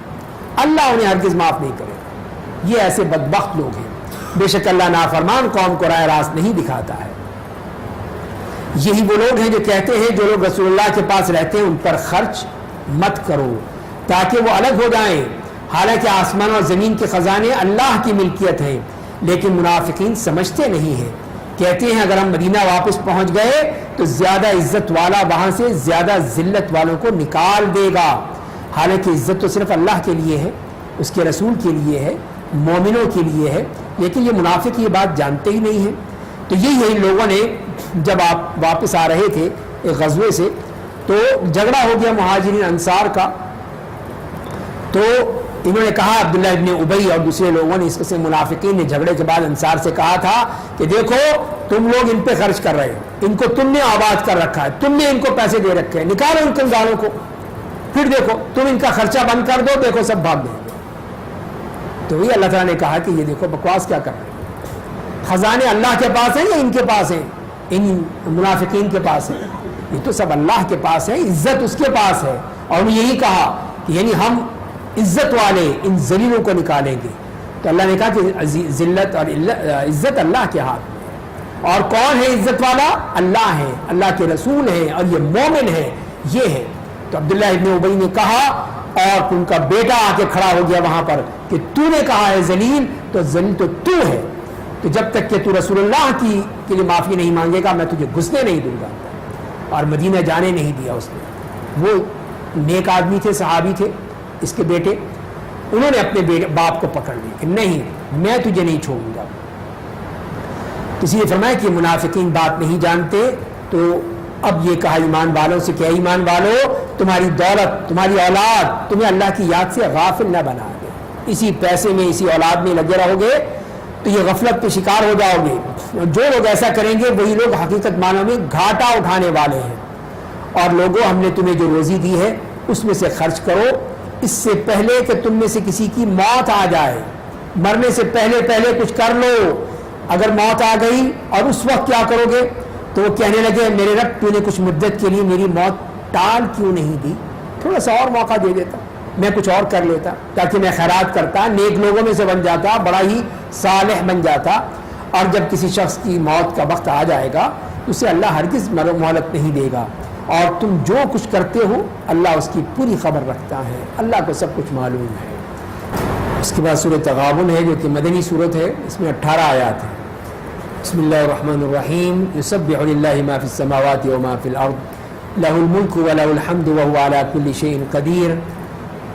اللہ انہیں ہرگز معاف نہیں کرے. یہ ایسے بدبخت لوگ ہیں. بے شک اللہ نافرمان قوم کو راہ راست نہیں دکھاتا ہے. یہی وہ لوگ ہیں جو کہتے ہیں جو لوگ رسول اللہ کے پاس رہتے ہیں ان پر خرچ مت کرو تاکہ وہ الگ ہو جائیں، حالانکہ آسمان اور زمین کے خزانے اللہ کی ملکیت ہیں. لیکن منافقین سمجھتے نہیں ہیں کہتے ہیں اگر ہم مدینہ واپس پہنچ گئے تو زیادہ عزت والا وہاں سے زیادہ ذلت والوں کو نکال دے گا. حالانکہ عزت تو صرف اللہ کے لیے ہے, اس کے رسول کے لیے ہے, مومنوں کے لیے ہے, لیکن یہ منافق یہ بات جانتے ہی نہیں ہیں. تو یہی ان لوگوں نے جب آپ واپس آ رہے تھے ایک غزوے سے تو جھگڑا ہو گیا مہاجرین انصار کا. تو انہوں نے کہا, عبداللہ ابن ابی اور دوسرے لوگوں نے, اس سے منافقین نے جھگڑے کے بعد انصار سے کہا تھا کہ دیکھو تم لوگ ان پہ خرچ کر رہے ہو, ان کو تم نے آباد کر رکھا ہے, تم نے ان کو پیسے دے رکھے ہیں, نکالو ان کنگالوں کو, پھر دیکھو تم ان کا خرچہ بند کر دو, دیکھو سب بھاگ دیں گے. تو وہی اللہ تعالیٰ نے کہا کہ یہ دیکھو بکواس کیا کر رہے ہیں, خزانے اللہ کے پاس ہیں یا ان کے پاس ہیں, ان منافقین کے پاس ہیں؟ یہ تو سب اللہ کے پاس ہے, عزت اس کے پاس ہے. اور انہوں نے یہی کہا کہ یعنی ہم عزت والے ان ذلیلوں کو نکالیں گے. تو اللہ نے کہا کہ ذلت اور عزت اللہ کے ہاتھ میں ہے. اور کون ہے عزت والا؟ اللہ ہے, اللہ کے رسول ہیں, اور یہ مومن ہے, یہ ہے. تو عبداللہ ابن ابی نے کہا, اور ان کا بیٹا آ کے کھڑا ہو گیا وہاں پر کہ تو نے کہا ہے ذلیل, تو ذلیل تو ہے. تو جب تک کہ تو رسول اللہ کی کے لیے معافی نہیں مانگے گا میں تجھے گھسنے نہیں دوں گا. اور مدینہ جانے نہیں دیا اس نے. وہ نیک آدمی تھے, صحابی تھے, اس کے بیٹے, انہوں نے اپنے باپ کو پکڑ لیا کہ نہیں میں تجھے نہیں چھوڑوں گا. کسی نے فرمایا کہ منافقین بات نہیں جانتے. تو اب یہ کہا ایمان والوں سے کہ ایمان والو, تمہاری دولت, تمہاری اولاد تمہیں اللہ کی یاد سے غافل نہ بنا دے. اسی پیسے میں, اسی اولاد میں لگے رہو گے تو یہ غفلت کے شکار ہو جاؤ گے. جو لوگ ایسا کریں گے وہی لوگ حقیقت معنوں میں گھاٹا اٹھانے والے ہیں. اور لوگوں, ہم نے تمہیں جو روزی دی ہے اس میں سے خرچ کرو, اس سے پہلے کہ تم میں سے کسی کی موت آ جائے. مرنے سے پہلے پہلے کچھ کر لو. اگر موت آ گئی اور اس وقت کیا کرو گے؟ تو وہ کہنے لگے میرے رب تو نے کچھ مدت کے لیے میری موت ٹال کیوں نہیں دی, تھوڑا سا اور موقع دے دیتا, میں کچھ اور کر لیتا تاکہ میں خیرات کرتا, نیک لوگوں میں سے بن جاتا, بڑا ہی صالح بن جاتا. اور جب کسی شخص کی موت کا وقت آ جائے گا اسے اللہ ہرگز مہلت نہیں دے گا. اور تم جو کچھ کرتے ہو اللہ اس کی پوری خبر رکھتا ہے, اللہ کو سب کچھ معلوم ہے. اس کے بعد سورۃ تغابن ہے جو کہ مدنی سورت ہے, اس میں 18 آیات ہیں. بسم اللہ الرحمن الرحیم. یسبح للہ ما فی السماوات وما فی الارض لہ الملک ولہ الحمد وہو علی کل شیء قدیر.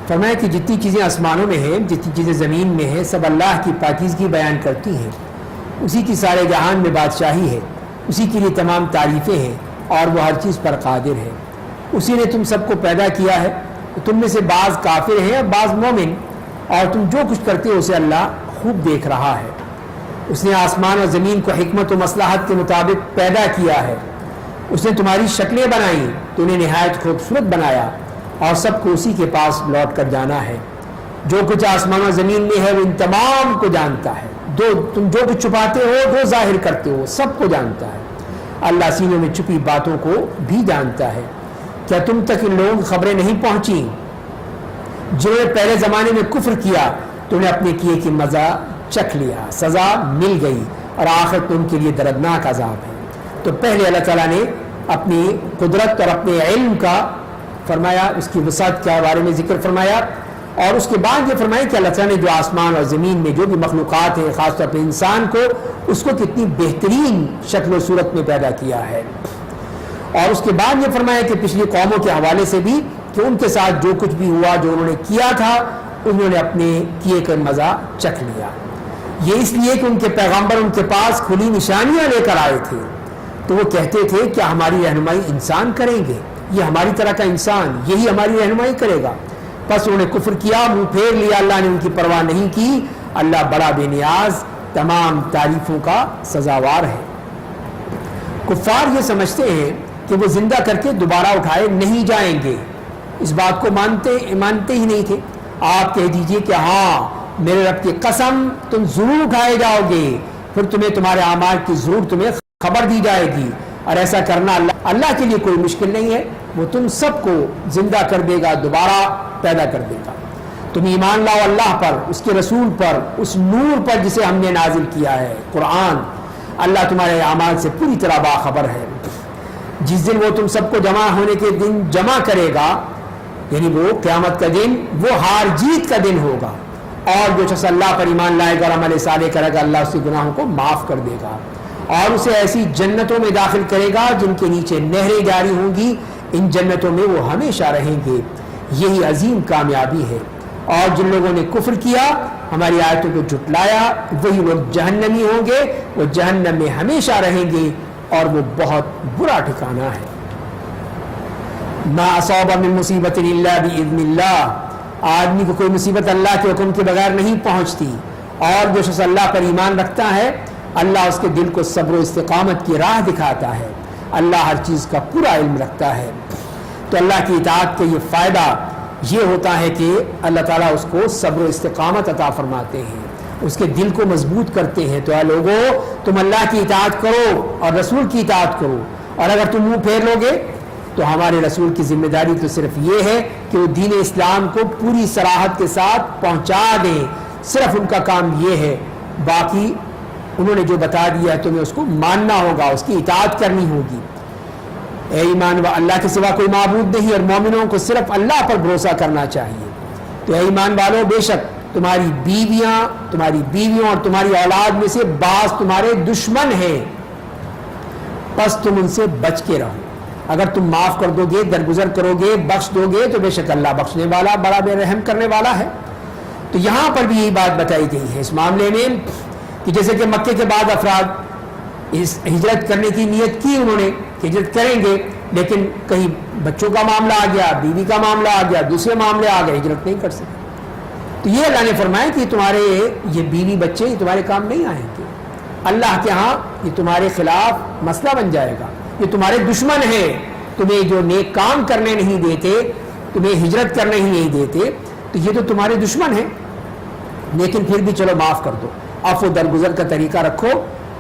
فرمایا کہ جتنی چیزیں آسمانوں میں ہیں, جتنی چیزیں زمین میں ہیں, سب اللہ کی پاکیزگی بیان کرتی ہیں. اسی کی سارے جہان میں بادشاہی ہے, اسی کے لیے تمام تعریفیں ہیں, اور وہ ہر چیز پر قادر ہے. اسی نے تم سب کو پیدا کیا ہے, تم میں سے بعض کافر ہیں اور بعض مومن, اور تم جو کچھ کرتے ہو اسے اللہ خوب دیکھ رہا ہے. اس نے آسمان اور زمین کو حکمت و مصلحت کے مطابق پیدا کیا ہے. اس نے تمہاری شکلیں بنائیں تو انہیں نہایت خوبصورت بنایا, اور سب کو اسی کے پاس لوٹ کر جانا ہے. جو کچھ آسمان اور زمین میں ہے وہ ان تمام کو جانتا ہے. تم جو کچھ چھپاتے ہو, جو ظاہر کرتے ہو, سب کو جانتا ہے. اللہ سینوں میں چھپی باتوں کو بھی جانتا ہے. کیا تم تک ان لوگوں کی خبریں نہیں پہنچی جنہوں نے پہلے زمانے میں کفر کیا تو انہیں اپنے کیے کی مزہ چکھ لیا, سزا مل گئی, اور آخرت میں ان کے لیے دردناک عذاب ہے. تو پہلے اللہ تعالیٰ نے اپنی قدرت اور اپنے علم کا فرمایا, اس کی وسعت کے بارے میں ذکر فرمایا, اور اس کے بعد یہ فرمایا کہ اللہ تعالیٰ نے جو آسمان اور زمین میں جو بھی مخلوقات ہیں, خاص طور پہ انسان کو, اس کو کتنی بہترین شکل و صورت میں پیدا کیا ہے. اور اس کے بعد یہ فرمایا کہ پچھلی قوموں کے حوالے سے بھی کہ ان کے ساتھ جو کچھ بھی ہوا, جو انہوں نے کیا تھا, انہوں نے اپنے کیے کا مزہ چکھ لیا. یہ اس لیے کہ ان کے پیغمبر ان کے پاس کھلی نشانیاں لے کر آئے تھے, تو وہ کہتے تھے کیا ہماری رہنمائی انسان کریں گے؟ یہ ہماری طرح کا انسان, یہی ہماری رہنمائی کرے گا؟ بس انہوں نے کفر کیا, منہ پھیر لیا, اللہ نے ان کی پرواہ نہیں کی. اللہ بڑا بے نیاز, تمام تعریفوں کا سزاوار ہے. کفار یہ سمجھتے ہیں کہ وہ زندہ کر کے دوبارہ اٹھائے نہیں جائیں گے, اس بات کو مانتے ہی نہیں تھے. آپ کہہ دیجئے کہ ہاں میرے رب کی قسم تم ضرور اٹھائے جاؤ گے, پھر تمہیں تمہارے اعمال کی ضرور تمہیں خبر دی جائے گی. اور ایسا کرنا اللہ کے لیے کوئی مشکل نہیں ہے, وہ تم سب کو زندہ کر دے گا, دوبارہ پیدا کر دے گا. تم ایمان لاؤ اللہ پر, اس کے رسول پر, اس نور پر جسے ہم نے نازل کیا ہے, قرآن. اللہ تمہارے اعمال سے پوری طرح باخبر ہے. جس دن وہ تم سب کو جمع ہونے کے دن جمع کرے گا, یعنی وہ قیامت کا دن, وہ ہار جیت کا دن ہوگا. اور جو شخص اللہ پر ایمان لائے گا اور عمل صالح کرے گا, اللہ اس کے گناہوں کو معاف کر دے گا. اور اسے ایسی جنتوں میں داخل کرے گا جن کے نیچے نہریں جاری ہوں گی، ان جنتوں میں وہ ہمیشہ رہیں گے۔ یہی عظیم کامیابی ہے۔ اور جن لوگوں نے کفر کیا، ہماری آیتوں کو جھٹلایا، وہی لوگ جہنمی ہوں گے، وہ جہنم میں ہمیشہ رہیں گے اور وہ بہت برا ٹھکانہ ہے۔ ما اصاب من مصیبت الا باذن اللہ، آدمی کو کوئی مصیبت اللہ کے حکم کے بغیر نہیں پہنچتی، اور جو شخص اللہ پر ایمان رکھتا ہے اللہ اس کے دل کو صبر و استقامت کی راہ دکھاتا ہے۔ اللہ ہر چیز کا پورا علم رکھتا ہے۔ تو اللہ کی اطاعت کا یہ فائدہ یہ ہوتا ہے کہ اللہ تعالیٰ اس کو صبر و استقامت عطا فرماتے ہیں، اس کے دل کو مضبوط کرتے ہیں۔ تو اے لوگو، تم اللہ کی اطاعت کرو اور رسول کی اطاعت کرو، اور اگر تم منہ پھیر لو گے تو ہمارے رسول کی ذمہ داری تو صرف یہ ہے کہ وہ دین اسلام کو پوری صراحت کے ساتھ پہنچا دیں، صرف ان کا کام یہ ہے۔ باقی انہوں نے جو بتا دیا ہے تمہیں اس کو ماننا ہوگا، اس کی اطاعت کرنی ہوگی۔ اے ایمان اللہ کے سوا کوئی معبود نہیں، اور مومنوں کو صرف اللہ پر بھروسہ کرنا چاہیے۔ تو اے ایمان والو، بے شک تمہاری بیویوں اور تمہاری اولاد میں سے بعض تمہارے دشمن ہیں، پس تم ان سے بچ کے رہو۔ اگر تم معاف کر دو گے، درگزر کرو گے، بخش دو گے تو بے شک اللہ بخشنے والا، بڑا بے رحم کرنے والا ہے۔ تو یہاں پر بھی یہی بات بتائی گئی ہے اس معاملے میں کہ جیسے کہ مکے کے بعد افراد اس ہجرت کرنے کی نیت کی، انہوں نے ہجرت کریں گے، لیکن کہیں بچوں کا معاملہ آ گیا، بیوی کا معاملہ آ گیا، دوسرے معاملے آ گئے، ہجرت نہیں کر سکے۔ تو یہ اللہ نے فرمایا کہ تمہارے یہ بیوی بچے یہ تمہارے کام نہیں آئیں گے، اللہ کے ہاں یہ تمہارے خلاف مسئلہ بن جائے گا، یہ تمہارے دشمن ہیں، تمہیں جو نیک کام کرنے نہیں دیتے، تمہیں ہجرت کرنے ہی نہیں دیتے، تو یہ تو تمہارے دشمن ہیں۔ لیکن پھر بھی چلو معاف کر دو، عفو درگزر کا طریقہ رکھو،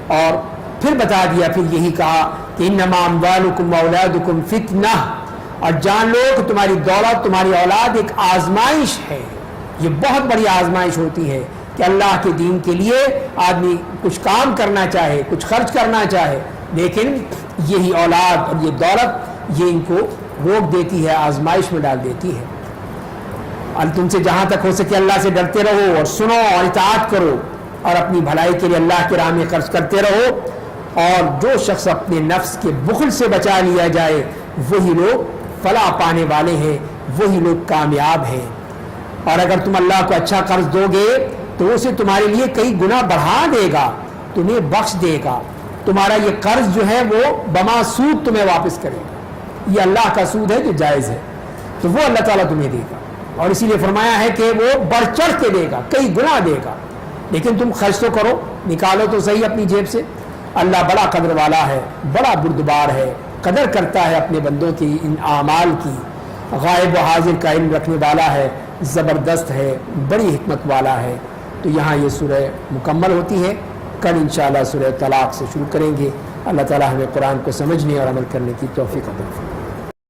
اور پھر بتا دیا، پھر یہی کہا کہ انما اموالکم واولادکم فتنہ، اور جان لو کہ تمہاری دولت، تمہاری اولاد ایک آزمائش ہے۔ یہ بہت بڑی آزمائش ہوتی ہے کہ اللہ کے دین کے لیے آدمی کچھ کام کرنا چاہے، کچھ خرچ کرنا چاہے، لیکن یہی اولاد اور یہ دولت یہ ان کو روک دیتی ہے، آزمائش میں ڈال دیتی ہے۔ اور تم سے جہاں تک ہو سکے اللہ سے ڈرتے رہو اور سنو اور اطاعت کرو، اور اپنی بھلائی کے لیے اللہ کی راہ میں خرچ کرتے رہو، اور جو شخص اپنے نفس کے بخل سے بچا لیا جائے وہی لوگ فلاح پانے والے ہیں، وہی لوگ کامیاب ہیں۔ اور اگر تم اللہ کو اچھا قرض دو گے تو اسے تمہارے لیے کئی گنا بڑھا دے گا، تمہیں بخش دے گا، تمہارا یہ قرض جو ہے وہ بما سود تمہیں واپس کرے گا۔ یہ اللہ کا سود ہے جو جائز ہے، تو وہ اللہ تعالیٰ تمہیں دے گا، اور اسی لیے فرمایا ہے کہ وہ بڑھ چڑھ کے دے گا، کئی گنا دے گا۔ لیکن تم خرچ تو کرو، نکالو تو صحیح اپنی جیب سے۔ اللہ بڑا قدر والا ہے، بڑا بردبار ہے، قدر کرتا ہے اپنے بندوں کی ان اعمال کی، غائب و حاضر کا علم رکھنے والا ہے، زبردست ہے، بڑی حکمت والا ہے۔ تو یہاں یہ سورہ مکمل ہوتی ہے۔ کل انشاءاللہ سورہ طلاق سے شروع کریں گے۔ اللہ تعالی ہمیں قرآن کو سمجھنے اور عمل کرنے کی توفیق عطا فرمائے۔